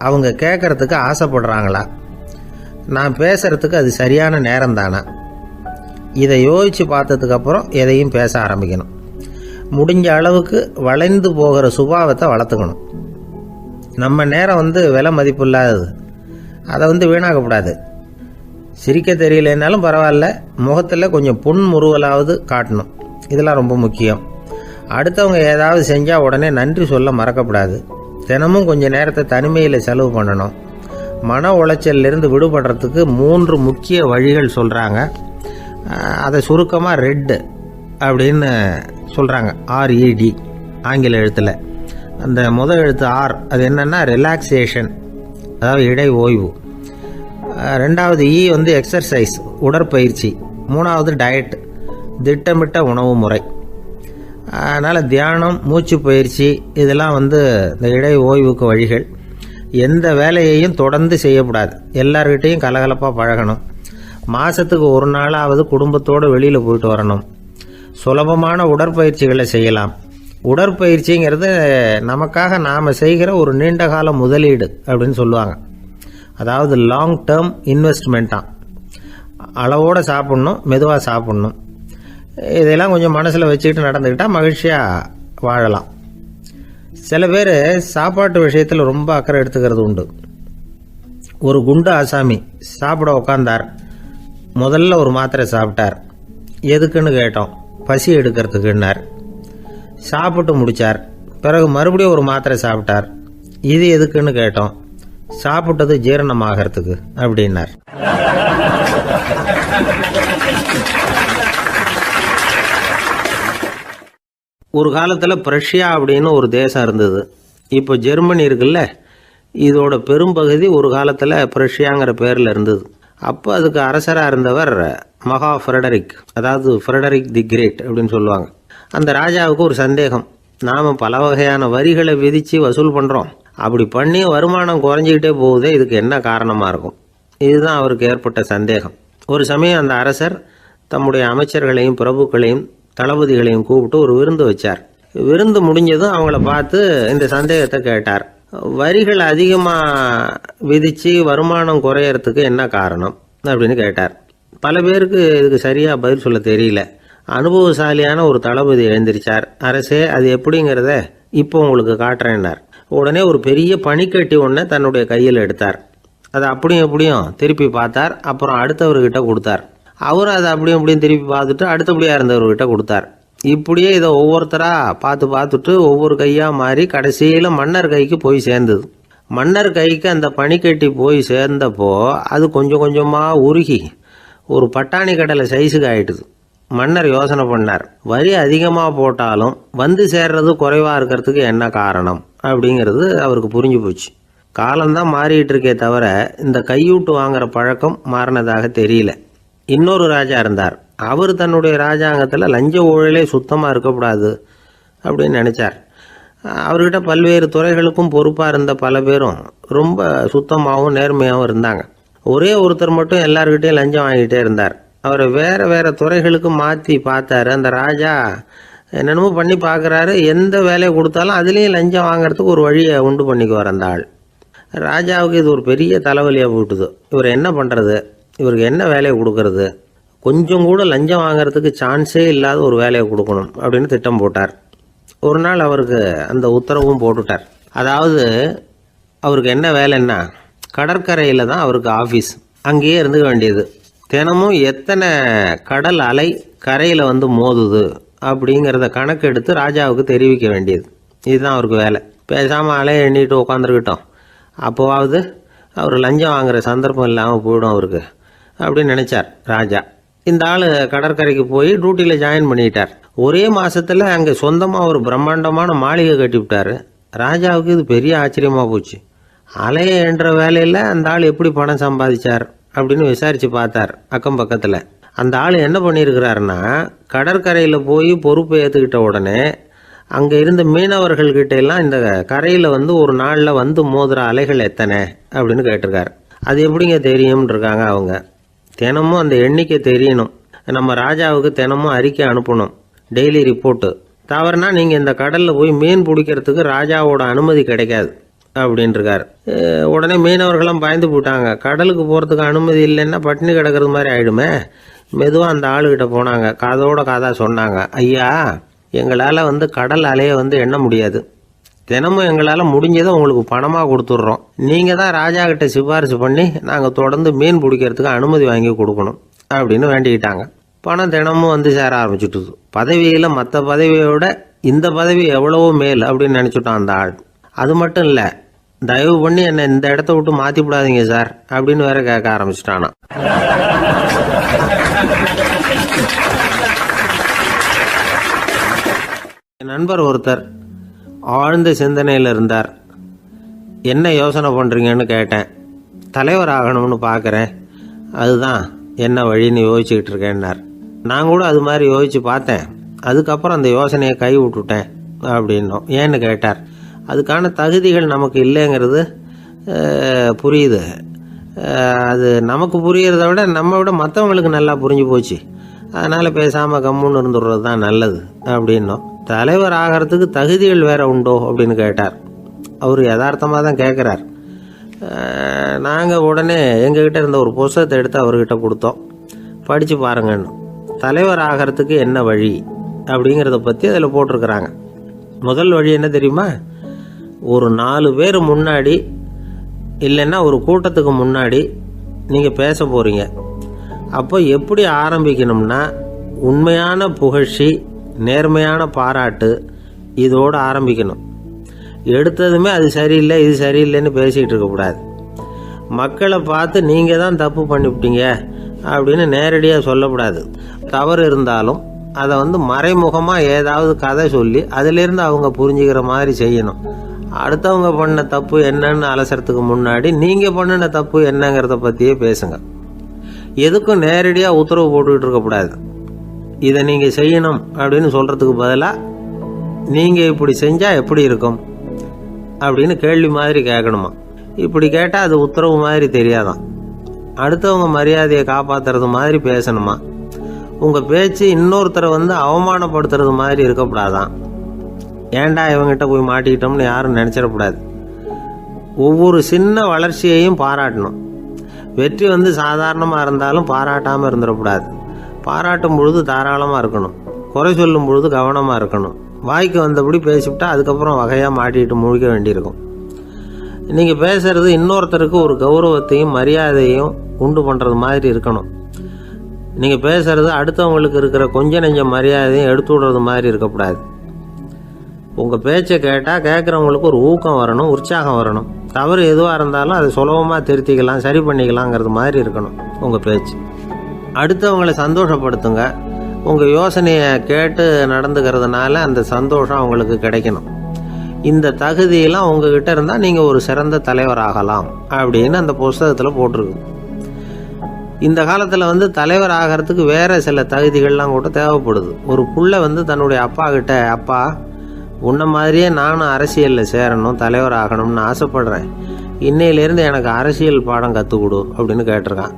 அவங்க கேட்கறதுக்கு ஆசைப்படுறாங்களா? நான் பேசுகிறதுக்கு அது சரியான நேரம் தானா? இதை யோசித்து பார்த்ததுக்கப்புறம் எதையும் பேச ஆரம்பிக்கணும். முடிஞ்ச அளவுக்கு வளைந்து போகிற சுபாவத்தை வளர்த்துக்கணும். நம்ம நேரம் விலை மதிப்பு இல்லாதது. அதை வீணாக்கக்கூடாது. சிரிக்க தெரியலனாலும் பரவாயில்ல, முகத்தில் கொஞ்சம் புன்முறுவலாவது காட்டணும். இதெல்லாம் ரொம்ப முக்கியம். அடுத்தவங்க ஏதாவது செஞ்சால் உடனே நன்றி சொல்ல மறக்கக்கூடாது. தினமும் கொஞ்சம் நேரத்தை தனிமையில் செலவு பண்ணணும். மன உளைச்சலிருந்து விடுபடுறதுக்கு 3 முக்கிய வழிகள் சொல்கிறாங்க. அதை சுருக்கமாக ரெட் அப்படின்னு சொல்கிறாங்க. RED ஆங்கில எழுத்தில். அந்த முதல் எழுத்து R, அது என்னென்னா ரிலாக்ஸேஷன், அதாவது இடை ஓய்வு. 2வது E எக்ஸர்சைஸ், உடற்பயிற்சி. 3வது டயட், திட்டமிட்ட உணவு முறை. அதனால் தியானம், மூச்சு பயிற்சி இதெல்லாம் இந்த இடை ஓய்வுக்கு வழிகள். எந்த வேலையையும் தொடர்ந்து செய்யக்கூடாது. எல்லார்கிட்டையும் கலகலப்பாக பழகணும். மாதத்துக்கு ஒரு நாளாவது குடும்பத்தோடு வெளியில் போயிட்டு வரணும். சுலபமான உடற்பயிற்சிகளை செய்யலாம். உடற்பயிற்சிங்கிறது நமக்காக நாம் செய்கிற ஒரு நீண்டகால முதலீடு அப்படின்னு சொல்லுவாங்க. அதாவது லாங் டேர்ம் இன்வெஸ்ட்மெண்ட்டாக. அளவோடு சாப்பிட்ணும், மெதுவாக சாப்பிட்ணும். இதெல்லாம் கொஞ்சம் மனசில் வச்சுக்கிட்டு நடந்துக்கிட்டால் மகிழ்ச்சியாக வாழலாம். சில பேர் சாப்பாட்டு விஷயத்தில் ரொம்ப அக்கறை எடுத்துக்கிறது உண்டு. ஒரு குண்டு ஆசாமி சாப்பிட உக்காந்தார். முதல்ல ஒரு மாத்திரை சாப்பிட்டார். எதுக்குன்னு கேட்டோம். பசி எடுக்கிறதுக்குன்னார். சாப்பிட்டு முடித்தார். பிறகு மறுபடியும் ஒரு மாத்திரை சாப்பிட்டார். இது எதுக்குன்னு கேட்டோம். சாப்பிட்டது ஜீரணமாகறதுக்கு அப்படின்னார். ஒரு காலத்தில் பிரஷ்யா அப்படின்னு ஒரு தேசம் இருந்தது. இப்போ ஜெர்மனி இருக்குல்ல, இதோட பெரும்பகுதி ஒரு காலத்தில் பிரஷ்யாங்கிற பேரில் இருந்தது. அப்போ அதுக்கு அரசராக இருந்தவர் மகா ஃப்ரெடரிக், அதாவது ஃப்ரெடரிக் தி கிரேட் அப்படின்னு சொல்லுவாங்க. அந்த ராஜாவுக்கு ஒரு சந்தேகம். நாம் பல வகையான வரிகளை விதித்து வசூல் பண்ணுறோம். அப்படி பண்ணி வருமானம் குறைஞ்சிக்கிட்டே போகுதே, இதுக்கு என்ன காரணமாக இருக்கும்? இதுதான் அவருக்கு ஏற்பட்ட சந்தேகம். ஒரு சமயம் அந்த அரசர் தம்முடைய அமைச்சர்களையும் பிரபுக்களையும் தளபதிகளையும் கூப்பிட்டு ஒரு விருந்து வச்சார். விருந்து முடிஞ்சதும் அவங்கள பார்த்து இந்த சந்தேகத்தை கேட்டார். வரிகள் அதிகமாக விதித்து வருமானம் குறையறதுக்கு என்ன காரணம் அப்படின்னு கேட்டார். பல பேருக்கு இதுக்கு சரியாக பதில் சொல்ல தெரியல. அனுபவசாலியான ஒரு தளபதி எழுந்திருச்சார். அரசே, அது எப்படிங்கிறத இப்போ உங்களுக்கு காட்டுறேன்னார். உடனே ஒரு பெரிய பனிக்கட்டி ஒன்றை தன்னுடைய கையில் எடுத்தார். அதை அப்படியும் எப்படியும் திருப்பி பார்த்தார். அப்புறம் அடுத்தவர்கிட்ட கொடுத்தார். அவர் அதை அப்படியும் எப்படியும் திருப்பி பார்த்துட்டு அடுத்தபடியாக இருந்தவர்கிட்ட கொடுத்தார். இப்படியே இதை ஒவ்வொருத்தராக பார்த்துட்டு ஒவ்வொரு கையாக மாறி கடைசியில் மன்னர் கைக்கு போய் சேர்ந்தது. மன்னர் கைக்கு அந்த பனிக்கட்டி போய் சேர்ந்தப்போ அது கொஞ்சம் கொஞ்சமாக உருகி ஒரு பட்டாணி கடலை சைஸுக்கு ஆயிட்டுது. மன்னர் யோசனை பண்ணார். வரி அதிகமாக போட்டாலும் வந்து சேர்றது குறைவாக இருக்கிறதுக்கு என்ன காரணம் அப்படிங்கிறது அவருக்கு புரிஞ்சு போச்சு. காலம்தான் மாறிட்டு இருக்கே தவிர இந்த கையூட்டு வாங்குற பழக்கம் மாறினதாக தெரியல. இன்னொரு ராஜா இருந்தார். அவர் தன்னுடைய ராஜாங்கத்தில் லஞ்ச ஊழலே சுத்தமாக இருக்கக்கூடாது அப்படின்னு நினச்சார். அவர்கிட்ட பல்வேறு துறைகளுக்கும் பொறுப்பாக இருந்த பல பேரும் ரொம்ப சுத்தமாகவும் நேர்மையாகவும் இருந்தாங்க. ஒரே ஒருத்தர் மட்டும் எல்லார்கிட்டையும் லஞ்சம் வாங்கிட்டே இருந்தார். அவரை வேறு வேறு துறைகளுக்கு மாற்றி பார்த்தாரு. அந்த ராஜா என்னென்னமோ பண்ணி பார்க்குறாரு. எந்த வேலையை கொடுத்தாலும் அதுலேயும் லஞ்சம் வாங்குறதுக்கு ஒரு வழியை உண்டு பண்ணிக்குவார் அந்த ஆள். ராஜாவுக்கு இது ஒரு பெரிய தலைவலியாக போட்டுது. இவர் என்ன பண்ணுறது, இவருக்கு என்ன வேலையை கொடுக்கறது, கொஞ்சம் கூட லஞ்சம் வாங்கிறதுக்கு சான்ஸே இல்லாத ஒரு வேலையை கொடுக்கணும் அப்படின்னு திட்டம் போட்டார். ஒரு நாள் அவருக்கு அந்த உத்தரவும் போட்டுட்டார். அதாவது அவருக்கு என்ன வேலைன்னா, கடற்கரையில் தான் அவருக்கு ஆஃபீஸ், அங்கேயே இருந்துக்க வேண்டியது. தினமும் எத்தனை கடல் அலை கரையில் வந்து மோதுது அப்படிங்கிறத கணக்கு எடுத்து ராஜாவுக்கு தெரிவிக்க வேண்டியது. இதுதான் அவருக்கு வேலை. பேசாமல் அலையை எண்ணிட்டு உட்காந்துருக்கிட்டோம், அப்போவாவது அவர் லஞ்சம் வாங்குகிற சந்தர்ப்பம் இல்லாமல் போயிடும் அவருக்கு அப்படின்னு நினச்சார் ராஜா. இந்த ஆள் கடற்கரைக்கு போய் டியூட்டியில் ஜாயின் பண்ணிட்டார். ஒரே மாதத்தில் அங்கே சொந்தமாக ஒரு பிரம்மாண்டமான மாளிகை கட்டிவிட்டார். ராஜாவுக்கு இது பெரிய ஆச்சரியமாக போச்சு. அலையை என்ற வேலையில் அந்த ஆள் எப்படி பணம் சம்பாதிச்சார் அப்படின்னு விசாரித்து பார்த்தார் அக்கம் பக்கத்தில். அந்த ஆள் என்ன பண்ணியிருக்கிறாருன்னா, கடற்கரையில் போய் பொறுப்பை ஏற்றுக்கிட்ட உடனே அங்கே இருந்த மீனவர்கள்கிட்ட எல்லாம் இந்த கரையில் வந்து ஒரு நாளில் வந்து மோதுற அலைகள் எத்தனை அப்படின்னு கேட்டிருக்காரு. அது எப்படிங்க தெரியும்னு இருக்காங்க அவங்க. தினமும் அந்த எண்ணிக்கை தெரியணும், நம்ம ராஜாவுக்கு தினமும் அறிக்கை அனுப்பணும், டெய்லி ரிப்போர்ட்டு. தவறுனா நீங்கள் இந்த கடலில் போய் மீன் பிடிக்கிறதுக்கு ராஜாவோட அனுமதி கிடைக்காது அப்படின்ட்டுருக்காரு. உடனே மீனவர்களும் பயந்து போட்டாங்க. கடலுக்கு போகிறதுக்கு அனுமதி இல்லைன்னா பட்டினி கிடக்கிறது மாதிரி ஆகிடுமே. மெதுவாக அந்த ஆளுகிட்ட போனாங்க, காதோட காதாக சொன்னாங்க, ஐயா எங்களால் வந்து கடல் அலையை வந்து எண்ண முடியாது, தினமும் எங்களால் முடிஞ்சதை உங்களுக்கு பணமாக கொடுத்துட்றோம், நீங்கள் தான் ராஜா கிட்ட சிபாரிசு பண்ணி நாங்கள் தொடர்ந்து மீன் பிடிக்கிறதுக்கு அனுமதி வாங்கி கொடுக்கணும் அப்படின்னு வேண்டிக்கிட்டாங்க. பணம் தினமும் வந்து சேர ஆரம்பிச்சுட்டுது. பதவியில் மற்ற பதவியோட இந்த பதவி எவ்வளவோ மேல் அப்படின்னு நினச்சிட்டான் அந்த ஆள். அது மட்டும் இல்லை, தயவு பண்ணி என்னை இந்த இடத்த விட்டு மாற்றி விடாதீங்க சார் அப்படின்னு வேற கேட்க ஆரம்பிச்சிட்டானா. என் நண்பர் ஒருத்தர் ஆழ்ந்த சிந்தனையில் இருந்தார். என்ன யோசனை பண்ணுறீங்கன்னு கேட்டேன். தலைவர் ஆகணும்னு பார்க்குறேன், அதுதான் என்ன வழின்னு யோசிச்சுக்கிட்டு இருக்கேன்னார். நான் கூட அது மாதிரி யோசித்து பார்த்தேன், அதுக்கப்புறம் அந்த யோசனையை கை விட்டுட்டேன் அப்படின்னோம். ஏன்னு கேட்டார். அதுக்கான தகுதிகள் நமக்கு இல்லைங்கிறது புரியுது. அது நமக்கு புரியறத விட நம்ம விட மற்றவங்களுக்கு நல்லா புரிஞ்சு போச்சு. அதனால் பேசாமல் கம்முன்னு இருந்துடுறது தான் நல்லது அப்படின்னோம். தலைவர் ஆகிறதுக்கு தகுதிகள் வேற உண்டோ அப்படின்னு கேட்டார். அவர் யதார்த்தமாக தான் கேட்குறார். நாங்கள் உடனே எங்ககிட்ட இருந்த ஒரு புத்தகத்தை எடுத்து அவர்கிட்ட கொடுத்தோம், படித்து பாருங்கன்னு. தலைவர் ஆகிறதுக்கு என்ன வழி அப்படிங்கிறத பற்றி அதில் போட்டிருக்கிறாங்க. முதல் வழி என்ன தெரியுமா? ஒரு 4 பேர் முன்னாடி இல்லைன்னா ஒரு கூட்டத்துக்கு முன்னாடி நீங்கள் பேச போகிறீங்க. அப்போ எப்படி ஆரம்பிக்கணும்னா, உண்மையான புகழ்ச்சி, நேர்மையான பாராட்டு, இதோடு ஆரம்பிக்கணும். எடுத்ததுமே அது சரியில்லை இது சரியில்லைன்னு பேசிகிட்டு இருக்கக்கூடாது. மக்களை பார்த்து நீங்கள் தான் தப்பு பண்ணிவிட்டீங்க அப்படின்னு நேரடியாக சொல்லக்கூடாது. தவறு இருந்தாலும் அதை வந்து மறைமுகமாக ஏதாவது கதை சொல்லி அதிலிருந்து அவங்க புரிஞ்சுக்கிற மாதிரி செய்யணும். அடுத்தவங்க பண்ண தப்பு என்னன்னு அலசறதுக்கு முன்னாடி நீங்கள் பண்ணின தப்பு என்னங்கிறத பற்றியே பேசுங்க. எதுக்கும் நேரடியாக உத்தரவு போட்டுக்கிட்டு இருக்கக்கூடாது. இதை நீங்கள் செய்யணும் அப்படின்னு சொல்கிறதுக்கு பதிலாக நீங்கள் இப்படி செஞ்சால் எப்படி இருக்கும் அப்படின்னு கேள்வி மாதிரி கேட்கணுமா. இப்படி கேட்டால் அது உத்தரவு மாதிரி தெரியாதான். அடுத்தவங்க மரியாதையை காப்பாற்றுறது மாதிரி பேசணுமா. உங்கள் பேச்சு இன்னொருத்தரை வந்து அவமானப்படுத்துறது மாதிரி இருக்கக்கூடாதான். ஏன்டா இவங்கிட்ட போய் மாட்டிக்கிட்டோம்னு யாரும் நினச்சிடக்கூடாது. ஒவ்வொரு சின்ன வளர்ச்சியையும் பாராட்டணும். வெற்றி வந்து சாதாரணமாக இருந்தாலும் பாராட்டாமல் இருந்துடக்கூடாது. பாராட்டும் பொழுது தாராளமாக இருக்கணும், குறை சொல்லும் பொழுது கவனமாக இருக்கணும். வாய்க்கு வந்தபடி பேசிவிட்டா அதுக்கப்புறம் வகையாக மாட்டிக்கிட்டு முழிக்க வேண்டியிருக்கும். நீங்கள் பேசுகிறது இன்னொருத்தருக்கு ஒரு கௌரவத்தையும் மரியாதையும் உண்டு பண்ணுறது மாதிரி இருக்கணும். நீங்கள் பேசுகிறது அடுத்தவங்களுக்கு இருக்கிற கொஞ்ச நெஞ்ச மரியாதையும் எடுத்து விடுறது மாதிரி இருக்கக்கூடாது. உங்கள் பேச்சை கேட்டால் கேட்குறவங்களுக்கு ஒரு ஊக்கம் வரணும், உற்சாகம் வரணும். தவறு எதுவாக இருந்தாலும் அதை சுலபமாக திருத்திக்கலாம், சரி பண்ணிக்கலாங்கிறது மாதிரி இருக்கணும் உங்கள் பேச்சு. அடுத்தவங்களை சந்தோஷப்படுத்துங்க. உங்கள் யோசனையை கேட்டு நடந்துக்கிறதுனால அந்த சந்தோஷம் அவங்களுக்கு கிடைக்கணும். இந்த தகுதியெல்லாம் உங்ககிட்ட இருந்தால் நீங்கள் ஒரு சிறந்த தலைவராகலாம் அப்படின்னு அந்த புஸ்தகத்தில் போட்டிருக்கு. இந்த காலத்தில் வந்து தலைவர் ஆகிறதுக்கு வேறு சில தகுதிகள்லாம் கூட தேவைப்படுது. ஒரு புள்ள வந்து தன்னுடைய அப்பா கிட்ட, அப்பா உன்ன மாதிரியே நானும் அரசியலில் சேரணும், தலைவர் ஆகணும்னு ஆசைப்படுறேன், இன்னையிலேருந்து எனக்கு அரசியல் பாடம் கற்றுக் கொடு அப்படின்னு கேட்டிருக்கான்.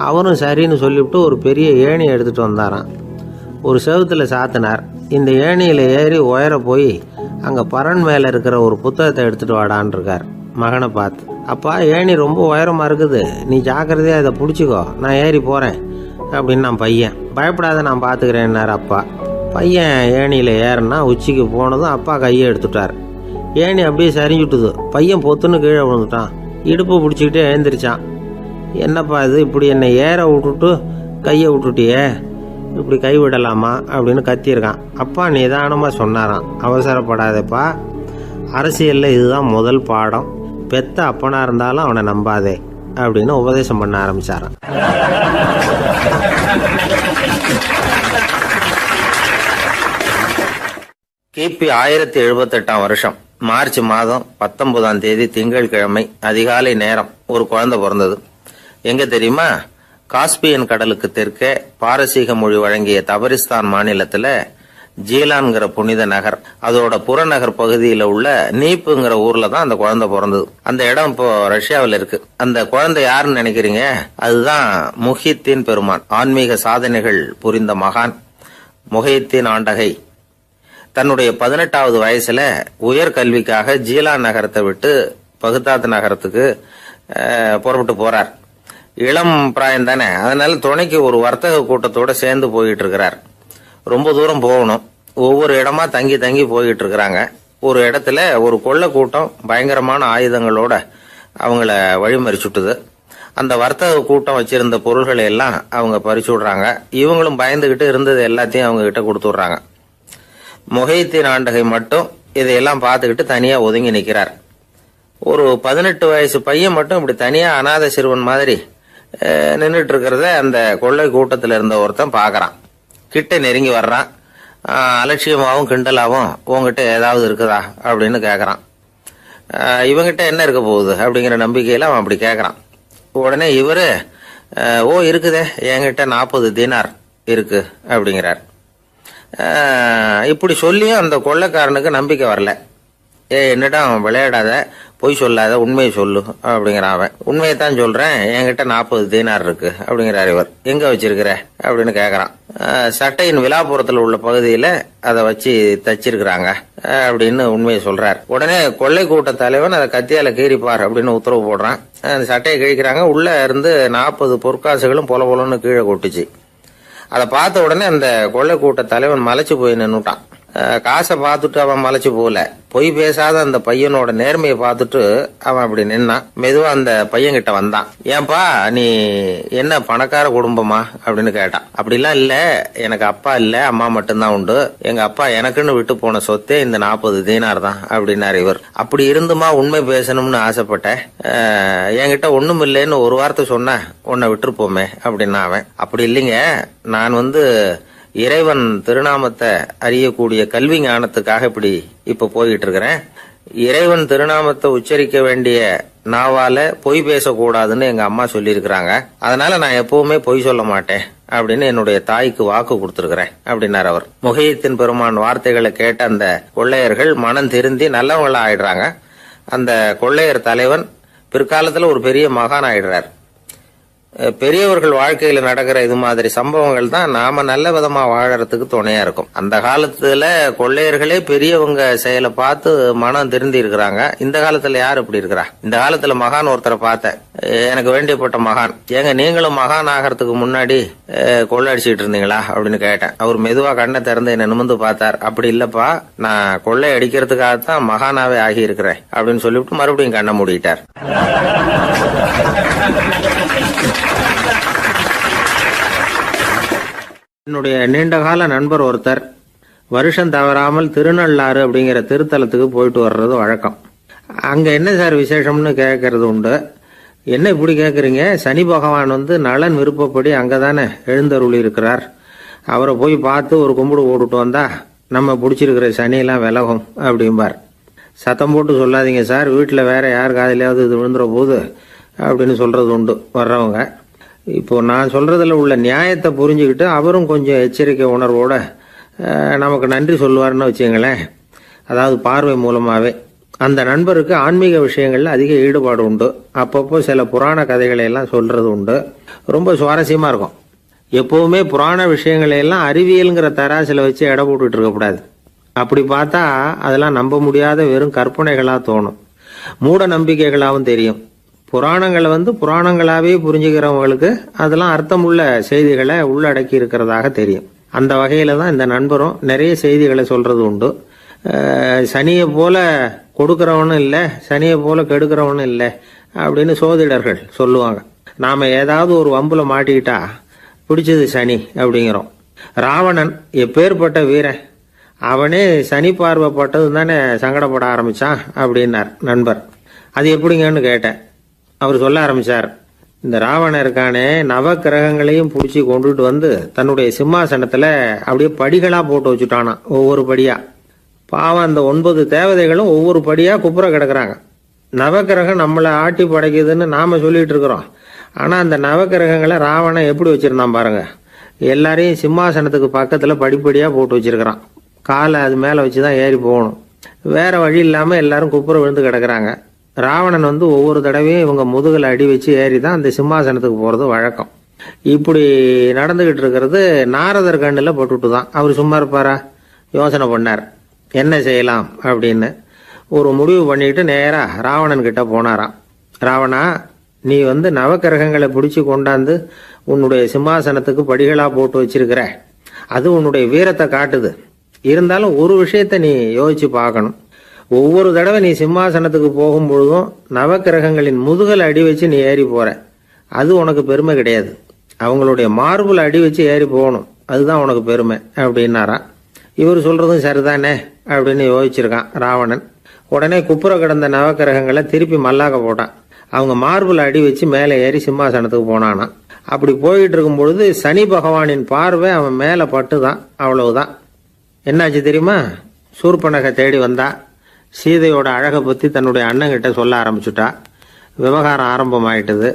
அவரும் சரின்னு சொல்லிவிட்டு ஒரு பெரிய ஏணியை எடுத்துகிட்டு வந்தாராம். ஒரு செவுத்தில் சாத்தினார். இந்த ஏணியில் ஏறி உயர போய் அங்கே பரன் மேலே இருக்கிற ஒரு புத்தகத்தை எடுத்துகிட்டு வாடான் இருக்கார் மகனை பார்த்து. அப்பா, ஏணி ரொம்ப உயரமாக இருக்குது, நீ ஜாக்கிரதையாக இதை பிடிச்சிக்கோ, நான் ஏறி போகிறேன் அப்படின்னு நான் பையன். பயப்படாத, நான் பார்த்துக்கிறேன்னார் அப்பா. பையன் ஏணியில் ஏறினா உச்சிக்கு போனதும் அப்பா கையை எடுத்துட்டார். ஏணி அப்படியே சரிஞ்சுட்டுது. பையன் பொத்துன்னு கீழே விழுந்துட்டான். இடுப்பு பிடிச்சிக்கிட்டே எழுந்திரிச்சான். என்னப்பா இது, இப்படி என்னை ஏற விட்டுட்டு கையை விட்டுட்டியே, இப்படி கை விடலாமா அப்படின்னு கத்தியிருக்கான். அப்பா நிதானமாக சொன்னாராம், அவசரப்படாதேப்பா, அரசியலில் இதுதான் முதல் பாடம், பெத்த அப்பனா இருந்தாலும் அவனை நம்பாதே அப்படின்னு உபதேசம் பண்ண ஆரம்பிச்சாராம். கிபி 1078 வருஷம் மார்ச் மாதம் 19ஆம் தேதி திங்கட்கிழமை அதிகாலை நேரம் ஒரு குழந்தை பிறந்தது. எங்க தெரியுமா? காஸ்பியன் கடலுக்கு தெற்கே பாரசீக மொழி வழங்கிய தபரிஸ்தான் மாநிலத்துல ஜீலான்கிற புனித நகர், அதோட புறநகர் பகுதியில் உள்ள நீப்புங்கிற ஊர்ல தான் அந்த குழந்தை பிறந்தது. அந்த இடம் இப்போ ரஷ்யாவில் இருக்கு. அந்த குழந்தை யாருன்னு நினைக்கிறீங்க? அதுதான் முஹித்தீன் பெருமான், ஆன்மீக சாதனைகள் புரிந்த மகான் முஹித்தீன் ஆண்டகை. தன்னுடைய 18வது வயசுல உயர்கல்விக்காக ஜீலான் நகரத்தை விட்டு பகுதாத் நகரத்துக்கு புறப்பட்டு போறார். இளம் பிராயம் தானே, அதனால துணைக்கு ஒரு வர்த்தக கூட்டத்தோட சேர்ந்து போயிட்டு இருக்கிறார். ரொம்ப தூரம் போகணும். ஒவ்வொரு இடமா தங்கி தங்கி போயிட்டு இருக்கிறாங்க. ஒரு இடத்துல ஒரு கொள்ளை கூட்டம் பயங்கரமான ஆயுதங்களோட அவங்கள வழிமறிச்சுட்டுது. அந்த வர்த்தக கூட்டம் வச்சிருந்த பொருள்களை எல்லாம் அவங்க பறிச்சு விடுறாங்க. இவங்களும் பயந்துகிட்டு இருந்தது எல்லாத்தையும் அவங்க கிட்ட கொடுத்துடுறாங்க. முஹித்தீன் ஆண்டகை மட்டும் இதையெல்லாம் பார்த்துக்கிட்டு தனியா ஒதுங்கி நிற்கிறார். ஒரு 18 வயசு பையன் மட்டும் இப்படி தனியா அநாத சிறுவன் மாதிரி நின்றுட்டு இருக்கிறத அந்த கொள்ளை கூட்டத்தில் இருந்த ஒருத்தன் பாக்குறான். கிட்ட நெருங்கி வர்றான். அலட்சியமாகவும் கிண்டலாகவும் உங்ககிட்ட ஏதாவது இருக்குதா அப்படின்னு கேட்கறான். இவங்கிட்ட என்ன இருக்க போகுது அப்படிங்கிற நம்பிக்கையில அவன் அப்படி கேட்கறான். உடனே இவரு, ஓ இருக்குதே, என்கிட்ட 40 தீனார் இருக்கு அப்படிங்கிறார். இப்படி சொல்லியும் அந்த கொள்ளைக்காரனுக்கு நம்பிக்கை வரல. என்னிடம் விளையாடாத, பொய் சொல்லாத, உண்மையை சொல்லு அப்படிங்கிறான் அவன். உண்மையைத்தான் சொல்றேன், என்கிட்ட 40 தீனார் இருக்கு அப்படிங்கிறார் இவர். எங்க வச்சிருக்கிற அப்படின்னு கேக்குறான். சட்டையின் விழாப்புறத்துல உள்ள பகுதியில அதை வச்சு தச்சிருக்கிறாங்க அப்படின்னு உண்மையை சொல்றார். உடனே கொள்ளை கூட்ட தலைவன் அதை கத்தியால கீறிப்பார் அப்படின்னு உத்தரவு போடுறான். அந்த சட்டையை கிழிக்கிறாங்க. உள்ள இருந்து 40 பொற்காசுகளும் பொல பொலன்னு கீழே கொட்டுச்சு. அதை பார்த்த உடனே அந்த கொள்ளை கூட்ட தலைவன் மலைச்சு போய் நின்னுட்டான். காசை பார்த்துட்டு அவன் மலைச்சு போல, பொய் பேசாத அந்த பையனோட நேர்மையை பார்த்துட்டு அவன் அப்படி நின்னான். மெதுவா அந்த பையன் கிட்ட வந்தான். ஏன்பா, நீ என்ன பணக்கார குடும்பமா அப்படின்னு கேட்டான். அப்படிலாம் இல்ல, எனக்கு அப்பா இல்ல, அம்மா மட்டும்தான் உண்டு. எங்க அப்பா எனக்குன்னு விட்டு போன சொத்தே இந்த 40 தீனார் தான் அப்படின்னாரு இவர். அப்படி இருந்துமா உண்மை பேசணும்னு ஆசைப்பட்டேன். என்கிட்ட ஒண்ணும் இல்லைன்னு ஒரு வார்த்தை சொன்ன உன்னை விட்டுருப்போமே அப்படின்னா அவன். அப்படி இல்லைங்க, நான் இறைவன் திருநாமத்தை அறியக்கூடிய கல்வி ஞானத்துக்காக இப்ப போயிட்டு இருக்கிறேன். இறைவன் திருநாமத்தை உச்சரிக்க வேண்டிய நாவால பொய் பேசக்கூடாதுன்னு எங்க அம்மா சொல்லி இருக்கிறாங்க. அதனால நான் எப்பவுமே பொய் சொல்ல மாட்டேன் அப்படின்னு என்னுடைய தாய்க்கு வாக்கு கொடுத்திருக்கிறேன் அப்படின்னார் அவர். முஹித்தீன் பெருமான் வார்த்தைகளை கேட்ட அந்த கொள்ளையர்கள் மனம் திருந்தி நல்லவங்களா ஆயிடுறாங்க. அந்த கொள்ளையர் தலைவன் பிற்காலத்துல ஒரு பெரிய மகான் ஆயிடுறார். பெரியவர்கள் வாழ்க்கையில நடக்கிற இது மாதிரி சம்பவங்கள் தான் நாம நல்ல விதமா வாழறதுக்கு துணையா இருக்கும். அந்த காலத்துல கொள்ளையர்களே பெரியவங்க செயலை பார்த்து மனம் திருந்தி இருக்கிறாங்க. இந்த காலத்துல யார் இப்படி இருக்கிறா? இந்த காலத்துல மகான் ஒருத்தரை பார்த்தேன், எனக்கு வேண்டியப்பட்ட மகான். ஏங்க நீங்களும் மகான் ஆகிறதுக்கு முன்னாடி கொள்ளை அடிச்சுட்டு இருந்தீங்களா அப்படின்னு கேட்டேன். அவர் மெதுவா கண்ணை திறந்து என்ன நிமிர்ந்து பார்த்தார். அப்படி இல்லப்பா, நான் கொள்ளை அடிக்கிறதுக்காகத்தான் மகானாவே ஆகி இருக்கிறேன் அப்படின்னு சொல்லிவிட்டு மறுபடியும் கண்ணை மூடிட்டார். என்னுடைய நீண்டகால நண்பர் ஒருத்தர் வருஷம் தவறாமல் திருநள்ளாறு அப்படிங்கிற திருத்தலத்துக்கு போயிட்டு வர்றது வழக்கம். அங்க என்ன சார் விசேஷம்னு கேட்கறது உண்டு. என்ன இப்படி கேட்குறீங்க? சனி பகவான் நலன் விருப்பப்படி அங்கதானே எழுந்தருளி இருக்கிறார். அவரை போய் பார்த்து ஒரு கும்பிடு ஓடிட்டு வந்தா நம்ம பிடிச்சிருக்கிற சனியெல்லாம் விலகும் அப்படிம்பார். சத்தம் போட்டு சொல்லாதீங்க சார், வீட்டில் வேற யார் காதிலாவது இது விழுந்துற போது அப்படின்னு சொல்றது உண்டு வர்றவங்க. இப்போ நான் சொல்றதுல உள்ள நியாயத்தை புரிஞ்சுக்கிட்டு அவரும் கொஞ்சம் எச்சரிக்கை உணர்வோட நமக்கு நன்றி சொல்லுவார்னு வச்சுங்களேன். அதாவது பார்வை மூலமாவே. அந்த நண்பருக்கு ஆன்மீக விஷயங்கள்ல அதிக ஈடுபாடு உண்டு. அப்பப்போ சில புராண கதைகளை எல்லாம் சொல்றது உண்டு. ரொம்ப சுவாரஸ்யமா இருக்கும். எப்பவுமே புராண விஷயங்களை எல்லாம் அறிவியலுங்கிற தராசில் வச்சு எடை போட்டுட்டு இருக்கக்கூடாது. அப்படி பார்த்தா அதெல்லாம் நம்ப முடியாத வெறும் கற்பனைகளாக தோணும், மூட நம்பிக்கைகளாகவும் தெரியும். புராணங்களை புராணங்களாகவே புரிஞ்சுக்கிறவங்களுக்கு அதெல்லாம் அர்த்தமுள்ள செய்திகளை உள்ளடக்கி இருக்கிறதாக தெரியும். அந்த வகையில் தான் இந்த நண்பரும் நிறைய செய்திகளை சொல்கிறது உண்டு. சனியை போல கொடுக்குறவனும் இல்லை, சனியை போல கெடுக்கிறவனும் இல்லை அப்படின்னு சோதிடர்கள் சொல்லுவாங்க. நாம் ஏதாவது ஒரு வம்புல மாட்டிக்கிட்டா பிடிச்சது சனி அப்படிங்கிறோம். ராவணன் எப்பேற்பட்ட வீரன், அவனே சனி பார்வைப்பட்டது தானே சங்கடப்பட ஆரம்பித்தான் அப்படின்னார் நண்பர். அது எப்படிங்கன்னு கேட்டேன். அவர் சொல்ல ஆரம்பித்தார், இந்த ராவணன் இருக்கானே நவ கிரகங்களையும் பிடிச்சி கொண்டுட்டு வந்து தன்னுடைய சிம்மாசனத்தில் அப்படியே படிகளாக போட்டு வச்சுட்டானா, ஒவ்வொரு படியாக. பாவம் அந்த 9 தேவதைகளும் ஒவ்வொரு படியாக குப்புற கிடக்குறாங்க. நவக்கிரகம் நம்மளை ஆட்டி படைக்குதுன்னு நாம் சொல்லிட்டு இருக்கிறோம். ஆனால் அந்த நவக்கிரகங்களை ராவணன் எப்படி வச்சுருந்தான் பாருங்க. எல்லாரையும் சிம்மாசனத்துக்கு பக்கத்தில் படிப்படியாக போட்டு வச்சிருக்கிறான். காலை அது மேலே வச்சு தான் ஏறி போகணும். வேற வழி இல்லாமல் எல்லாரும் குப்புற விழுந்து கிடக்குறாங்க. ராவணன் ஒவ்வொரு தடவையும் இவங்க முதுகில் அடி வச்சு ஏறி தான் அந்த சிம்மாசனத்துக்கு போகிறது வழக்கம். இப்படி நடந்துக்கிட்டு இருக்கிறது நாரதர் கண்ணில் பட்டுட்டு தான். அவர் சும்மா இருப்பாரா? யோசனை பண்ணார், என்ன செய்யலாம் அப்படின்னு. ஒரு முடிவு பண்ணிட்டு நேராக ராவணன் கிட்ட போனாராம். ராவணா, நீ நவக்கிரகங்களை பிடிச்சி கொண்டாந்து உன்னுடைய சிம்மாசனத்துக்கு படிகளாக போட்டு வச்சிருக்கிற, அது உன்னுடைய வீரத்தை காட்டுது. இருந்தாலும் ஒரு விஷயத்த நீ யோசிச்சு பார்க்கணும். ஒவ்வொரு தடவை நீ சிம்மாசனத்துக்கு போகும்பொழுதும் நவக்கிரகங்களின் முதுகல் அடி வச்சு நீ ஏறி போற, அது உனக்கு பெருமை கிடையாது. அவங்களுடைய மார்புல அடி வச்சு ஏறி போகணும், அதுதான் உனக்கு பெருமை அப்படின்னாராம். இவர் சொல்றதும் சரிதானே அப்படின்னு யோசிச்சிருக்கான் ராவணன். உடனே குப்புற கிடந்த நவக்கிரகங்களை திருப்பி மல்லாக்க போட்டான். அவங்க மார்புல அடி வச்சு மேலே ஏறி சிம்மாசனத்துக்கு போனானா. அப்படி போயிட்டு இருக்கும் பொழுது சனி பகவானின் பார்வை அவன் மேலே பட்டுதான். அவ்வளவுதான். என்னாச்சு தெரியுமா? சூர்பனகை தேடி வந்தா. சீதையோட அழகை பற்றி தன்னுடைய அண்ணங்கிட்ட சொல்ல ஆரம்பிச்சுட்டா. விவகாரம் ஆரம்பமாயிட்டது.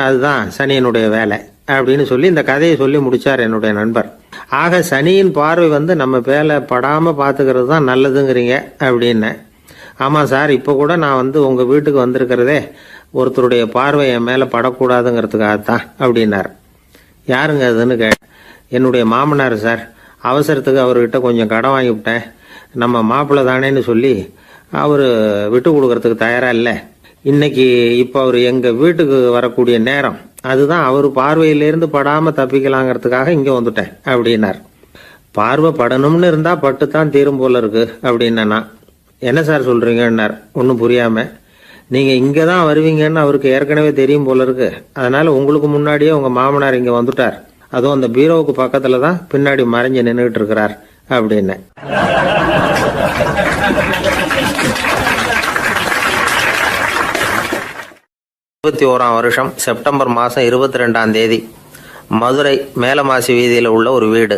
அதுதான் சனியனுடைய வேலை அப்படின்னு சொல்லி இந்த கதையை சொல்லி முடிச்சார் என்னுடைய நண்பர். ஆக சனியின் பார்வை நம்ம பேல படாமல் பார்த்துக்கிறது தான் நல்லதுங்கிறீங்க அப்படின்னு. ஆமாம் சார், இப்போ கூட நான் உங்கள் வீட்டுக்கு வந்திருக்கிறதே ஒருத்தருடைய பார்வை என் மேலே படக்கூடாதுங்கிறதுக்காகத்தான் அப்படின்னார். யாருங்க அதுன்னு என்னுடைய மாமனார் சார். அவசரத்துக்கு அவர்கிட்ட கொஞ்சம் கடன் வாங்கிவிட்டேன். நம்ம மாப்பிள்ளை தானேன்னு சொல்லி அவர் விட்டு கொடுக்கறதுக்கு தயாராக இல்லை. இன்னைக்கு இப்போ அவர் எங்கள் வீட்டுக்கு வரக்கூடிய நேரம், அதுதான் அவர் பார்வையிலேருந்து படாமல் தப்பிக்கலாங்கிறதுக்காக இங்கே வந்துட்டேன் அப்படின்னார். பார்வை படணும்னு இருந்தால் பட்டு தான் தீரும் போல இருக்கு அப்படின்னா. என்ன சார் சொல்கிறீங்கன்னார் ஒன்றும் புரியாமல். நீங்கள் இங்கே தான் வருவீங்கன்னு அவருக்கு ஏற்கனவே தெரியும் போல இருக்கு. அதனால் உங்களுக்கு முன்னாடியே உங்கள் மாமனார் இங்கே வந்துட்டார். அதுவும் அந்த பீரோவுக்கு பக்கத்தில் தான் பின்னாடி மறைஞ்சு நின்றுட்டு இருக்கிறார் அப்படின்னு. வருஷம் செப்டம்பர் மாதம் 22 மதுரை மேலமாசி வீதியில் உள்ள ஒரு வீடு.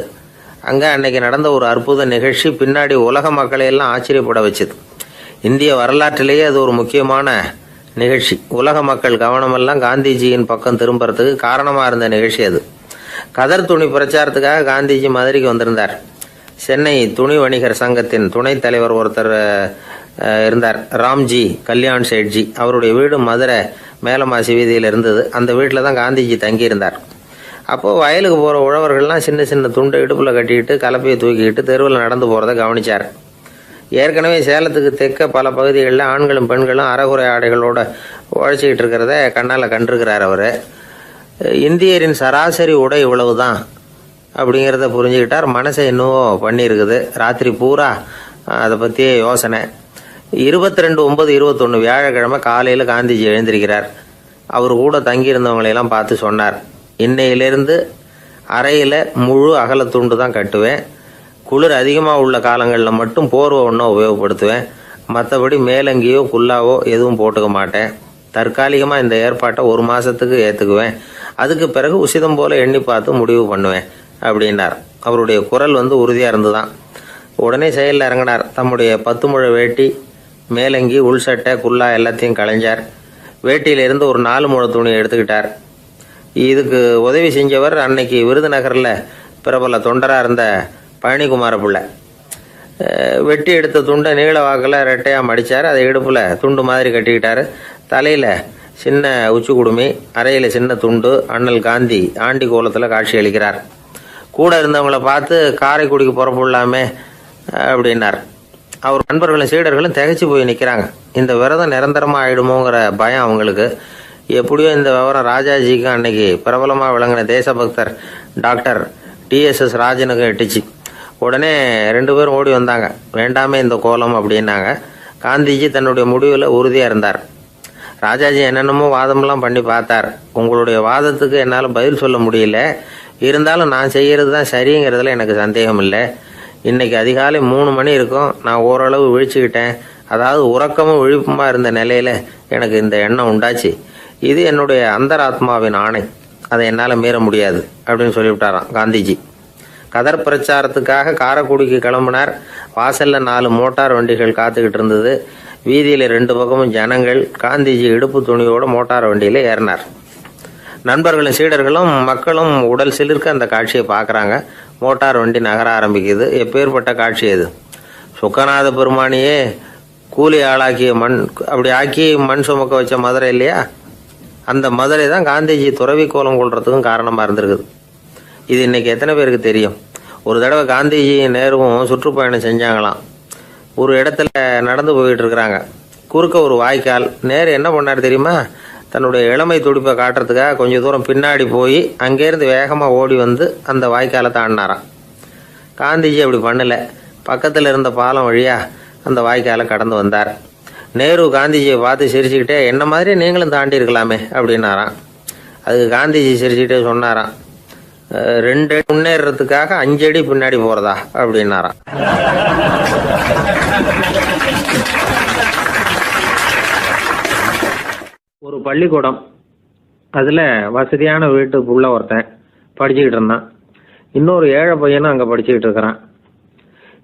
அங்கே அன்னைக்கு நடந்த ஒரு அற்புத நிகழ்ச்சி பின்னாடி உலக மக்களை எல்லாம் ஆச்சரியப்பட வச்சுது. இந்திய வரலாற்றிலேயே அது ஒரு முக்கியமான நிகழ்ச்சி. உலக மக்கள் கவனமெல்லாம் காந்திஜியின் பக்கம் திரும்புறதுக்கு காரணமாக இருந்த நிகழ்ச்சி அது. கதர் துணி பிரச்சாரத்துக்காக காந்திஜி மதுரைக்கு வந்திருந்தார். சென்னை துணி வணிகர் சங்கத்தின் துணைத் தலைவர் ஒருத்தர் இருந்தார், ராம்ஜி கல்யாண் சேட்ஜி. அவருடைய வீடு மதுரை மேலமாசி வீதியில் இருந்தது. அந்த வீட்டில் தான் காந்திஜி தங்கியிருந்தார். அப்போது வயலுக்கு போகிற உழவர்கள்லாம் சின்ன சின்ன துண்டை இடுப்பில் கட்டிக்கிட்டு கலப்பையை தூக்கிக்கிட்டு தெருவில் நடந்து போகிறத கவனித்தார். ஏற்கனவே சேலத்துக்கு தெற்க பல பகுதிகளில் ஆண்களும் பெண்களும் அறகுறை ஆடைகளோடு உழைச்சிக்கிட்டு இருக்கிறத கண்ணால் கண்டிருக்கிறார் அவர். இந்தியரின் சராசரி உடை இவ்வளவு தான் அப்படிங்கிறத புரிஞ்சுக்கிட்டார். மனசை இன்னும் பண்ணியிருக்குது. ராத்திரி பூரா அதை பற்றியே யோசனை. 22/9/21 வியாழக்கிழமை காலையில் காந்திஜி எழுந்திருக்கிறார். அவர் கூட தங்கியிருந்தவங்களையெல்லாம் பார்த்து சொன்னார், இன்னையிலிருந்து அறையில் முழு அகல துண்டு தான் கட்டுவேன். குளிர் அதிகமாக உள்ள காலங்களில் மட்டும் போர்வை ஒன்றும் உபயோகப்படுத்துவேன். மற்றபடி மேலங்கியோ குல்லாவோ எதுவும் போட்டுக்க மாட்டேன். தற்காலிகமாக இந்த ஏற்பாட்டை 1 மாதத்துக்கு ஏற்றுக்குவேன். அதுக்கு பிறகு உசிதம் போல் எண்ணி பார்த்து முடிவு பண்ணுவேன் அப்படின்னார். அவருடைய குரல் உறுதியாக இருந்துதான். உடனே செயலில் இறங்கினார். தம்முடைய 10 முழ வேட்டி, மேலங்கி, உள் சட்டை, குல்லா எல்லாத்தையும் களைஞ்சார். வேட்டியிலிருந்து ஒரு 4 முழ துணியை எடுத்துக்கிட்டார். இதுக்கு உதவி செஞ்சவர் அன்னைக்கு விருதுநகரில் பிரபல தொண்டராக இருந்த பழனிக்குமார பிள்ளை. வெட்டி எடுத்த துண்டை நீள வாக்கில் ரெட்டையாக மடித்தார். அதை இடுப்பில் துண்டு மாதிரி கட்டிக்கிட்டார். தலையில் சின்ன உச்சி குடுமி, அறையில் சின்ன துண்டு, அண்ணல் காந்தி ஆண்டி கோலத்தில் காட்சி அளிக்கிறார். கூட இருந்தவங்கள பார்த்து காரைக்குடிக்கு புறப்படலாமே அப்படின்னார். அவர் நண்பர்களும் சீடர்களும் திகைச்சு போய் நிற்கிறாங்க. இந்த விரதம் நிரந்தரமாக ஆயிடுமோங்கிற பயம் அவங்களுக்கு. எப்படியோ இந்த விவரம் ராஜாஜிக்கும் அன்னைக்கு பிரபலமாக விளங்கின தேசபக்தர் டாக்டர் டிஎஸ்எஸ் ராஜனுக்கும் எட்டுச்சு. உடனே 2 பேரும் ஓடி வந்தாங்க. வேண்டாமே இந்த கோலம் அப்படின்னாங்க. காந்திஜி தன்னுடைய முடிவில் உறுதியாக இருந்தார். ராஜாஜி என்னென்னமோ வாதமெல்லாம் பண்ணி பார்த்தார். உங்களுடைய வாதத்துக்கு என்னால் பதில் சொல்ல முடியல, இருந்தாலும் நான் செய்கிறது தான் சரிங்கிறதுல எனக்கு சந்தேகம் இல்லை. இன்னைக்கு அதிகாலை 3 மணி இருக்கும். நான் ஓரளவு விழிச்சுக்கிட்டேன். அதாவது உறக்கமும் விழிப்புமா இருந்த நிலையில எனக்கு இந்த எண்ணம் உண்டாச்சு. இது என்னுடைய அந்தராத்மாவின் ஆணை, அதை என்னால் மீற முடியாது அப்படின்னு சொல்லிவிட்டாராம் காந்திஜி. கதர் பிரச்சாரத்துக்காக காரைக்குடிக்கு கிளம்பினார். வாசல்ல 4 மோட்டார் வண்டிகள் காத்துக்கிட்டு இருந்தது. வீதியில் 2 பக்கமும் ஜனங்கள். காந்திஜி இடுப்பு துணியோட மோட்டார் வண்டியில ஏறினார். நண்பர்களும் சீடர்களும் மக்களும் உடல் சிலிர்க்க அந்த காட்சியை பார்க்குறாங்க. மோட்டார் வண்டி நகர ஆரம்பிக்குது. எப்பேற்பட்ட காட்சி அது! சுக்கநாத பெருமானியே கூலி ஆளாக்கிய அப்படி ஆக்கி மண் சுமக்க வச்ச மதுரை இல்லையா, அந்த மதுரை தான் காந்திஜி துறவி கோலம் கொள்றதுக்கும் காரணமாக இருந்திருக்குது. இது இன்னைக்கு எத்தனை பேருக்கு தெரியும்? ஒரு தடவை காந்திஜி நேருவும் சுற்றுப்பயணம் செஞ்சாங்களாம். ஒரு இடத்துல நடந்து போயிட்டு இருக்கிறாங்க. குறுக்க ஒரு வாய்க்கால். நேரு என்ன பண்ணார் தெரியுமா? தன்னுடைய இளமை துடிப்பை காட்டுறதுக்காக கொஞ்சம் தூரம் பின்னாடி போய் அங்கேருந்து வேகமாக ஓடி வந்து அந்த வாய்க்காலை தாண்டினாராம். காந்திஜி அப்படி பண்ணலை. பக்கத்தில் இருந்த பாலம் வழியா அந்த வாய்க்காலை கடந்து வந்தார். நேரு காந்திஜியை பார்த்து சிரிச்சுக்கிட்டே, என்ன மாதிரி நீங்களும் தாண்டி இருக்கலாமே அப்படின்னாராம். அதுக்கு காந்திஜி சிரிச்சுக்கிட்டே சொன்னாராம், 2 அடி முன்னேறதுக்காக 5 அடி பின்னாடி போறதா அப்படின்னாராம். ஒரு பள்ளிக்கூடம். அதுல வசதியான வீட்டுக்குள்ள ஒருத்தன் படிச்சுக்கிட்டு இருந்தான். இன்னொரு ஏழை பையனும் அங்க படிச்சுக்கிட்டு இருக்கிறான்.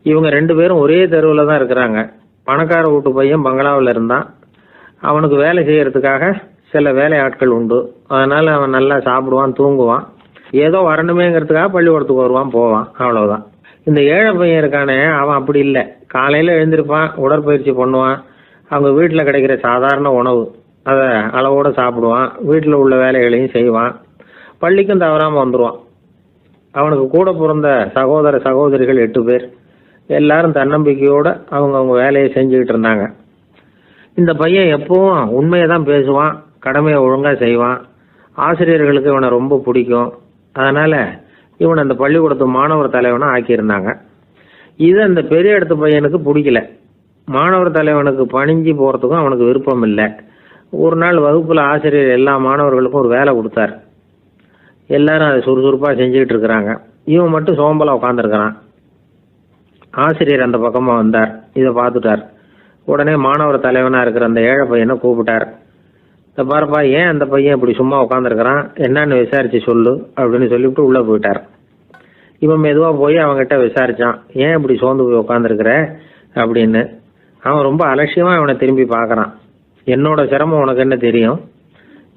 இவங்க 2 பேரும் ஒரே தெருவில் தான் இருக்கிறாங்க. பணக்கார வீட்டு பையன் பங்களாவில் இருந்தான். அவனுக்கு வேலை செய்யறதுக்காக சில வேலை ஆட்கள் உண்டு. அதனால அவன் நல்லா சாப்பிடுவான், தூங்குவான். ஏதோ வரணுமேங்கிறதுக்காக பள்ளிக்கூடத்துக்கு வருவான், போவான், அவ்வளவுதான். இந்த ஏழை பையன் இருக்கானே, அவன் அப்படி இல்லை. காலையில எழுந்திருப்பான், உடற்பயிற்சி பண்ணுவான், அவங்க வீட்டில் கிடைக்கிற சாதாரண உணவு அதை அளவோட சாப்பிடுவான், வீட்டில் உள்ள வேலைகளையும் செய்வான், பள்ளிக்கும் தவறாமல் வந்துடுவான். அவனுக்கு கூட பிறந்த சகோதர சகோதரிகள் 8 பேர். எல்லாரும் தன்னம்பிக்கையோட அவங்க வேலையை செஞ்சுக்கிட்டு இருந்தாங்க. இந்த பையன் எப்பவும் உண்மையை தான் பேசுவான், கடமையை ஒழுங்காக செய்வான். ஆசிரியர்களுக்கு இவனை ரொம்ப பிடிக்கும். அதனால இவனை அந்த பள்ளிக்கூடத்து மாணவர் தலைவனா ஆக்கியிருந்தாங்க. இது அந்த பெரிய இடத்து பையனுக்கு பிடிக்கல. மாணவர் தலைவனுக்கு பணிஞ்சு போறதுக்கும் அவனுக்கு விருப்பம் இல்லை. ஒரு நாள் வகுப்புல ஆசிரியர் எல்லா மாணவர்களுக்கும் ஒரு வேலை கொடுத்தார். எல்லாரும் அதை சுறுசுறுப்பா செஞ்சுக்கிட்டு இருக்கிறாங்க. இவன் மட்டும் சோம்பலா உட்காந்துருக்கிறான். ஆசிரியர் அந்த பக்கமா வந்தார். இதை பார்த்துட்டார். உடனே மாணவர் தலைவனா இருக்கிற அந்த ஏழை பையனை கூப்பிட்டார். இந்த பாருப்பா, ஏன் அந்த பையன் இப்படி சும்மா உட்காந்துருக்கிறான், என்னன்னு விசாரிச்சு சொல்லு அப்படின்னு சொல்லிவிட்டு உள்ள போயிட்டார். இவன் மெதுவா போய் அவன்கிட்ட விசாரிச்சான், ஏன் இப்படி சோர்ந்து போய் உட்காந்துருக்கிற அப்படின்னு. அவன் ரொம்ப அலட்சியமா இவனை திரும்பி பார்க்கறான். என்னோட சிரமம் உனக்கு என்ன தெரியும்?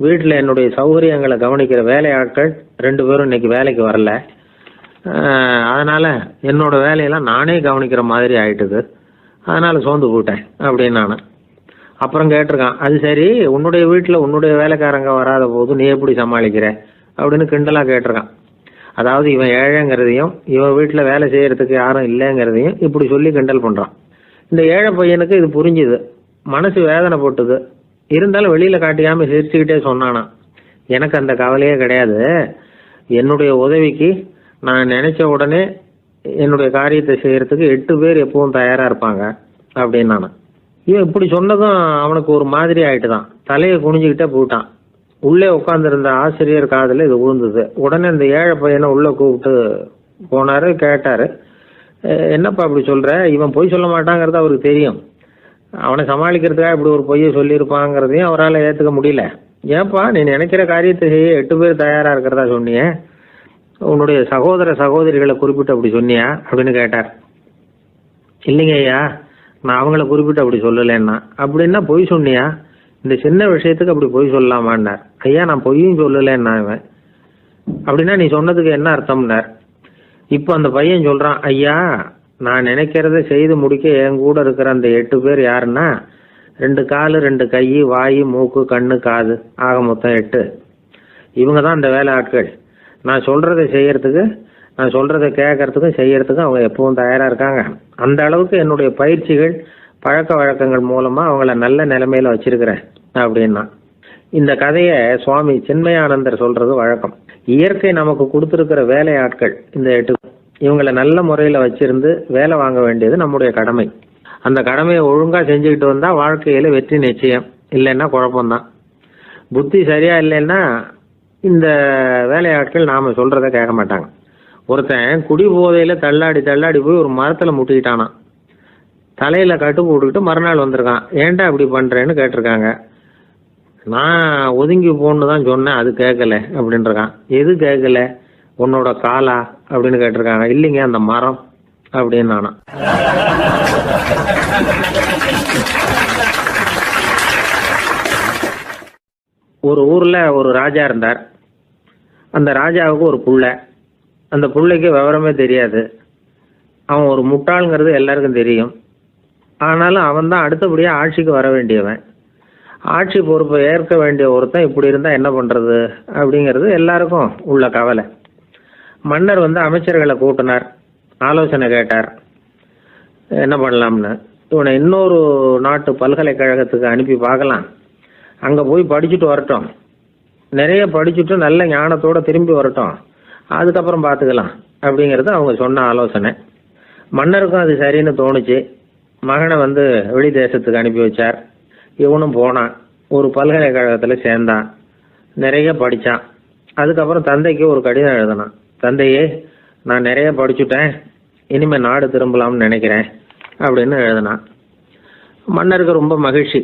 வீட்டில் என்னுடைய சௌகரியங்களை கவனிக்கிற வேலையாட்கள் 2 பேரும் இன்னைக்கு வேலைக்கு வரல. அதனால என்னோட வேலையெல்லாம் நானே கவனிக்கிற மாதிரி ஆயிட்டுது. அதனால சோர்ந்து போயிட்டேன் அப்படின்னு நான். அப்புறம் கேட்டிருக்கான், அது சரி, உன்னுடைய வீட்டில் உன்னுடைய வேலைக்காரங்க வராத போது நீ எப்படி சமாளிக்கிற அப்படின்னு கிண்டலா கேட்டிருக்கான். அதாவது இவன் ஏழைங்கிறதையும் இவன் வீட்டில் வேலை செய்யறதுக்கு யாரும் இல்லைங்கிறதையும் இப்படி சொல்லி கிண்டல் பண்றான். இந்த ஏழை பையனுக்கு இது புரிஞ்சுது. மனசு வேதனை போட்டுது. இருந்தாலும் வெளியில காட்டிக்காம சிரிச்சுக்கிட்டே சொன்னானா, எனக்கு அந்த கவலையே கிடையாது. என்னுடைய உதவிக்கு நான் நினைச்ச உடனே என்னுடைய காரியத்தை செய்யறதுக்கு 8 பேர் எப்பவும் தயாரா இருப்பாங்க அப்படின்னு. இவன் இப்படி சொன்னதும் அவனுக்கு ஒரு மாதிரி ஆயிட்டுதான். தலையை குனிஞ்சுக்கிட்டே போயிட்டான். உள்ளே உட்காந்துருந்த ஆசிரியர் காதுல இது விழுந்தது. உடனே இந்த ஏழை பையனை உள்ள கூப்பிட்டு போனாரு. கேட்டாரு, என்னப்பா இப்படி சொல்ற? இவன் பொய் சொல்ல மாட்டாங்கிறது அவருக்கு தெரியும். அவனை சமாளிக்கிறதுக்காக இப்படி ஒரு பொய்யை சொல்லியிருப்பாங்கிறதையும் அவரால் ஏற்றுக்க முடியல. ஏன்பா, நீ நினைக்கிற காரியத்தை செய்ய 8 பேர் தயாரா இருக்கிறதா சொன்னியே, உன்னுடைய சகோதர சகோதரிகளை குறிப்பிட்டு அப்படி சொன்னியா அப்படின்னு கேட்டார். இல்லைங்க ஐயா, நான் அவங்கள குறிப்பிட்டு அப்படி சொல்லலைன்னா. அப்படின்னா பொய் சொன்னியா? இந்த சின்ன விஷயத்துக்கு அப்படி பொய் சொல்லலாமான்னார். ஐயா, நான் பொய்யும் சொல்லலைன்னா. இவன் அப்படின்னா நீ சொன்னதுக்கு என்ன அர்த்தம்னார். இப்போ அந்த பையன் சொல்றான், ஐயா, நான் நினைக்கிறத செய்து முடிக்க என் கூட இருக்கிற அந்த 8 பேர் யாருன்னா 2 காலு 2 கை, வாய், மூக்கு, கண்ணு, காது, ஆக மொத்தம் 8. இவங்க தான் இந்த வேலை ஆட்கள். நான் சொல்றதை செய்யறதுக்கு, நான் சொல்றதை கேட்கறதுக்கும் செய்யறதுக்கும் அவங்க எப்பவும் தயாரா இருக்காங்க. அந்த அளவுக்கு என்னுடைய பயிற்சிகள், பழக்க வழக்கங்கள் மூலமா அவங்கள நல்ல நிலைமையில வச்சிருக்கிறேன் அப்படின்னா. இந்த கதையை சுவாமி சின்மயானந்தர் சொல்றது வழக்கம். இயற்கை நமக்கு கொடுத்துருக்கிற வேலையாட்கள் இந்த 8. இவங்களை நல்ல முறையில் வச்சிருந்து வேலை வாங்க வேண்டியது நம்முடைய கடமை. அந்த கடமையை ஒழுங்கா செஞ்சுக்கிட்டு வந்தா வாழ்க்கையில வெற்றி நிச்சயம். இல்லைன்னா குழப்பம்தான். புத்தி சரியா இல்லைன்னா இந்த வேலையாட்கள் நாம சொல்றதை கேட்க மாட்டாங்க. ஒருத்தன் குடி போதையில தள்ளாடி தள்ளாடி போய் ஒரு மரத்துல முட்டிக்கிட்டானான். தலையில கட்டு போட்டுக்கிட்டு மறுநாள் வந்திருக்கான். ஏன்டா இப்படி பண்றேன்னு கேட்டிருக்காங்க. நான் ஒதுங்கி போன்னு தான் சொன்னேன், அது கேட்கல அப்படின்றான். எது கேட்கல? உன்னோட காலா அப்படின்னு கேட்டிருக்காங்க. இல்லைங்க, அந்த மரம் அப்படின்னு நானா. ஒரு ஊர்ல ஒரு ராஜா இருந்தார். அந்த ராஜாவுக்கு ஒரு புள்ள. அந்த புள்ளைக்கு விவரமே தெரியாது. அவன் ஒரு முட்டாளுங்கிறது எல்லாருக்கும் தெரியும். ஆனாலும் அவன் தான் அடுத்தபடியா ஆட்சிக்கு வர வேண்டியவன். ஆட்சி பொறுப்பை ஏற்க வேண்டிய ஒருத்தன் இப்படி இருந்தா என்ன பண்றது அப்படிங்கிறது எல்லாருக்கும் உள்ள கவலை. மன்னர் அமைச்சர்களை கூட்டினார், ஆலோசனை கேட்டார் என்ன பண்ணலாம்னு. இவனை இன்னொரு நாட்டு பல்கலைக்கழகத்துக்கு அனுப்பி பார்க்கலாம், அங்க போய் படிச்சுட்டு வரட்டும், நிறைய படிச்சுட்டு நல்ல ஞானத்தோட திரும்பி வரட்டும், அதுக்கப்புறம் பார்த்துக்கலாம் அப்படிங்கிறது அவங்க சொன்ன ஆலோசனை. மன்னருக்கும் அது சரின்னு தோணுச்சு. மகனை வெளி தேசத்துக்கு அனுப்பி வச்சார். இவனும் போனான், ஒரு பல்கலைக்கழகத்தில் சேர்ந்தான், நிறைய படித்தான். அதுக்கப்புறம் தந்தைக்கு ஒரு கடிதம் எழுதினான். தந்தையே, நான் நிறைய படிச்சுட்டேன், இனிமேல் நாடு திரும்பலாம்னு நினைக்கிறேன் அப்படின்னு எழுதினான். மன்னருக்கு ரொம்ப மகிழ்ச்சி.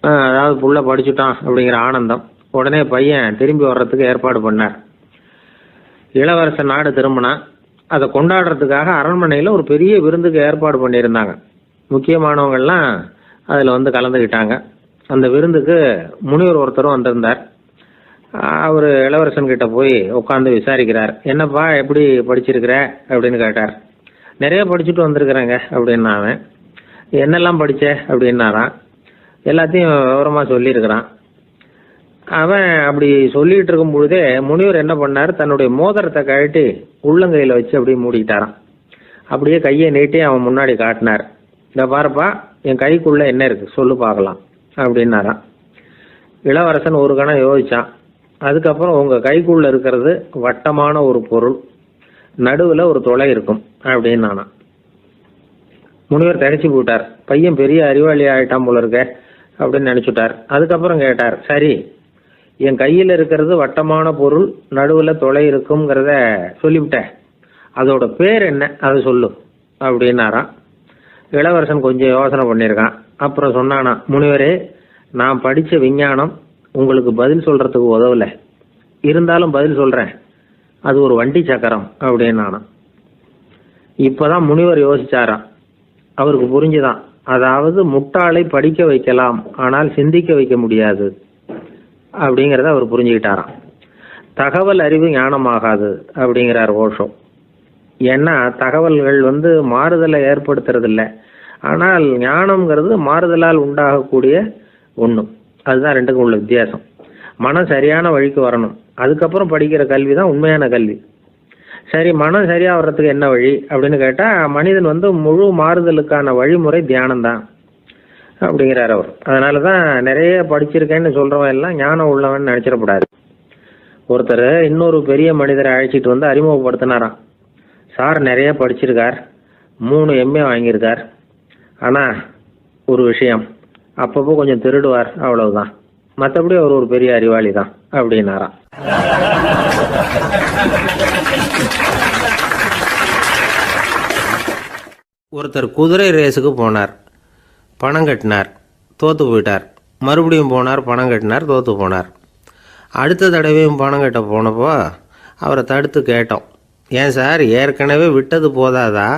அதாவது புள்ள படிச்சுட்டான் அப்படிங்கிற ஆனந்தம். உடனே பையன் திரும்பி வர்றதுக்கு ஏற்பாடு பண்ணார். இளவரசன் நாடு திரும்பினான். அதை கொண்டாடுறதுக்காக அரண்மனையில் ஒரு பெரிய விருந்துக்கு ஏற்பாடு பண்ணியிருந்தாங்க. முக்கியமானவங்கள்லாம் அதில் கலந்துக்கிட்டாங்க. அந்த விருந்துக்கு முனிவர் ஒருத்தரும் வந்திருந்தார். அவர் இளவரசன் கிட்ட போய் உட்காந்து விசாரிக்கிறார். என்னப்பா, எப்படி படிச்சிருக்கிற அப்படின்னு கேட்டார். நிறைய படிச்சுட்டு வந்திருக்கிறேங்க அப்படின்னா அவன். என்னெல்லாம் படிச்ச அப்படின்னாரான். எல்லாத்தையும் விவரமாக சொல்லியிருக்கிறான். அவன் அப்படி சொல்லிட்டு இருக்கும் பொழுதே முனிவர் என்ன பண்ணார், தன்னுடைய மோதிரத்தை கழட்டி உள்ளங்கையில் வச்சு அப்படியே மூடிக்கிட்டாரான். அப்படியே கையை நீட்டி அவன் முன்னாடி காட்டினார். இந்த பாருப்பா, என் கைக்குள்ள என்ன இருக்கு சொல்லு பார்க்கலாம் அப்படின்னாரான். இளவரசன் ஒரு கணம் யோசிச்சான். அதுக்கப்புறம் உங்க கைக்குள்ள இருக்கிறது வட்டமான ஒரு பொருள், நடுவில் ஒரு துளை இருக்கும் அப்படின்னானா. முனிவர் தனிச்சு போட்டார். பையன் பெரிய அறிவாளி ஆயிட்டான் போல இருக்க அப்படின்னு நினைச்சுட்டார். அதுக்கப்புறம் கேட்டார், சரி, என் கையில் இருக்கிறது வட்டமான பொருள், நடுவில் துளை இருக்குங்கிறத சொல்லிவிட்டேன், அதோட பேர் என்ன, அதை சொல்லு அப்படின்னாராம். இளவரசன் கொஞ்சம் யோசனை பண்ணியிருக்கான். அப்புறம் சொன்னானா, முனிவரே, நான் படித்த விஞ்ஞானம் உங்களுக்கு பதில் சொல்றதுக்கு உதவலை, இருந்தாலும் பதில் சொல்றேன், அது ஒரு வண்டி சக்கரம் அப்படின்னானா. இப்பதான் முனிவர் யோசிச்சாராம். அவருக்கு புரிஞ்சுதான், அதாவது முட்டாளை படிக்க வைக்கலாம், ஆனால் சிந்திக்க வைக்க முடியாது அப்படிங்கிறத அவர் புரிஞ்சுக்கிட்டாராம். தகவல் அறிவு ஞானமாகாது அப்படிங்கிறார் ஓஷோ. ஏன்னா தகவல்கள் மாறுதலை ஏற்படுத்துறது இல்லை, ஆனால் ஞானம்ங்கிறது மாறுதலால் உண்டாகக்கூடிய ஒன்று. அதுதான் ரெண்டுக்கும் உள்ள வித்தியாசம். மனம் சரியான வழிக்கு வரணும், அதுக்கப்புறம் படிக்கிற கல்வி தான் உண்மையான கல்வி. சரி, மனம் சரியா வர்றதுக்கு என்ன வழி அப்படின்னு கேட்டா, மனிதன் முழு மாறுதலுக்கான வழிமுறை தியானம் தான் அப்படிங்கிறார் அவர். அதனாலதான் நிறைய படிச்சிருக்கேன்னு சொல்றவன் எல்லாம் ஞானம் உள்ளவன் நினைச்சிடக்கூடாது. ஒருத்தர் இன்னொரு பெரிய மனிதரை அழைச்சிட்டு அறிமுகப்படுத்தினாராம். சார் நிறைய படிச்சிருக்கார், 3 MA வாங்கியிருக்கார், ஆனா ஒரு விஷயம், அப்பப்போ கொஞ்சம் திருடுவார், அவ்வளவுதான், மற்றபடி அவர் ஒரு பெரிய அறிவாளி தான் அப்படின்னாராம். ஒருத்தர் குதிரை ரேஸுக்கு போனார், பணம் கட்டினார், தோத்து போயிட்டார். மறுபடியும் போனார், பணம் கட்டினார், தோத்து போனார். அடுத்த தடவையும் பணம் கட்ட போனப்போ அவரை தடுத்து கேட்டோம், ஏன் சார், ஏற்கனவே விட்டது போதாதா,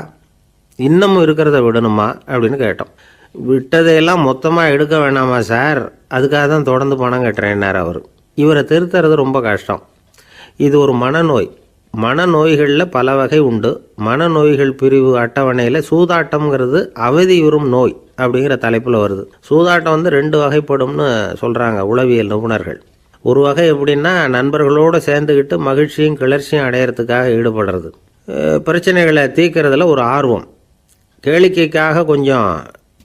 இன்னமும் இருக்கிறத விடணுமா அப்படின்னு கேட்டோம். விட்டதையெல்லாம் மொத்தமாக எடுக்க வேணாமா சார், அதுக்காக தான் தொடர்ந்து பணம் கட்டுறேன்னார் அவர். இவரை திருத்துறது ரொம்ப கஷ்டம். இது ஒரு மனநோய். மனநோய்களில் பல வகை உண்டு. மனநோய்கள் பிரிவு அட்டவணையில் சூதாட்டம்ங்கிறது அவதியுறும் நோய் அப்படிங்கிற தலைப்பில் வருது. சூதாட்டம் வந்து 2 வகைப்படும்னு சொல்கிறாங்க உளவியல் நிபுணர்கள். ஒரு வகை எப்படின்னா, நண்பர்களோடு சேர்ந்துக்கிட்டு மகிழ்ச்சியும் கிளர்ச்சியும் அடையிறதுக்காக ஈடுபடுறது, பிரச்சனைகளை தீர்க்கறதுல ஒரு ஆர்வம், கேளிக்கைக்காக கொஞ்சம்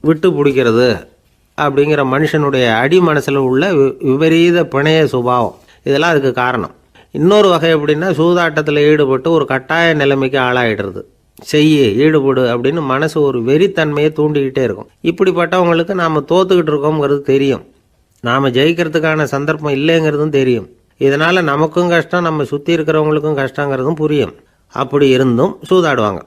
விட்டு பிடிக்கிறது அப்படிங்கிற மனுஷனுடைய அடி மனசில் உள்ள விபரீத பிணைய சுபாவம், இதெல்லாம் அதுக்கு காரணம். இன்னொரு வகை எப்படின்னா, சூதாட்டத்தில் ஈடுபட்டு ஒரு கட்டாய நிலைமைக்கு ஆளாயிடுறது, ஈடுபடு அப்படின்னு மனசு ஒரு வெறித்தன்மையை தூண்டிக்கிட்டே இருக்கும். இப்படிப்பட்டவங்களுக்கு நாம் தோத்துக்கிட்டு இருக்கோங்கிறது தெரியும், நாம் ஜெயிக்கிறதுக்கான சந்தர்ப்பம் இல்லைங்கிறதும் தெரியும். இதனால் நமக்கும் கஷ்டம், நம்ம சுற்றி இருக்கிறவங்களுக்கும் கஷ்டங்கிறதும் புரியும். அப்படி இருந்தும் சூதாடுவாங்க.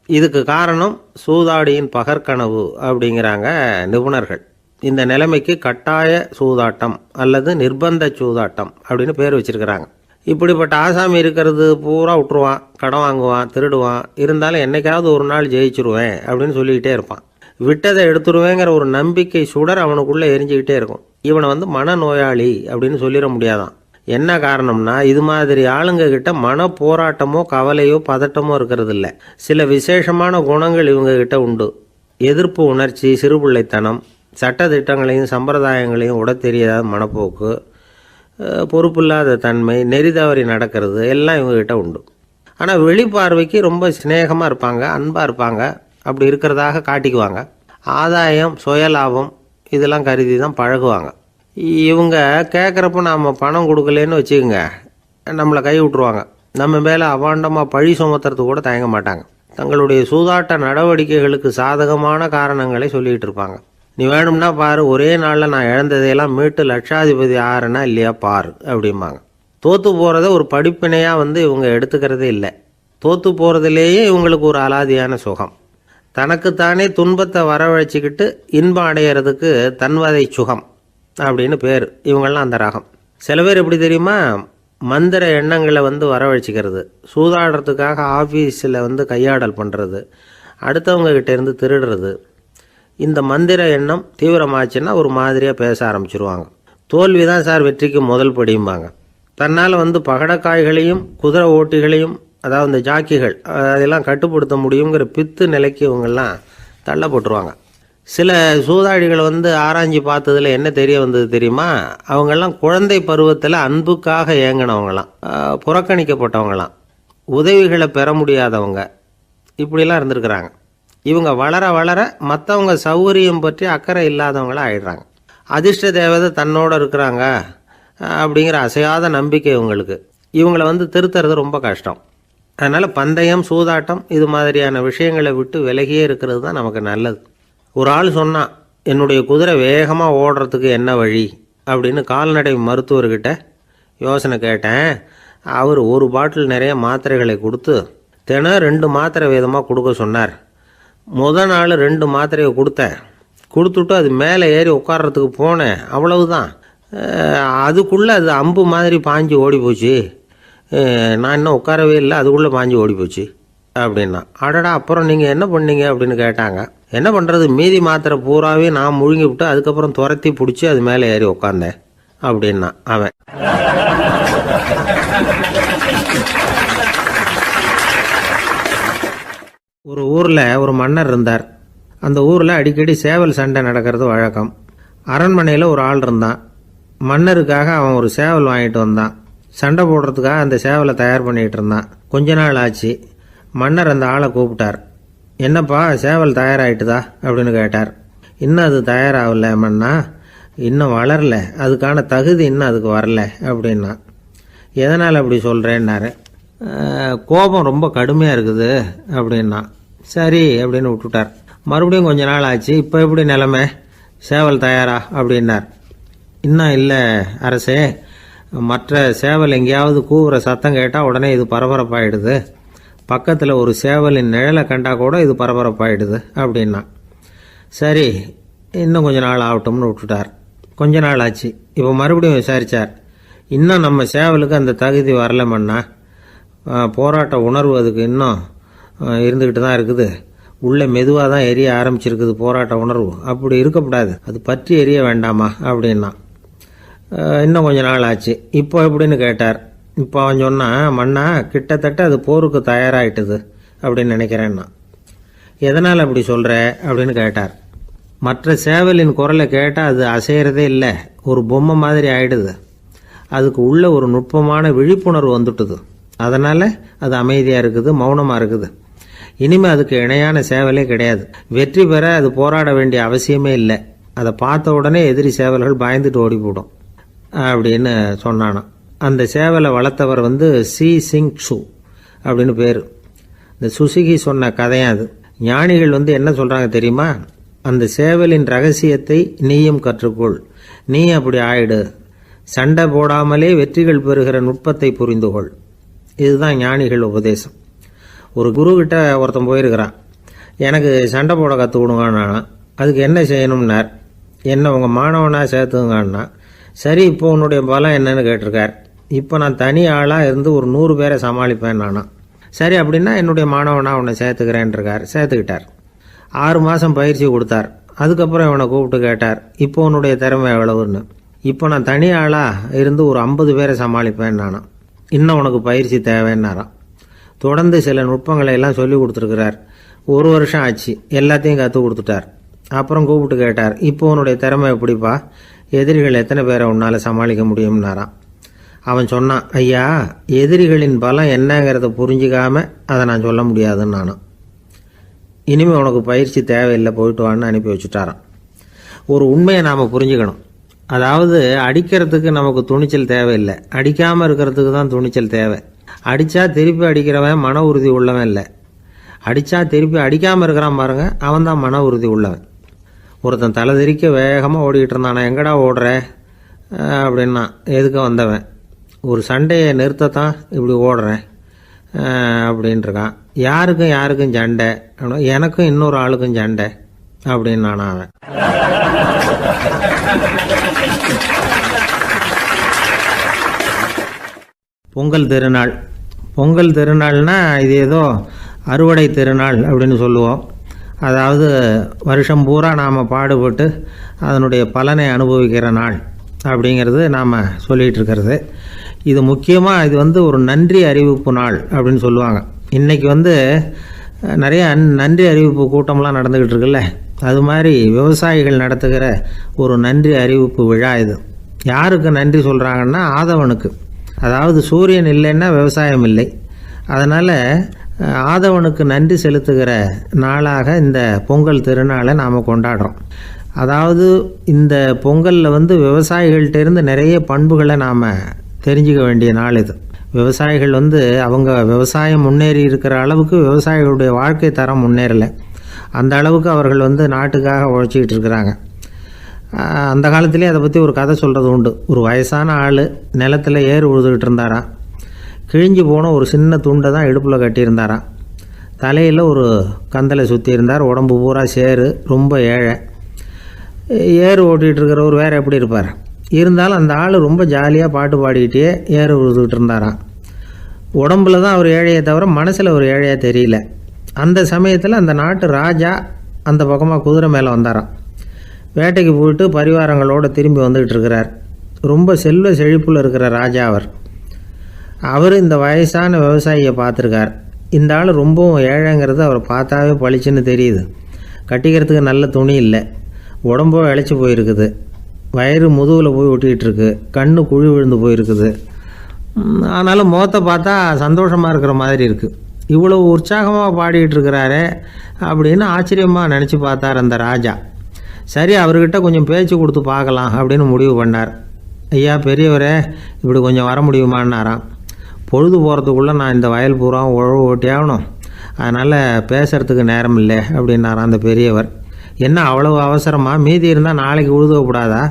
இதுக்கு காரணம் சூதாடியின் பகற்கனவு அப்படிங்கிறாங்க நிபுணர்கள். இந்த நிலைமைக்கு கட்டாய சூதாட்டம் அல்லது நிர்பந்த சூதாட்டம் அப்படின்னு பேர் வச்சிருக்கிறாங்க. இப்படிப்பட்ட ஆசாமி இருக்கிறது பூரா விட்டுருவான், கடன் வாங்குவான், திருடுவான், இருந்தாலும் என்னைக்காவது ஒரு நாள் ஜெயிச்சிருவேன் அப்படின்னு சொல்லிக்கிட்டே இருப்பான். விட்டதை எடுத்துருவேங்கிற ஒரு நம்பிக்கை சுடர் அவனுக்குள்ளே எரிஞ்சிக்கிட்டே இருக்கும். இவனை வந்து மனநோயாளி அப்படின்னு சொல்லிட முடியாதான். என்ன காரணம்னா, இது மாதிரி ஆளுங்க கிட்ட மன போராட்டமோ கவலையோ பதட்டமோ இருக்கிறது இல்லை. சில விசேஷமான குணங்கள் இவங்க கிட்ட உண்டு. எதிர்ப்பு உணர்ச்சி, சிறுபிள்ளைத்தனம், சட்ட திட்டங்களையும் சம்பிரதாயங்களையும் உட தெரியாத மனப்போக்கு, பொறுப்பில்லாத தன்மை, நெறி தவறி நடக்கிறது எல்லாம் இவங்ககிட்ட உண்டு. ஆனால் வெளிப்பார்வைக்கு ரொம்ப சிநேகமாக இருப்பாங்க, அன்பாக இருப்பாங்க. அப்படி இருக்கிறதாக காட்டிக்குவாங்க. ஆதாயம், சுயலாபம் இதெல்லாம் கருதி தான் பழகுவாங்க. இவங்க கேட்குறப்ப நாம் பணம் கொடுக்கலன்னு வச்சுக்கோங்க, நம்மளை கை விட்டுருவாங்க. நம்ம மேலே அபாண்டமாக பழி சுமத்துறது கூட தயங்க மாட்டாங்க. தங்களுடைய சூதாட்ட நடவடிக்கைகளுக்கு சாதகமான காரணங்களை சொல்லிகிட்டு இருப்பாங்க. நீ வேணும்னா பாரு, ஒரே நாளில் நான் இழந்ததையெல்லாம் மீட்டு லட்சாதிபதி ஆறேன்னா இல்லையா பாரு அப்படிம்பாங்க. தோற்று போகிறத ஒரு படிப்பினையாக வந்து இவங்க எடுத்துக்கிறதே இல்லை. தோற்று போகிறதுலேயே இவங்களுக்கு ஒரு அலாதியான சுகம். தனக்குத்தானே துன்பத்தை வரவழைச்சிக்கிட்டு இன்பம் அடையிறதுக்கு தன்வதை சுகம் அப்படின்னு பேர். இவங்கெல்லாம் அந்த ரகம். சில பேர் எப்படி தெரியுமா, மந்திர எண்ணங்களை வந்து வரவழைச்சிக்கிறது, சூதாடுறதுக்காக ஆஃபீஸில் வந்து கையாடல் பண்ணுறது, அடுத்தவங்க கிட்ட இருந்து திருடுறது. இந்த மந்திர எண்ணம் தீவிரமாச்சுன்னா ஒரு மாதிரியாக பேச ஆரம்பிச்சிருவாங்க. தோல்வி தான் சார் வெற்றிக்கு முதல் படியும்பாங்க. தன்னால் வந்து பகடக்காய்களையும் குதிரை ஓட்டிகளையும், அதாவது இந்த ஜாக்கிகள், அதெல்லாம் கட்டுப்படுத்த முடியுங்கிற பித்து நிலைக்கு இவங்கெல்லாம் தள்ளப்பட்டுருவாங்க. சில சூதாடிகள் வந்து ஆராய்ச்சி பார்த்ததில் என்ன தெரிய வந்தது தெரியுமா, அவங்கெல்லாம் குழந்தை பருவத்தில் அன்புக்காக ஏங்கினவங்களாம், புறக்கணிக்கப்பட்டவங்களாம், உதவிகளை பெற முடியாதவங்க, இப்படிலாம் இருந்திருக்கிறாங்க. இவங்க வளர வளர மற்றவங்க சௌகரியம் பற்றி அக்கறை இல்லாதவங்களாக ஆயிடுறாங்க. அதிர்ஷ்ட தேவதை தன்னோடு இருக்கிறாங்க அப்படிங்கிற அசையாத நம்பிக்கை இவங்களுக்கு. இவங்களை வந்து திருத்துறது ரொம்ப கஷ்டம். அதனால் பந்தயம், சூதாட்டம் இது மாதிரியான விஷயங்களை விட்டு விலகியே இருக்கிறது தான் நமக்கு நல்லது. ஒரு ஆள் சொன்னான், என்னுடைய குதிரை வேகமாக ஓடுறதுக்கு என்ன வழி அப்படின்னு கால்நடை மருத்துவர்கிட்ட யோசனை கேட்டேன். அவர் ஒரு பாட்டில் நிறைய மாத்திரைகளை கொடுத்து தினம் 2 மாத்திரை வீதமாக கொடுக்க சொன்னார். முதல் நாள் 2 மாத்திரையை கொடுத்துட்டு அது மேலே ஏறி உட்கார்றதுக்கு போனேன், அவ்வளவுதான். அதுக்குள்ளே அது அம்பு மாதிரி பாஞ்சு ஓடி போச்சு. நான் இன்னும் உட்காரவே இல்லை, அதுக்குள்ளே பாஞ்சு ஓடி போச்சு அப்படின்னா. அடடா, அப்புறம் நீங்கள் என்ன பண்ணீங்க அப்படின்னு கேட்டாங்க. என்ன பண்ணுறது, மீதி மாத்திரை பூராவே நான் முழுங்கி விட்டு அதுக்கப்புறம் துரத்தி பிடிச்சி அது மேலே ஏறி உட்காந்தேன் அப்படின்னா அவன். ஒரு ஊரில் ஒரு மன்னர் இருந்தார். அந்த ஊரில் அடிக்கடி சேவல் சண்டை நடக்கிறது வழக்கம். அரண்மனையில் ஒரு ஆள் இருந்தான். மன்னருக்காக அவன் ஒரு சேவல் வாங்கிட்டு வந்தான். சண்டை போடுறதுக்காக அந்த சேவலை தயார் பண்ணிகிட்டு இருந்தான். கொஞ்ச நாள் ஆச்சு. மன்னர் அந்த ஆளை கூப்பிட்டார். என்னப்பா, சேவல் தயாராகிட்டுதா அப்படின்னு கேட்டார். இன்னும் அது தயாராகல மன்னா, இன்னும் வளரல, அதுக்கான தகுதி இன்னும் அதுக்கு வரல அப்படின்னா. எதனால் அப்படி சொல்கிறேன்னாரு. கோபம் ரொம்ப கடுமையாக இருக்குது அப்படின்னா. சரி அப்படின்னு விட்டுட்டார். மறுபடியும் கொஞ்ச நாள் ஆச்சு. இப்போ எப்படி நிலைமை, சேவல் தயாரா அப்படின்னார். இன்னும் இல்லை அரசே, மற்ற சேவல் எங்கேயாவது கூவுற சத்தம் கேட்டால் உடனே இது பரபரப்பாயிடுது. பக்கத்தில் ஒரு சேவலின் நிழலை கண்டா கூட இது பரபரப்பாயிடுது அப்படின்னா. சரி, இன்னும் கொஞ்ச நாள் ஆகட்டும்னு விட்டுட்டார். கொஞ்ச நாள் ஆச்சு. இப்போ மறுபடியும் விசாரித்தார். இன்னும் நம்ம சேவலுக்கு அந்த தகுதி வரலமன்னா, போராட்ட உணர்வு அதுக்கு இன்னும் இருந்துக்கிட்டு தான் இருக்குது. உள்ளே மெதுவாக தான் எரிய ஆரம்பிச்சிருக்குது போராட்ட உணர்வு. அப்படி இருக்கக்கூடாது, அது பற்றி எரிய வேண்டாமா அப்படின்னா. இன்னும் கொஞ்ச நாள் ஆச்சு. இப்போ எப்படின்னு கேட்டார். இப்போ அவன் சொன்னான், மன்னா கிட்டத்தட்ட அது போருக்கு தயாராகிட்டுது அப்படின்னு நினைக்கிறேன்னா. எதனால் அப்படி சொல்கிற அப்படின்னு கேட்டார். மற்ற சேவலின் குரலை கேட்டால் அது அசைகிறதே இல்லை, ஒரு பொம்மை மாதிரி ஆயிடுது. அதுக்கு உள்ள ஒரு நுட்பமான விழிப்புணர்வு வந்துட்டுது. அதனால் அது அமைதியாக இருக்குது, மௌனமாக இருக்குது. இனிமேல் அதுக்கு இணையான சேவலே கிடையாது. வெற்றி பெற அது போராட வேண்டிய அவசியமே இல்லை. அதை பார்த்த உடனே எதிரி சேவல்கள் பயந்துட்டு ஓடி போடும் அப்படின்னு சொன்னானாம். அந்த சேவலை வளர்த்தவர் சி சிங் சு அப்படின்னு பேர். இந்த சுசுகி சொன்ன கதையும் அது. ஞானிகள் என்ன சொல்கிறாங்க தெரியுமா? அந்த சேவலின் ரகசியத்தை நீயும் கற்றுக்கொள், நீ அப்படி ஆயிடு, சண்டை போடாமலே வெற்றிகள் பெறுகிற நுட்பத்தை புரிந்துகொள். இதுதான் ஞானிகள் உபதேசம். ஒரு குருக்கிட்ட ஒருத்தன் போயிருக்கிறான். எனக்கு சண்டை போட கற்றுக் கொடுங்கண்ணா. அதுக்கு என்ன செய்யணும்னார். என்ன உங்கள் மாணவனாக சேர்த்துங்கண்ணா. சரி, இப்போ உன்னுடைய பலம் என்னன்னு கேட்டிருக்கார். இப்போ நான் தனி ஆளாக இருந்து ஒரு 100 பேரை சமாளிப்பேன் நானா. சரி, அப்படின்னா என்னுடைய மாணவனாக உன்னை சேர்த்துக்கிறேன்ருக்கார். சேர்த்துக்கிட்டார். 6 மாதம் பயிற்சி கொடுத்தார். அதுக்கப்புறம் இவனை கூப்பிட்டு கேட்டார், இப்போ உன்னுடைய திறமை எவ்வளவுன்னு. இப்போ நான் தனி ஆளாக இருந்து ஒரு 50 பேரை சமாளிப்பேன் நானா. இன்னும் உனக்கு பயிற்சி தேவைன்னாராம். தொடர்ந்து சில நுட்பங்களை எல்லாம் சொல்லி கொடுத்துருக்கிறார். 1 வருஷம் ஆச்சு, எல்லாத்தையும் கற்றுக் கொடுத்துட்டார். அப்புறம் கூப்பிட்டு கேட்டார், இப்போ உன்னுடைய திறமை எப்படிப்பா, எதிரிகள் எத்தனை பேரை உன்னால் சமாளிக்க முடியும்னாராம். அவன் சொன்னான், ஐயா, எதிரிகளின் பலம் என்னங்கிறத புரிஞ்சிக்காம அதை நான் சொல்ல முடியாதுன்னு நானும். இனிமேல் உனக்கு பயிற்சி தேவையில்லை, போயிட்டு வான்னு அனுப்பி வச்சுட்டாரான். ஒரு உண்மையை நாம் புரிஞ்சுக்கணும். அதாவது அடிக்கிறதுக்கு நமக்கு துணிச்சல் தேவையில்லை, அடிக்காமல் இருக்கிறதுக்கு தான் துணிச்சல் தேவை. அடித்தா திருப்பி அடிக்கிறவன் மன உறுதி உள்ளவன் இல்லை, அடித்தா திருப்பி அடிக்காமல் இருக்கிறான் பாருங்க, அவன் தான் மன உறுதி உள்ளவன். ஒருத்தன் தலை திரிக்க வேகமாக ஓடிக்கிட்டு இருந்தான். நான் எங்கடா ஓடுற அப்படின்னா, எதுக்க வந்தவன். ஒரு சண்டையை நிறுத்தத்தான் இப்படி ஓடுறேன் அப்படின்ட்டுருக்கான். யாருக்கும் சண்டை, எனக்கும் இன்னொரு ஆளுக்கும் சண்டை அப்படின்னு நானா அவன். பொங்கல் திருநாள். பொங்கல் திருநாள்னா இது ஏதோ அறுவடை திருநாள் அப்படின்னு சொல்லுவோம். அதாவது வருஷம் பூரா நாம் பாடுபட்டு அதனுடைய பலனை அனுபவிக்கிற நாள் அப்படிங்கிறது நாம் சொல்லிகிட்டு இருக்கிறது. இது முக்கியமாக இது ஒரு நன்றி அறிவிப்பு நாள் அப்படின்னு சொல்லுவாங்க. இன்றைக்கி நிறைய நன்றி அறிவிப்பு கூட்டம்லாம் நடந்துக்கிட்டு இருக்குல்ல, அது மாதிரி விவசாயிகள் நடத்துகிற ஒரு நன்றி அறிவிப்பு விழா இது. யாருக்கு நன்றி சொல்கிறாங்கன்னா ஆதவனுக்கு. அதாவது சூரியன் இல்லைன்னா விவசாயம் இல்லை. அதனால் ஆதவனுக்கு நன்றி செலுத்துகிற நாளாக இந்த பொங்கல் திருநாளை நாம் கொண்டாடுறோம். அதாவது இந்த பொங்கலில் விவசாயிகள்கிட்டேருந்து நிறைய பண்புகளை நாம் தெரிஞ்சுக்க வேண்டிய நாள் இது. விவசாயிகள் அவங்க விவசாயம் முன்னேறி இருக்கிற அளவுக்கு விவசாயிகளுடைய வாழ்க்கை தரம் முன்னேறலை. அந்த அளவுக்கு அவர்கள் நாட்டுக்காக உழைச்சிக்கிட்டு இருக்கிறாங்க. அந்த காலத்திலே அதை பற்றி ஒரு கதை சொல்கிறது உண்டு. ஒரு வயசான ஆள் நிலத்தில் ஏறு உழுதுகிட்டு இருந்தாராம். கிழிஞ்சு போன ஒரு சின்ன துண்டை தான் இடுப்பில் கட்டியிருந்தாராம். தலையில் ஒரு கந்தலை சுற்றி இருந்தார். உடம்பு பூரா சேரு, ரொம்ப ஏழை. ஏறு ஓட்டிகிட்டு இருக்கிறவர் வேறு எப்படி இருப்பார்? இருந்தாலும் அந்த ஆள் ரொம்ப ஜாலியாக பாட்டு பாடிக்கிட்டே ஏறு உழுதுகிட்டு இருந்தாராம். உடம்புல தான் அவர் ஏழையை தவிர மனசில் ஒரு ஏழையாக தெரியல. அந்த சமயத்தில் அந்த நாட்டு ராஜா அந்த பக்கமாக குதிரை மேலே வந்தாராம். வேட்டைக்கு போயிட்டு பரிவாரங்களோடு திரும்பி வந்துக்கிட்டு இருக்கிறார். ரொம்ப செல்வ செழிப்பில் இருக்கிற ராஜா அவர் இந்த வயசான விவசாயியை பார்த்துருக்கார். இந்த ஆள் ரொம்பவும் ஏழைங்கிறது அவர் பார்த்தாவே பளிச்சுன்னு தெரியுது. கட்டிக்கிறதுக்கு நல்ல துணி இல்லை, உடம்போ இழைச்சி போயிருக்குது, வயிறு முதுகில் போய் ஒட்டிக்கிட்டு இருக்கு, கண்ணு குழி விழுந்து போயிருக்குது. ஆனாலும் முகத்தை பார்த்தா சந்தோஷமாக இருக்கிற மாதிரி இருக்குது. இவ்வளோ உற்சாகமாக பாடிக்கிட்டு இருக்கிறாரே அப்படின்னு ஆச்சரியமாக நினச்சி பார்த்தார் அந்த ராஜா. சரி, அவர்கிட்ட கொஞ்சம் பேச்சு கொடுத்து பார்க்கலாம் அப்படின்னு முடிவு பண்ணார். ஐயா பெரியவரே, இப்படி கொஞ்சம் வர முடியுமான்னாராம். பொழுது போகிறதுக்குள்ளே நான் இந்த வயல் பூரா உழவு ஓட்டி ஆகணும், அதனால் பேசுகிறதுக்கு நேரம் இல்லை அப்படின்னாராம் அந்த பெரியவர். என்ன அவ்வளவு அவசரமாக? மீதி இருந்தால் நாளைக்கு உழுதக்கூடாதா?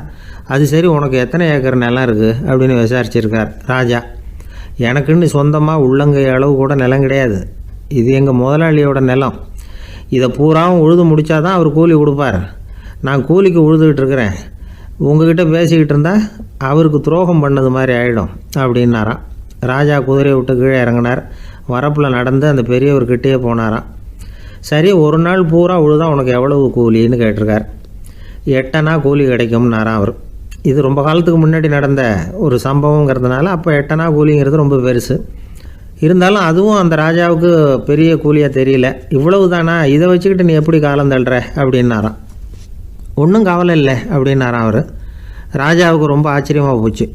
அது சரி, உனக்கு எத்தனை ஏக்கர் நிலம் இருக்குது அப்படின்னு விசாரிச்சிருக்கார் ராஜா. எனக்குன்னு சொந்தமாக உள்ளங்கை அளவு கூட நிலம் கிடையாது. இது எங்கள் முதலாளியோட நிலம். இதை பூராவும் உழுது முடித்தா தான் அவர் கூலி கொடுப்பார். நான் கூலிக்கு உழுதுகிட்டு இருக்கிறேன். உங்ககிட்ட பேசிக்கிட்டு இருந்தால் அவருக்கு துரோகம் பண்ணது மாதிரி ஆகிடும் அப்படின்னாராம். ராஜா குதிரையை விட்டு கீழே இறங்கினார். வரப்பில் நடந்து அந்த பெரியவர்கிட்டே போனாராம். சரி, ஒரு நாள் பூரா உழுதா உனக்கு எவ்வளவு கூலின்னு கேட்டிருக்கார். 8 அணா கூலி கிடைக்கும்னாராம் அவர். இது ரொம்ப காலத்துக்கு முன்னாடி நடந்த ஒரு சம்பவங்கிறதுனால அப்போ 8 அணா கூலிங்கிறது ரொம்ப பெருசு. இருந்தாலும் அதுவும் அந்த ராஜாவுக்கு பெரிய கூலியாக தெரியல. இவ்வளவு தானா, இதை வச்சுக்கிட்டு நீ எப்படி காலம் தள்ளுற அப்படின்னாராம். ஒன்றும் கவலை இல்லை அப்படின்னாராம் அவர். ராஜாவுக்கு ரொம்ப ஆச்சரியமாக போச்சு.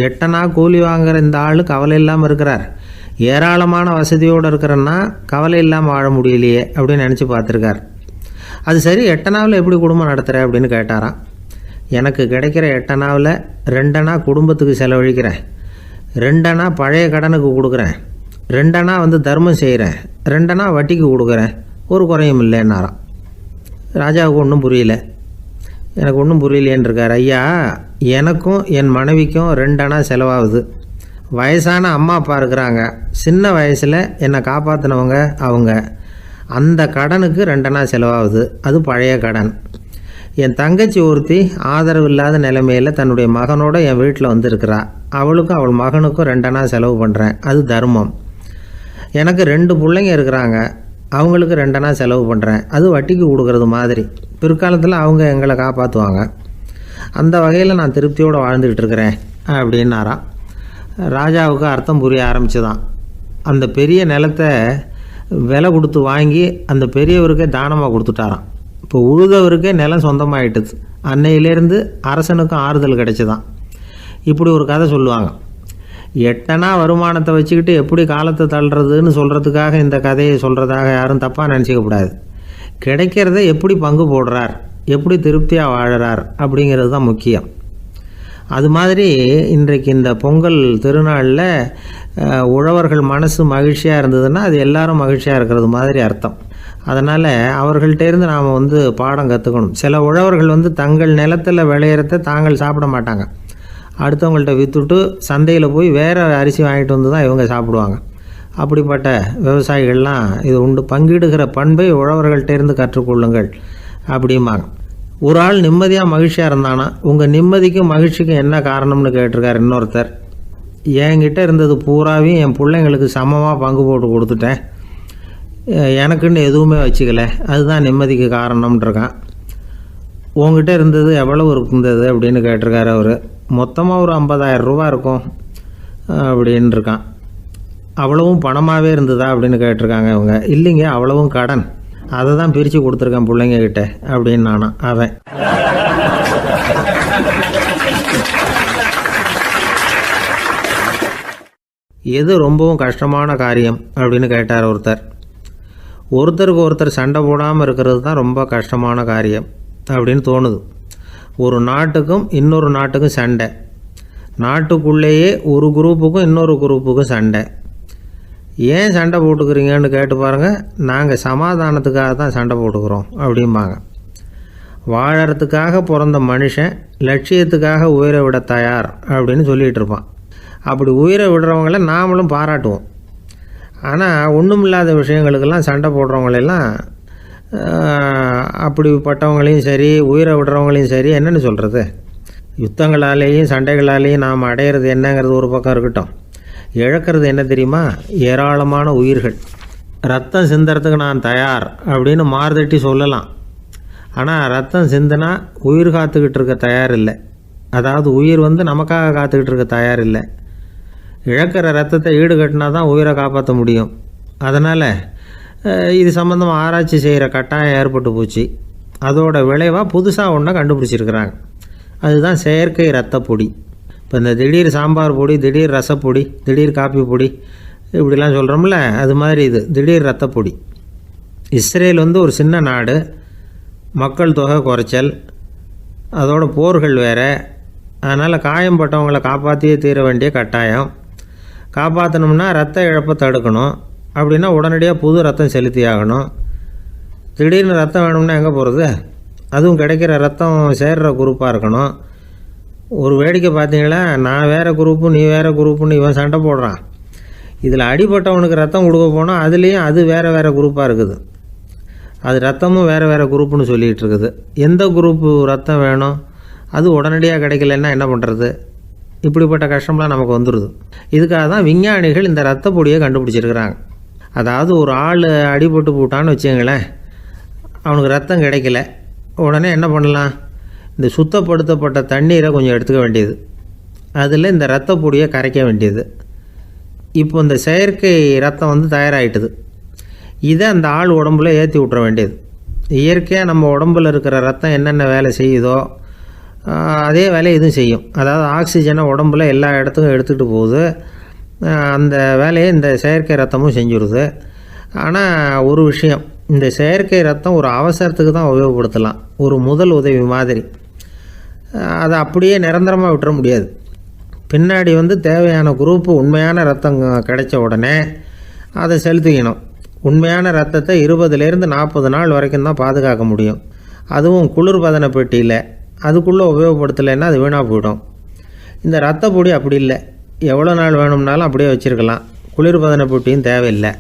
8 அணா கூலி வாங்குகிற இந்த ஆள் கவலை இல்லாமல் இருக்கிறார், ஏராளமான வசதியோடு இருக்கிறன்னா கவலை இல்லாமல் வாழ முடியலையே அப்படின்னு நினச்சி பார்த்துருக்கார். அது சரி, 8 அணாவில் எப்படி குடும்பம் நடத்துகிற அப்படின்னு கேட்டாராம். எனக்கு கிடைக்கிற 8 அணாவில் 2 அணா குடும்பத்துக்கு செலவழிக்கிறேன், 2 அணா பழைய கடனுக்கு கொடுக்குறேன், 2 அணா தர்மம் செய்கிறேன், 2 அணா வட்டிக்கு கொடுக்குறேன், ஒரு குறையும் இல்லைன்னாராம். ராஜாவுக்கு ஒன்றும் புரியல. எனக்கு ஒன்றும் புரியலேன்னு இருக்கார். ஐயா, எனக்கும் என் மனைவிக்கும் 2 அணா செலவாகுது. வயசான அம்மா அப்பா இருக்கிறாங்க, சின்ன வயசில் என்னை காப்பாற்றினவங்க அவங்க. அந்த கடனுக்கு 2 அணா செலவாகுது, அது பழைய கடன். என் தங்கச்சி ஒருத்தி ஆதரவு இல்லாத நிலைமையில் தன்னுடைய மகனோட என் வீட்டில் இருக்கிறா, அவளுக்கும் அவள் மகனுக்கும் 2 அணா செலவு பண்ணுறேன், அது தர்மம். எனக்கு 2 பிள்ளைங்க இருக்கிறாங்க, அவங்களுக்கு 2 அணா செலவு பண்ணுறேன், அது வட்டிக்கு கொடுக்கறது மாதிரி. பிற்காலத்தில் அவங்க எங்களை காப்பாற்றுவாங்க. அந்த வகையில் நான் திருப்தியோடு வாழ்ந்துக்கிட்டு இருக்கிறேன் அப்படின்னாராம். ராஜாவுக்கு அர்த்தம் புரிய ஆரம்பிச்சுதான். அந்த பெரிய நிலத்தை விலை கொடுத்து வாங்கி அந்த பெரியவருக்கே தானமாக கொடுத்துட்டாராம். இப்போ உழுதவருக்கே நிலம் சொந்தமாயிட்டுது. அன்னையிலேருந்து அரசனுக்கும் ஆறுதல் கிடைச்சிதான். இப்படி ஒரு கதை சொல்லுவாங்க. 8 அணா வருமானத்தை வச்சுக்கிட்டு எப்படி காலத்தை தள்ளுறதுன்னு சொல்கிறதுக்காக இந்த கதையை சொல்கிறதாக யாரும் தப்பாக நினச்சிக்கக்கூடாது. கிடைக்கிறத எப்படி பங்கு போடுறார், எப்படி திருப்தியாக வாழறார் அப்படிங்கிறது தான் முக்கியம். அது மாதிரி இன்றைக்கு இந்த பொங்கல் திருநாளில் உழவர்கள் மனசு மகிழ்ச்சியாக இருந்ததுன்னா அது எல்லாரும் மகிழ்ச்சியாக இருக்கிறது மாதிரி அர்த்தம். அதனால் அவர்கள்ட்டேருந்து நாம் பாடம் கற்றுக்கணும். சில உழவர்கள் தங்கள் நிலத்தில் விளையிறத தாங்கள் சாப்பிட மாட்டாங்க, அடுத்தவங்கள்ட்ட விற்றுட்டு சந்தையில் போய் வேறு அரிசி வாங்கிட்டு வந்து தான் இவங்க சாப்பிடுவாங்க. அப்படிப்பட்ட விவசாயிகள்லாம் இது உண்டு. பங்கிடுகிற பண்பை உழவர்கள்ட்டேருந்து கற்றுக்கொள்ளுங்கள் அப்படிம்பாங்க. ஒரு ஆள் நிம்மதியாக மகிழ்ச்சியாக இருந்தானா, உங்கள் நிம்மதிக்கும் மகிழ்ச்சிக்கும் என்ன காரணம்னு கேட்டிருக்கார் இன்னொருத்தர். என்கிட்ட இருந்தது பூராவையும் என் பிள்ளைங்களுக்கு சமமாக பங்கு போட்டு கொடுத்துட்டேன், எனக்குன்னு எதுவுமே வச்சுக்கல, அதுதான் நிம்மதிக்கு காரணம்ன்றிருக்கான். உங்ககிட்ட இருந்தது எவ்வளவு இருந்தது அப்படின்னு கேட்டிருக்காரு அவர். மொத்தமாக ஒரு 50,000 ரூபா இருக்கும் அப்படின்னு இருக்கான். அவ்வளவும் பணமாகவே இருந்ததா அப்படின்னு கேட்டிருக்காங்க இவங்க. இல்லைங்க, அவ்வளவும் கடன், அதை தான் பிரித்து கொடுத்துருக்கேன் பிள்ளைங்க கிட்ட அப்படின்னு நானா அவன். எது ரொம்பவும் கஷ்டமான காரியம் அப்படின்னு கேட்டார் ஒருத்தர். ஒருத்தருக்கு ஒருத்தர் சண்டை போடாமல் இருக்கிறது தான் ரொம்ப கஷ்டமான காரியம் அப்படின்னு தோணுது. ஒரு நாட்டுக்கும் இன்னொரு நாட்டுக்கும் சண்டை, நாட்டுக்குள்ளேயே ஒரு குரூப்புக்கும் இன்னொரு குரூப்புக்கும் சண்டை. ஏன் சண்டை போட்டுக்கிறீங்கன்னு கேட்டு பாருங்கள். நாங்கள் சமாதானத்துக்காக தான் சண்டை போட்டுக்கிறோம் அப்படிம்பாங்க. வாழறதுக்காக பிறந்த மனுஷன் லட்சியத்துக்காக உயிரை விட தயார் அப்படின்னு சொல்லிகிட்டு இருப்பான். அப்படி உயிரை விடுறவங்கள நாமளும் பாராட்டுவோம். ஆனால் ஒன்றுமில்லாத விஷயங்களுக்கெல்லாம் சண்டை போடுறவங்களெல்லாம் அப்படிப்பட்டவங்களையும் சரி உயிரை விடுறவங்களையும் சரி என்னென்னு சொல்கிறது. யுத்தங்களாலேயும் சண்டைகளாலேயும் நாம் அடையிறது என்னங்கிறது ஒரு பக்கம் இருக்கட்டும், இழக்கிறது என்ன தெரியுமா? ஏராளமான உயிர்கள். ரத்தம் சிந்துறதுக்கு நான் தயார் அப்படின்னு மார்தட்டி சொல்லலாம், ஆனால் ரத்தம் சிந்தினா உயிர் காத்துக்கிட்டு இருக்க தயார் இல்லை. அதாவது உயிர் நமக்காக காத்துக்கிட்டு இருக்க தயார் இல்லை. இழக்கிற ரத்தத்தை ஈடுகட்டினா தான் உயிரை காப்பாற்ற முடியும். அதனால் இது சம்மந்தமாக ஆராய்ச்சி செய்கிற கட்டாயம் ஏற்பட்டு போச்சு. அதோட விளைவாக புதுசாக ஒன்றை கண்டுபிடிச்சிருக்கிறாங்க. அதுதான் செயற்கை இரத்த பொடி. இப்போ இந்த திடீர் சாம்பார் பொடி, திடீர் ரசப்பொடி, திடீர் காப்பி பொடி இப்படிலாம் சொல்கிறோம்ல, அது மாதிரி இது திடீர் இரத்த பொடி. இஸ்ரேல் ஒரு சின்ன நாடு, மக்கள் தொகை குறைச்சல், அதோட போர்கள் வேறு. அதனால் காயம்பட்டவங்களை காப்பாற்றியே தீர வேண்டிய கட்டாயம். காப்பாற்றணும்னா ரத்த இழப்பை தடுக்கணும். அப்படின்னா உடனடியாக புது ரத்தம் செலுத்தி ஆகணும். திடீர்னு ரத்தம் வேணும்னா எங்கே போகிறது? அதுவும் கிடைக்கிற ரத்தம் சேர்கிற குரூப்பாக இருக்கணும். ஒரு வேடிக்கை பார்த்தீங்களா, நான் வேறு குரூப்பு நீ வேறு குரூப்புன்னு இவன் சண்டை போடுறான். இதில் அடிபட்டவனுக்கு ரத்தம் கொடுக்க போனால் அதுலேயும் அது வேறு வேறு குரூப்பாக இருக்குது. அது ரத்தமும் வேறு வேறு குரூப்புன்னு சொல்லிகிட்டு இருக்குது. எந்த குரூப்பு ரத்தம் வேணும், அது உடனடியாக கிடைக்கலன்னா என்ன பண்ணுறது? இப்படிப்பட்ட கஷ்டம்லாம் நமக்கு வந்துடுது. இதுக்காக தான் விஞ்ஞானிகள் இந்த ரத்த பொடியை கண்டுபிடிச்சிருக்கிறாங்க. அதாவது ஒரு ஆள் அடிபட்டு போட்டான்னு வச்சுங்களேன், அவனுக்கு ரத்தம் கிடைக்கல, உடனே என்ன பண்ணலாம்? இந்த சுத்தப்படுத்தப்பட்ட தண்ணீரை கொஞ்சம் எடுத்துக்க வேண்டியது, அதில் இந்த ரத்த பொடியை கரைக்க வேண்டியது. இப்போ இந்த செயற்கை ரத்தம் தயாராகிட்டுது. இதை அந்த ஆள் உடம்புல ஏற்றி விட்டுற வேண்டியது. இயற்கையாக நம்ம உடம்பில் இருக்கிற ரத்தம் என்னென்ன வேலை செய்யுதோ அதே வேலையை இதுவும் செய்யும். அதாவது ஆக்சிஜனை உடம்புல எல்லா இடத்துக்கும் எடுத்துகிட்டு போகுது. அந்த வேலையை இந்த செயற்கை ரத்தமும் செஞ்சுருது. ஆனால் ஒரு விஷயம், இந்த செயற்கை ரத்தம் ஒரு அவசரத்துக்கு தான் உபயோகப்படுத்தலாம், ஒரு முதல் உதவி மாதிரி. அதை அப்படியே நிரந்தரமாக விட்டுற முடியாது. பின்னாடி தேவையான குரூப்பு உண்மையான ரத்தம் கிடைச்ச உடனே அதை செலுத்திக்கணும். உண்மையான ரத்தத்தை 20லேருந்து 40 நாள் வரைக்கும் தான் பாதுகாக்க முடியும். அதுவும் குளிர்பதன பெட்டியில். அதுக்குள்ளே உபயோகப்படுத்தலைன்னா அது வீணாக போயிடும். இந்த ரத்த பொடி அப்படி இல்லை, எவ்வளோ நாள் வேணும்னாலும் அப்படியே வச்சுருக்கலாம். குளிர்பதன பெட்டியும் தேவையில்லை.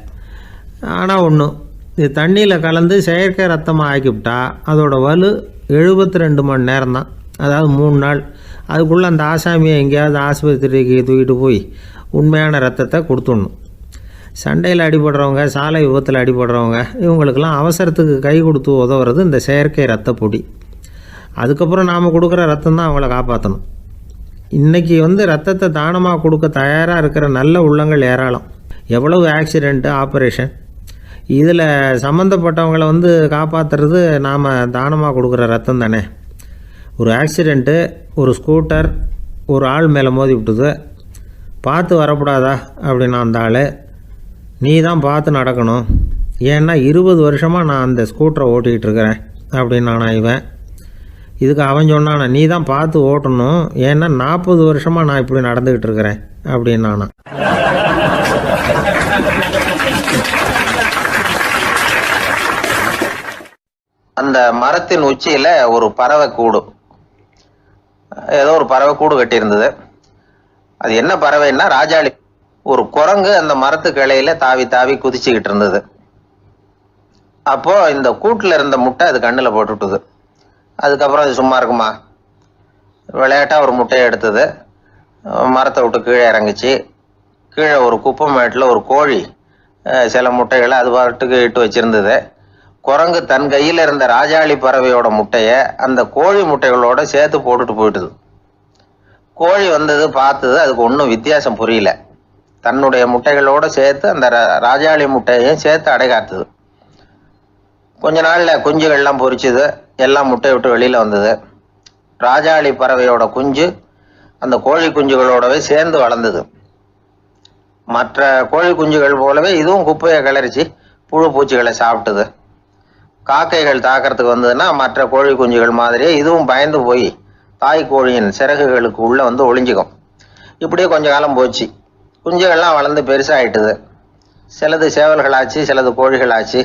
ஆனால் ஒன்று, இது தண்ணியில் கலந்து செயற்கை ரத்தமாக ஆக்கிவிட்டா அதோட வலு 72 மணி நேரம் தான், அதாவது 3 நாள். அதுக்குள்ளே அந்த ஆசாமியை எங்கேயாவது ஆஸ்பத்திரிக்கு தூக்கிட்டு போய் உண்மையான ரத்தத்தை கொடுத்துடணும். சண்டையில் அடிபடுறவங்க, சாலை விபத்தில் அடிபடுறவங்க, இவங்களுக்கெல்லாம் அவசரத்துக்கு கை கொடுத்து உதவுறது இந்த செயற்கை ரத்த பொடி. அதுக்கப்புறம் நாம் கொடுக்குற ரத்தம் தான் அவங்கள காப்பாற்றணும். இன்றைக்கி ரத்தத்தை தானமாக கொடுக்க தயாராக இருக்கிற நல்ல உள்ளங்கள் ஏராளம். எவ்வளவு ஆக்சிடெண்ட்டு, ஆப்ரேஷன், இதில் சம்மந்தப்பட்டவங்களை காப்பாற்றுறது நாம் தானமாக கொடுக்குற ரத்தம் தானே. ஒரு ஆக்சிடெண்ட்டு, ஒரு ஸ்கூட்டர் ஒரு ஆள் மேலே மோதி விட்டுது, பார்த்து வரக்கூடாதா அப்படின்னா அந்த ஆள், நீ தான் பார்த்து நடக்கணும், ஏன்னா 20 வருஷமாக நான் அந்த ஸ்கூட்டரை ஓட்டிகிட்டு இருக்கிறேன் அப்படின்னு நானா இவன். இதுக்கு அவன் சொன்னானா, நீ தான் பார்த்து ஓட்டணும், ஏன்னா 40 வருஷமாக நான் இப்படி நடந்துக்கிட்டு இருக்கிறேன் அப்படின்னு நானா. அந்த மரத்தின் உச்சியில ஒரு பறவை கூடு, ஏதோ ஒரு பறவை கூடு கட்டியிருந்தது. அது என்ன பறவைன்னா ராஜாளி. ஒரு குரங்கு அந்த மரத்து கிளையில தாவி தாவி குதிச்சுக்கிட்டு இருந்தது. அப்போ இந்த கூட்டுல இருந்த முட்டை அது கண்ணுல போட்டுட்டுது. அதுக்கப்புறம் அது சும்மா இருக்குமா, விளையாட்டா ஒரு முட்டையை எடுத்தது, மரத்தை விட்டு கீழே இறங்குச்சு. கீழே ஒரு குப்பை மேட்டில் ஒரு கோழி சில முட்டைகளை அது பாட்டுக்கு இட்டு வச்சிருந்தது. குரங்கு தன் கையில் இருந்த ராஜாளி பறவையோட முட்டையை அந்த கோழி முட்டைகளோட சேர்த்து போட்டுட்டு போயிட்டுது. கோழி பார்த்தது, அதுக்கு ஒன்றும் வித்தியாசம் புரியல. தன்னுடைய முட்டைகளோட சேர்த்து அந்த ராஜாளி முட்டையையும் சேர்த்து அடைகாத்துது. கொஞ்ச நாள்ல குஞ்சுகள்லாம் பொரிச்சுது, எல்லாம் முட்டையை விட்டு வெளியில வந்தது. ராஜாளி பறவையோட குஞ்சு அந்த கோழி குஞ்சுகளோடவே சேர்ந்து வளர்ந்தது. மற்ற கோழி குஞ்சுகள் போலவே இதுவும் குப்பையை கிளறிச்சு புழு பூச்சிகளை சாப்பிட்டுது. காக்கைகள் தாக்கிறதுக்கு வந்ததுன்னா மற்ற கோழி குஞ்சுகள் மாதிரியே இதுவும் பயந்து போய் தாய் கோழியின் சிறகுகளுக்கு உள்ள ஒளிஞ்சுக்கும். இப்படியே கொஞ்ச காலம் போச்சு. குஞ்சுகள்லாம் வளர்ந்து பெருசாயிட்டுது. சிலது சேவல்களாச்சு, சிலது கோழிகளாச்சு.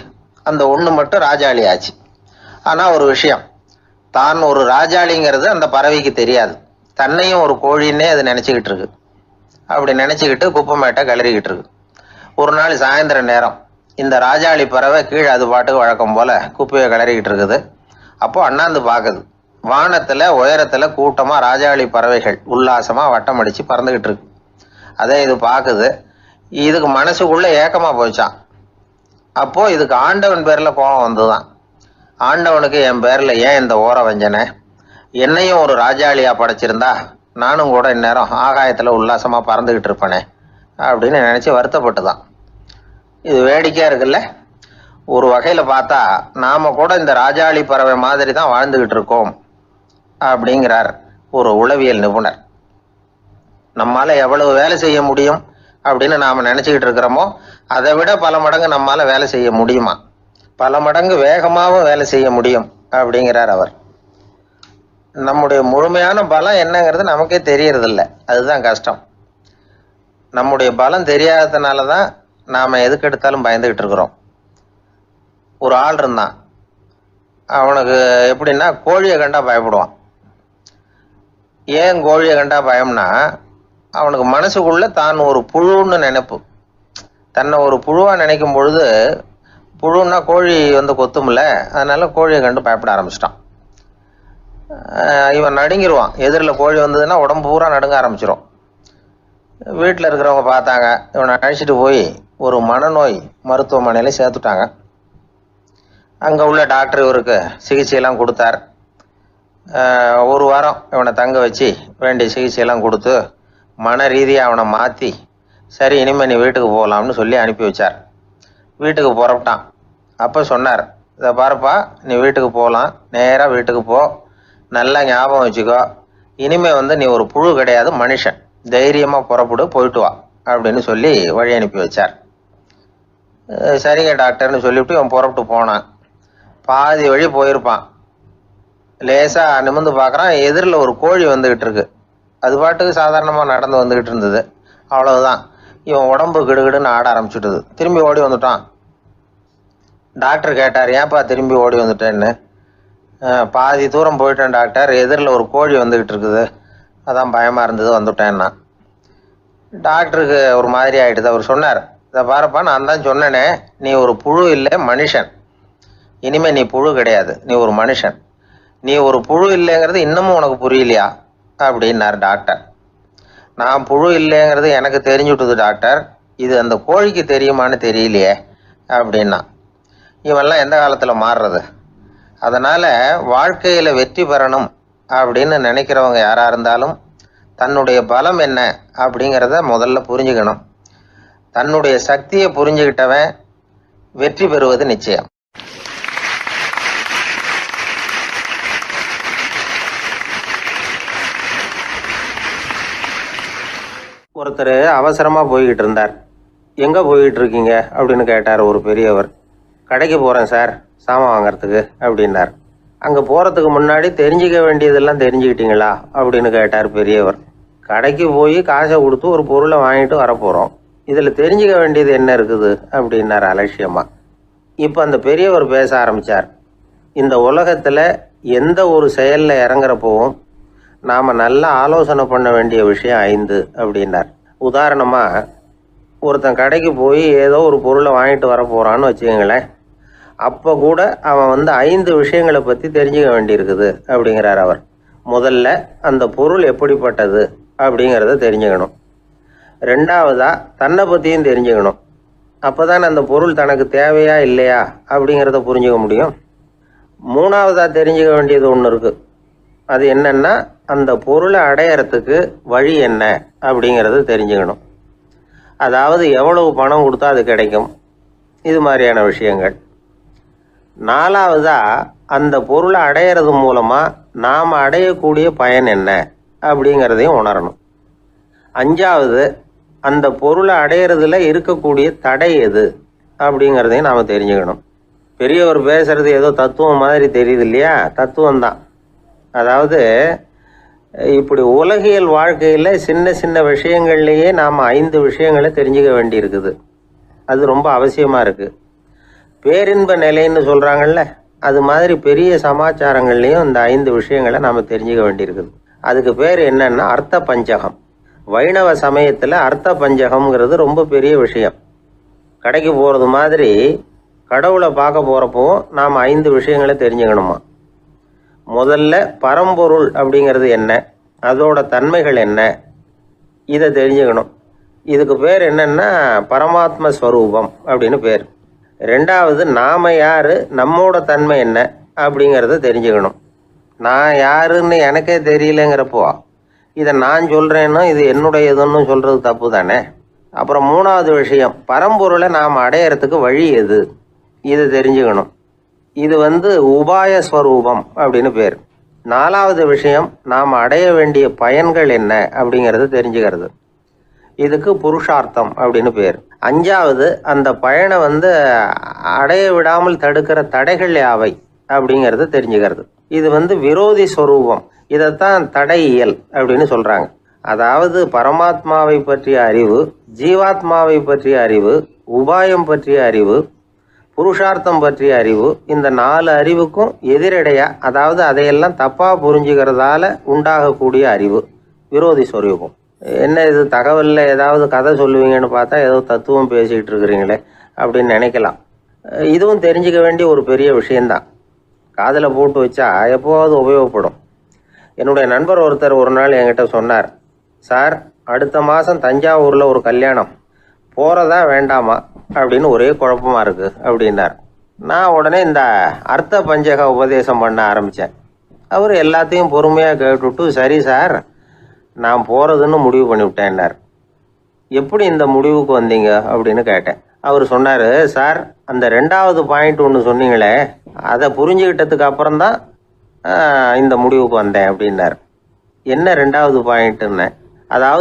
அந்த ஒன்று மட்டும் ராஜாளி ஆச்சு. ஆனால் ஒரு விஷயம், தான் ஒரு ராஜாளிங்கிறது அந்த பறவைக்கு தெரியாது. தன்னையும் ஒரு கோழின்னே அது நினச்சிக்கிட்டு இருக்கு. அப்படி நினச்சிக்கிட்டு குப்பை மேட்டை கிளறிக்கிட்டு இருக்கு. ஒரு நாள் சாயந்தர நேரம் இந்த ராஜாளி பறவை கீழே அது பாட்டுக்கு வழக்கம் போல குப்பையை கிளறிக்கிட்டு இருக்குது. அப்போ அண்ணாந்து பார்க்குது. வானத்தில் உயரத்தில் கூட்டமாக ராஜாளி பறவைகள் உல்லாசமாக வட்டம் அடித்து பறந்துக்கிட்டு இருக்கு. அதே இது பார்க்குது. இதுக்கு மனசுக்குள்ளே ஏக்கமாக போச்சான். அப்போது இதுக்கு ஆண்டவன் பேரில் கோபம் வந்துதான். ஆண்டவனுக்கு என் பேரில் ஏன் இந்த ஓர வஞ்சனை, என்னையும் ஒரு ராஜாளியாக படைச்சிருந்தா நானும் கூட இந்நேரம் ஆகாயத்தில் உல்லாசமாக பறந்துக்கிட்டு இருப்பேனே அப்படின்னு நினச்சி வருத்தப்பட்டுதான். இது வேடிக்கையாக இருக்குல்ல. ஒரு வகையில் பார்த்தா நாம் கூட இந்த ராஜாளி பறவை மாதிரி தான் வாழ்ந்துக்கிட்டு இருக்கோம் அப்படிங்கிறார் ஒரு உளவியல் நிபுணர். நம்மால் எவ்வளவு வேலை செய்ய முடியும் அப்படின்னு நாம் நினச்சிக்கிட்டு இருக்கிறோமோ அதை விட பல மடங்கு நம்மால் வேலை செய்ய முடியுமா, பல மடங்கு வேகமாகவும் வேலை செய்ய முடியும் அப்படிங்கிறார் அவர். நம்முடைய முழுமையான பலம் என்னங்கிறது நமக்கே தெரியறதில்ல, அதுதான் கஷ்டம். நம்முடைய பலம் தெரியாததுனால தான் நாம் எதுக்கு எடுத்தாலும் பயந்துக்கிட்டு இருக்கிறோம். ஒரு ஆள் இருந்தான், அவனுக்கு எப்படின்னா கோழியை கண்டா பயப்படுவான். ஏன் கோழியை கண்டா பயம்னா, அவனுக்கு மனசுக்குள்ள தான் ஒரு புழுன்னு நினைப்பு. தன்னை ஒரு புழுவா நினைக்கும் பொழுது, புழுன்னா கோழி கொத்தும்ல, அதனால கோழியை கண்டு பயப்பட ஆரம்பிச்சிட்டான். இவன் நடுங்கிடுவான். எதிரில் கோழி வந்ததுன்னா உடம்பு பூரா நடுங்க ஆரம்பிச்சிடும். வீட்டில் இருக்கிறவங்க பார்த்தாங்க. இவனை அழைச்சிட்டு போய் ஒரு மனநோய் மருத்துவமனையில் சேர்த்துட்டாங்க. அங்கே உள்ள டாக்டர் இவருக்கு சிகிச்சையெல்லாம் கொடுத்தார். ஒரு வாரம் இவனை தங்க வச்சு வேண்டிய சிகிச்சையெல்லாம் கொடுத்து மன ரீதியாக அவனை மாற்றி, சரி இனிமேல் நீ வீட்டுக்கு போகலாம்னு சொல்லி அனுப்பி வச்சார். வீட்டுக்கு புறப்பட்டான். அப்போ சொன்னார், இதை பாருப்பா, நீ வீட்டுக்கு போகலாம், நேராக வீட்டுக்கு போ, நல்லா ஞாபகம் வச்சுக்கோ, இனிமே நீ ஒரு புழு கிடையாது, மனுஷன், தைரியமாக புறப்படு, போயிட்டு வா அப்படின்னு சொல்லி வழி அனுப்பி வச்சார். சரிங்க டாக்டர்னு சொல்லிவிட்டு இவன் புறப்பட்டு போனான். பாதி வழி போயிருப்பான். லேசாக நிமிர்ந்து பார்க்குறான், எதிரில் ஒரு கோழி வந்துக்கிட்டு இருக்கு. அது பாட்டுக்கு சாதாரணமாக நடந்து வந்துக்கிட்டு இருந்தது. அவ்வளவுதான், இவன் உடம்பு கிடுகிடுன்னு ஆட ஆரம்பிச்சுட்டுது. திரும்பி ஓடி வந்துட்டான். டாக்டர் கேட்டார், ஏன்ப்பா திரும்பி ஓடி வந்துட்டேன்னு. பாதி தூரம் போயிட்டேன் டாக்டர், எதிரில் ஒரு கோழி வந்துக்கிட்டு இருக்குது, அதான் பயமாக இருந்தது, வந்துட்டேன்னா. டாக்டருக்கு ஒரு மாதிரி ஆகிடுது. அவர் சொன்னார், இதை பாருப்பா, நான் தான் சொன்னேனே, நீ ஒரு புழு இல்லை, மனுஷன். இனிமே நீ புழு கிடையாது, நீ ஒரு மனுஷன். நீ ஒரு புழு இல்லைங்கிறது இன்னமும் உனக்கு புரியலையா அப்படின்னார் டாக்டர். நான் புழு இல்லைங்கிறது எனக்கு தெரிஞ்சுட்டுது டாக்டர், இது அந்த கோழிக்கு தெரியுமான்னு தெரியலையே அப்படின்னா. இவெல்லாம் எந்த காலத்தில் மாறுறது? அதனால் வாழ்க்கையில் வெற்றி பெறணும் அப்படின்னு நினைக்கிறவங்க யாராக இருந்தாலும் தன்னுடைய பலம் என்ன அப்படிங்கிறத முதல்ல புரிஞ்சுக்கணும். தன்னுடைய சக்தியை புரிஞ்சுக்கிட்டவன் வெற்றி பெறுவது நிச்சயம். ஒருத்தர் அவசரமாக போய்கிட்டு இருந்தார். எங்கே போய்கிட்டு இருக்கீங்க அப்படின்னு கேட்டார் ஒரு பெரியவர். கடைக்கு போகிறேன் சார், சாமான் வாங்கிறதுக்கு அப்படின்னார். அங்கே போகிறதுக்கு முன்னாடி தெரிஞ்சிக்க வேண்டியதெல்லாம் தெரிஞ்சுக்கிட்டீங்களா அப்படின்னு கேட்டார் பெரியவர். கடைக்கு போய் காசை கொடுத்து ஒரு பொருளை வாங்கிட்டு வரப்போகிறோம், இதில் தெரிஞ்சிக்க வேண்டியது என்ன இருக்குது அப்படின்னார் அலட்சியமாக. இப்போ அந்த பெரியவர் பேச ஆரம்பித்தார். இந்த உலகத்தில் எந்த ஒரு செயலில் இறங்குறப்போவும் நாம் நல்லா ஆலோசனை பண்ண வேண்டிய விஷயம் 5 அப்படின்னார். உதாரணமாக, ஒருத்தன் கடைக்கு போய் ஏதோ ஒரு பொருளை வாங்கிட்டு வர போகிறான்னு வச்சுக்கோங்களேன். அப்போ கூட அவன் 5 விஷயங்களை பற்றி தெரிஞ்சுக்க வேண்டியிருக்குது அப்படிங்கிறார் அவர். முதல்ல அந்த பொருள் எப்படிப்பட்டது அப்படிங்கிறத தெரிஞ்சுக்கணும். ரெண்டாவதாக தன்னை பற்றியும் தெரிஞ்சுக்கணும். அப்போ தான் அந்த பொருள் தனக்கு தேவையா இல்லையா அப்படிங்கிறத புரிஞ்சுக்க முடியும். மூணாவதாக தெரிஞ்சுக்க வேண்டியது ஒன்று இருக்குது. அது என்னன்னா, அந்த பொருளை அடையறதுக்கு வழி என்ன அப்படிங்கிறத தெரிஞ்சுக்கணும். அதாவது எவ்வளவு பணம் கொடுத்தா அது கிடைக்கும், இது மாதிரியான விஷயங்கள். நாலாவதா, அந்த பொருளை அடையிறது மூலமாக நாம் அடையக்கூடிய பயன் என்ன அப்படிங்கிறதையும் உணரணும். அஞ்சாவது, அந்த பொருளை அடையிறதுல இருக்கக்கூடிய தடை எது அப்படிங்கிறதையும் நாம் தெரிஞ்சுக்கணும். பெரியவர் பேசுறது ஏதோ தத்துவம் மாதிரி தெரியுது இல்லையா? தத்துவம் தான். அதாவது இப்படி உலகியல் வாழ்க்கையில் சின்ன சின்ன விஷயங்கள்லேயே நாம் 5 விஷயங்களை தெரிஞ்சுக்க வேண்டியிருக்குது. அது ரொம்ப அவசியமாக இருக்குது. பேரின்ப நிலைன்னு சொல்கிறாங்கல்ல, அது மாதிரி பெரிய சமாச்சாரங்கள்லேயும் இந்த 5 விஷயங்களை நாம் தெரிஞ்சுக்க வேண்டியிருக்குது. அதுக்கு பேர் என்னன்னா அர்த்த பஞ்சகம். வைணவ சமயத்தில் அர்த்த பஞ்சகம்ங்கிறது ரொம்ப பெரிய விஷயம். கடைக்கு போகிறது மாதிரி கடவுளை பார்க்க போகிறப்போ நாம் 5 விஷயங்களை தெரிஞ்சுக்கணுமா. முதல்ல பரம்பொருள் அப்படிங்கிறது என்ன, அதோட தன்மைகள் என்ன, இதை தெரிஞ்சுக்கணும். இதுக்கு பேர் என்னன்னா பரமாத்ம ஸ்வரூபம் அப்படின்னு பேர். ரெண்டாவது, நாம யாரு, நம்மோட தன்மை என்ன அப்படிங்கிறத தெரிஞ்சுக்கணும். நான் யாருன்னு எனக்கே தெரியலங்கிறப்போ இதை நான் சொல்கிறேன்னா இது என்னுடையதுன்னு சொல்கிறது தப்பு தானே. அப்புறம் மூணாவது விஷயம், பரம்பொருளை நாம் அடையிறதுக்கு வழி எது, இதை தெரிஞ்சுக்கணும். இது உபாய ஸ்வரூபம் அப்படின்னு பேர். நாலாவது விஷயம், நாம் அடைய வேண்டிய பயன்கள் என்ன அப்படிங்கிறது தெரிஞ்சுக்கிறது. இதுக்கு புருஷார்த்தம் அப்படின்னு பேர். அஞ்சாவது, அந்த பயனை அடைய விடாமல் தடுக்கிற தடைகள் யாவை அப்படிங்கிறது தெரிஞ்சுக்கிறது. இது விரோதி ஸ்வரூபம். இதைத்தான் தடையியல் அப்படின்னு சொல்கிறாங்க. அதாவது பரமாத்மாவை பற்றிய அறிவு, ஜீவாத்மாவை பற்றிய அறிவு, உபாயம் பற்றிய அறிவு, புருஷார்த்தம் பற்றிய அறிவு, இந்த 4 அறிவுக்கும் எதிரடையா, அதாவது அதையெல்லாம் தப்பாக புரிஞ்சுக்கிறதால உண்டாகக்கூடிய அறிவு விரோதி ஸ்வரூபம். என்ன இது தகவலில் ஏதாவது கதை சொல்லுவீங்கன்னு பார்த்தா ஏதோ தத்துவம் பேசிகிட்டு இருக்கிறீங்களே அப்படின்னு நினைக்கலாம். இதுவும் தெரிஞ்சுக்க வேண்டிய ஒரு பெரிய விஷயந்தான். காதில் போட்டு வச்சா எப்போவாவது உபயோகப்படும். என்னுடைய நண்பர் ஒருத்தர் ஒரு நாள் என்கிட்ட சொன்னார், சார், அடுத்த மாதம் தஞ்சாவூரில் ஒரு கல்யாணம், போகிறதா வேண்டாமா அப்படின்னு ஒரே குழப்பமாக இருக்குது அப்படின்னார். நான் உடனே இந்த அர்த்த பஞ்சக உபதேசம் பண்ண ஆரம்பித்தேன். அவர் எல்லாத்தையும் பொறுமையாக கேட்டுவிட்டு, சரி சார், நான் போகிறதுன்னு முடிவு பண்ணிவிட்டேன்னார். எப்படி இந்த முடிவுக்கு வந்தீங்க அப்படின்னு கேட்டேன். அவர் சொன்னார், சார், அந்த 2வது பாயிண்ட் ஒன்று சொன்னீங்களே, அதை புரிஞ்சுக்கிட்டதுக்கு அப்புறம்தான் இந்த முடிவுக்கு வந்தேன் அப்படின்னார். என்ன ரெண்டாவது பாயிண்ட்டுன்னு, அதாவது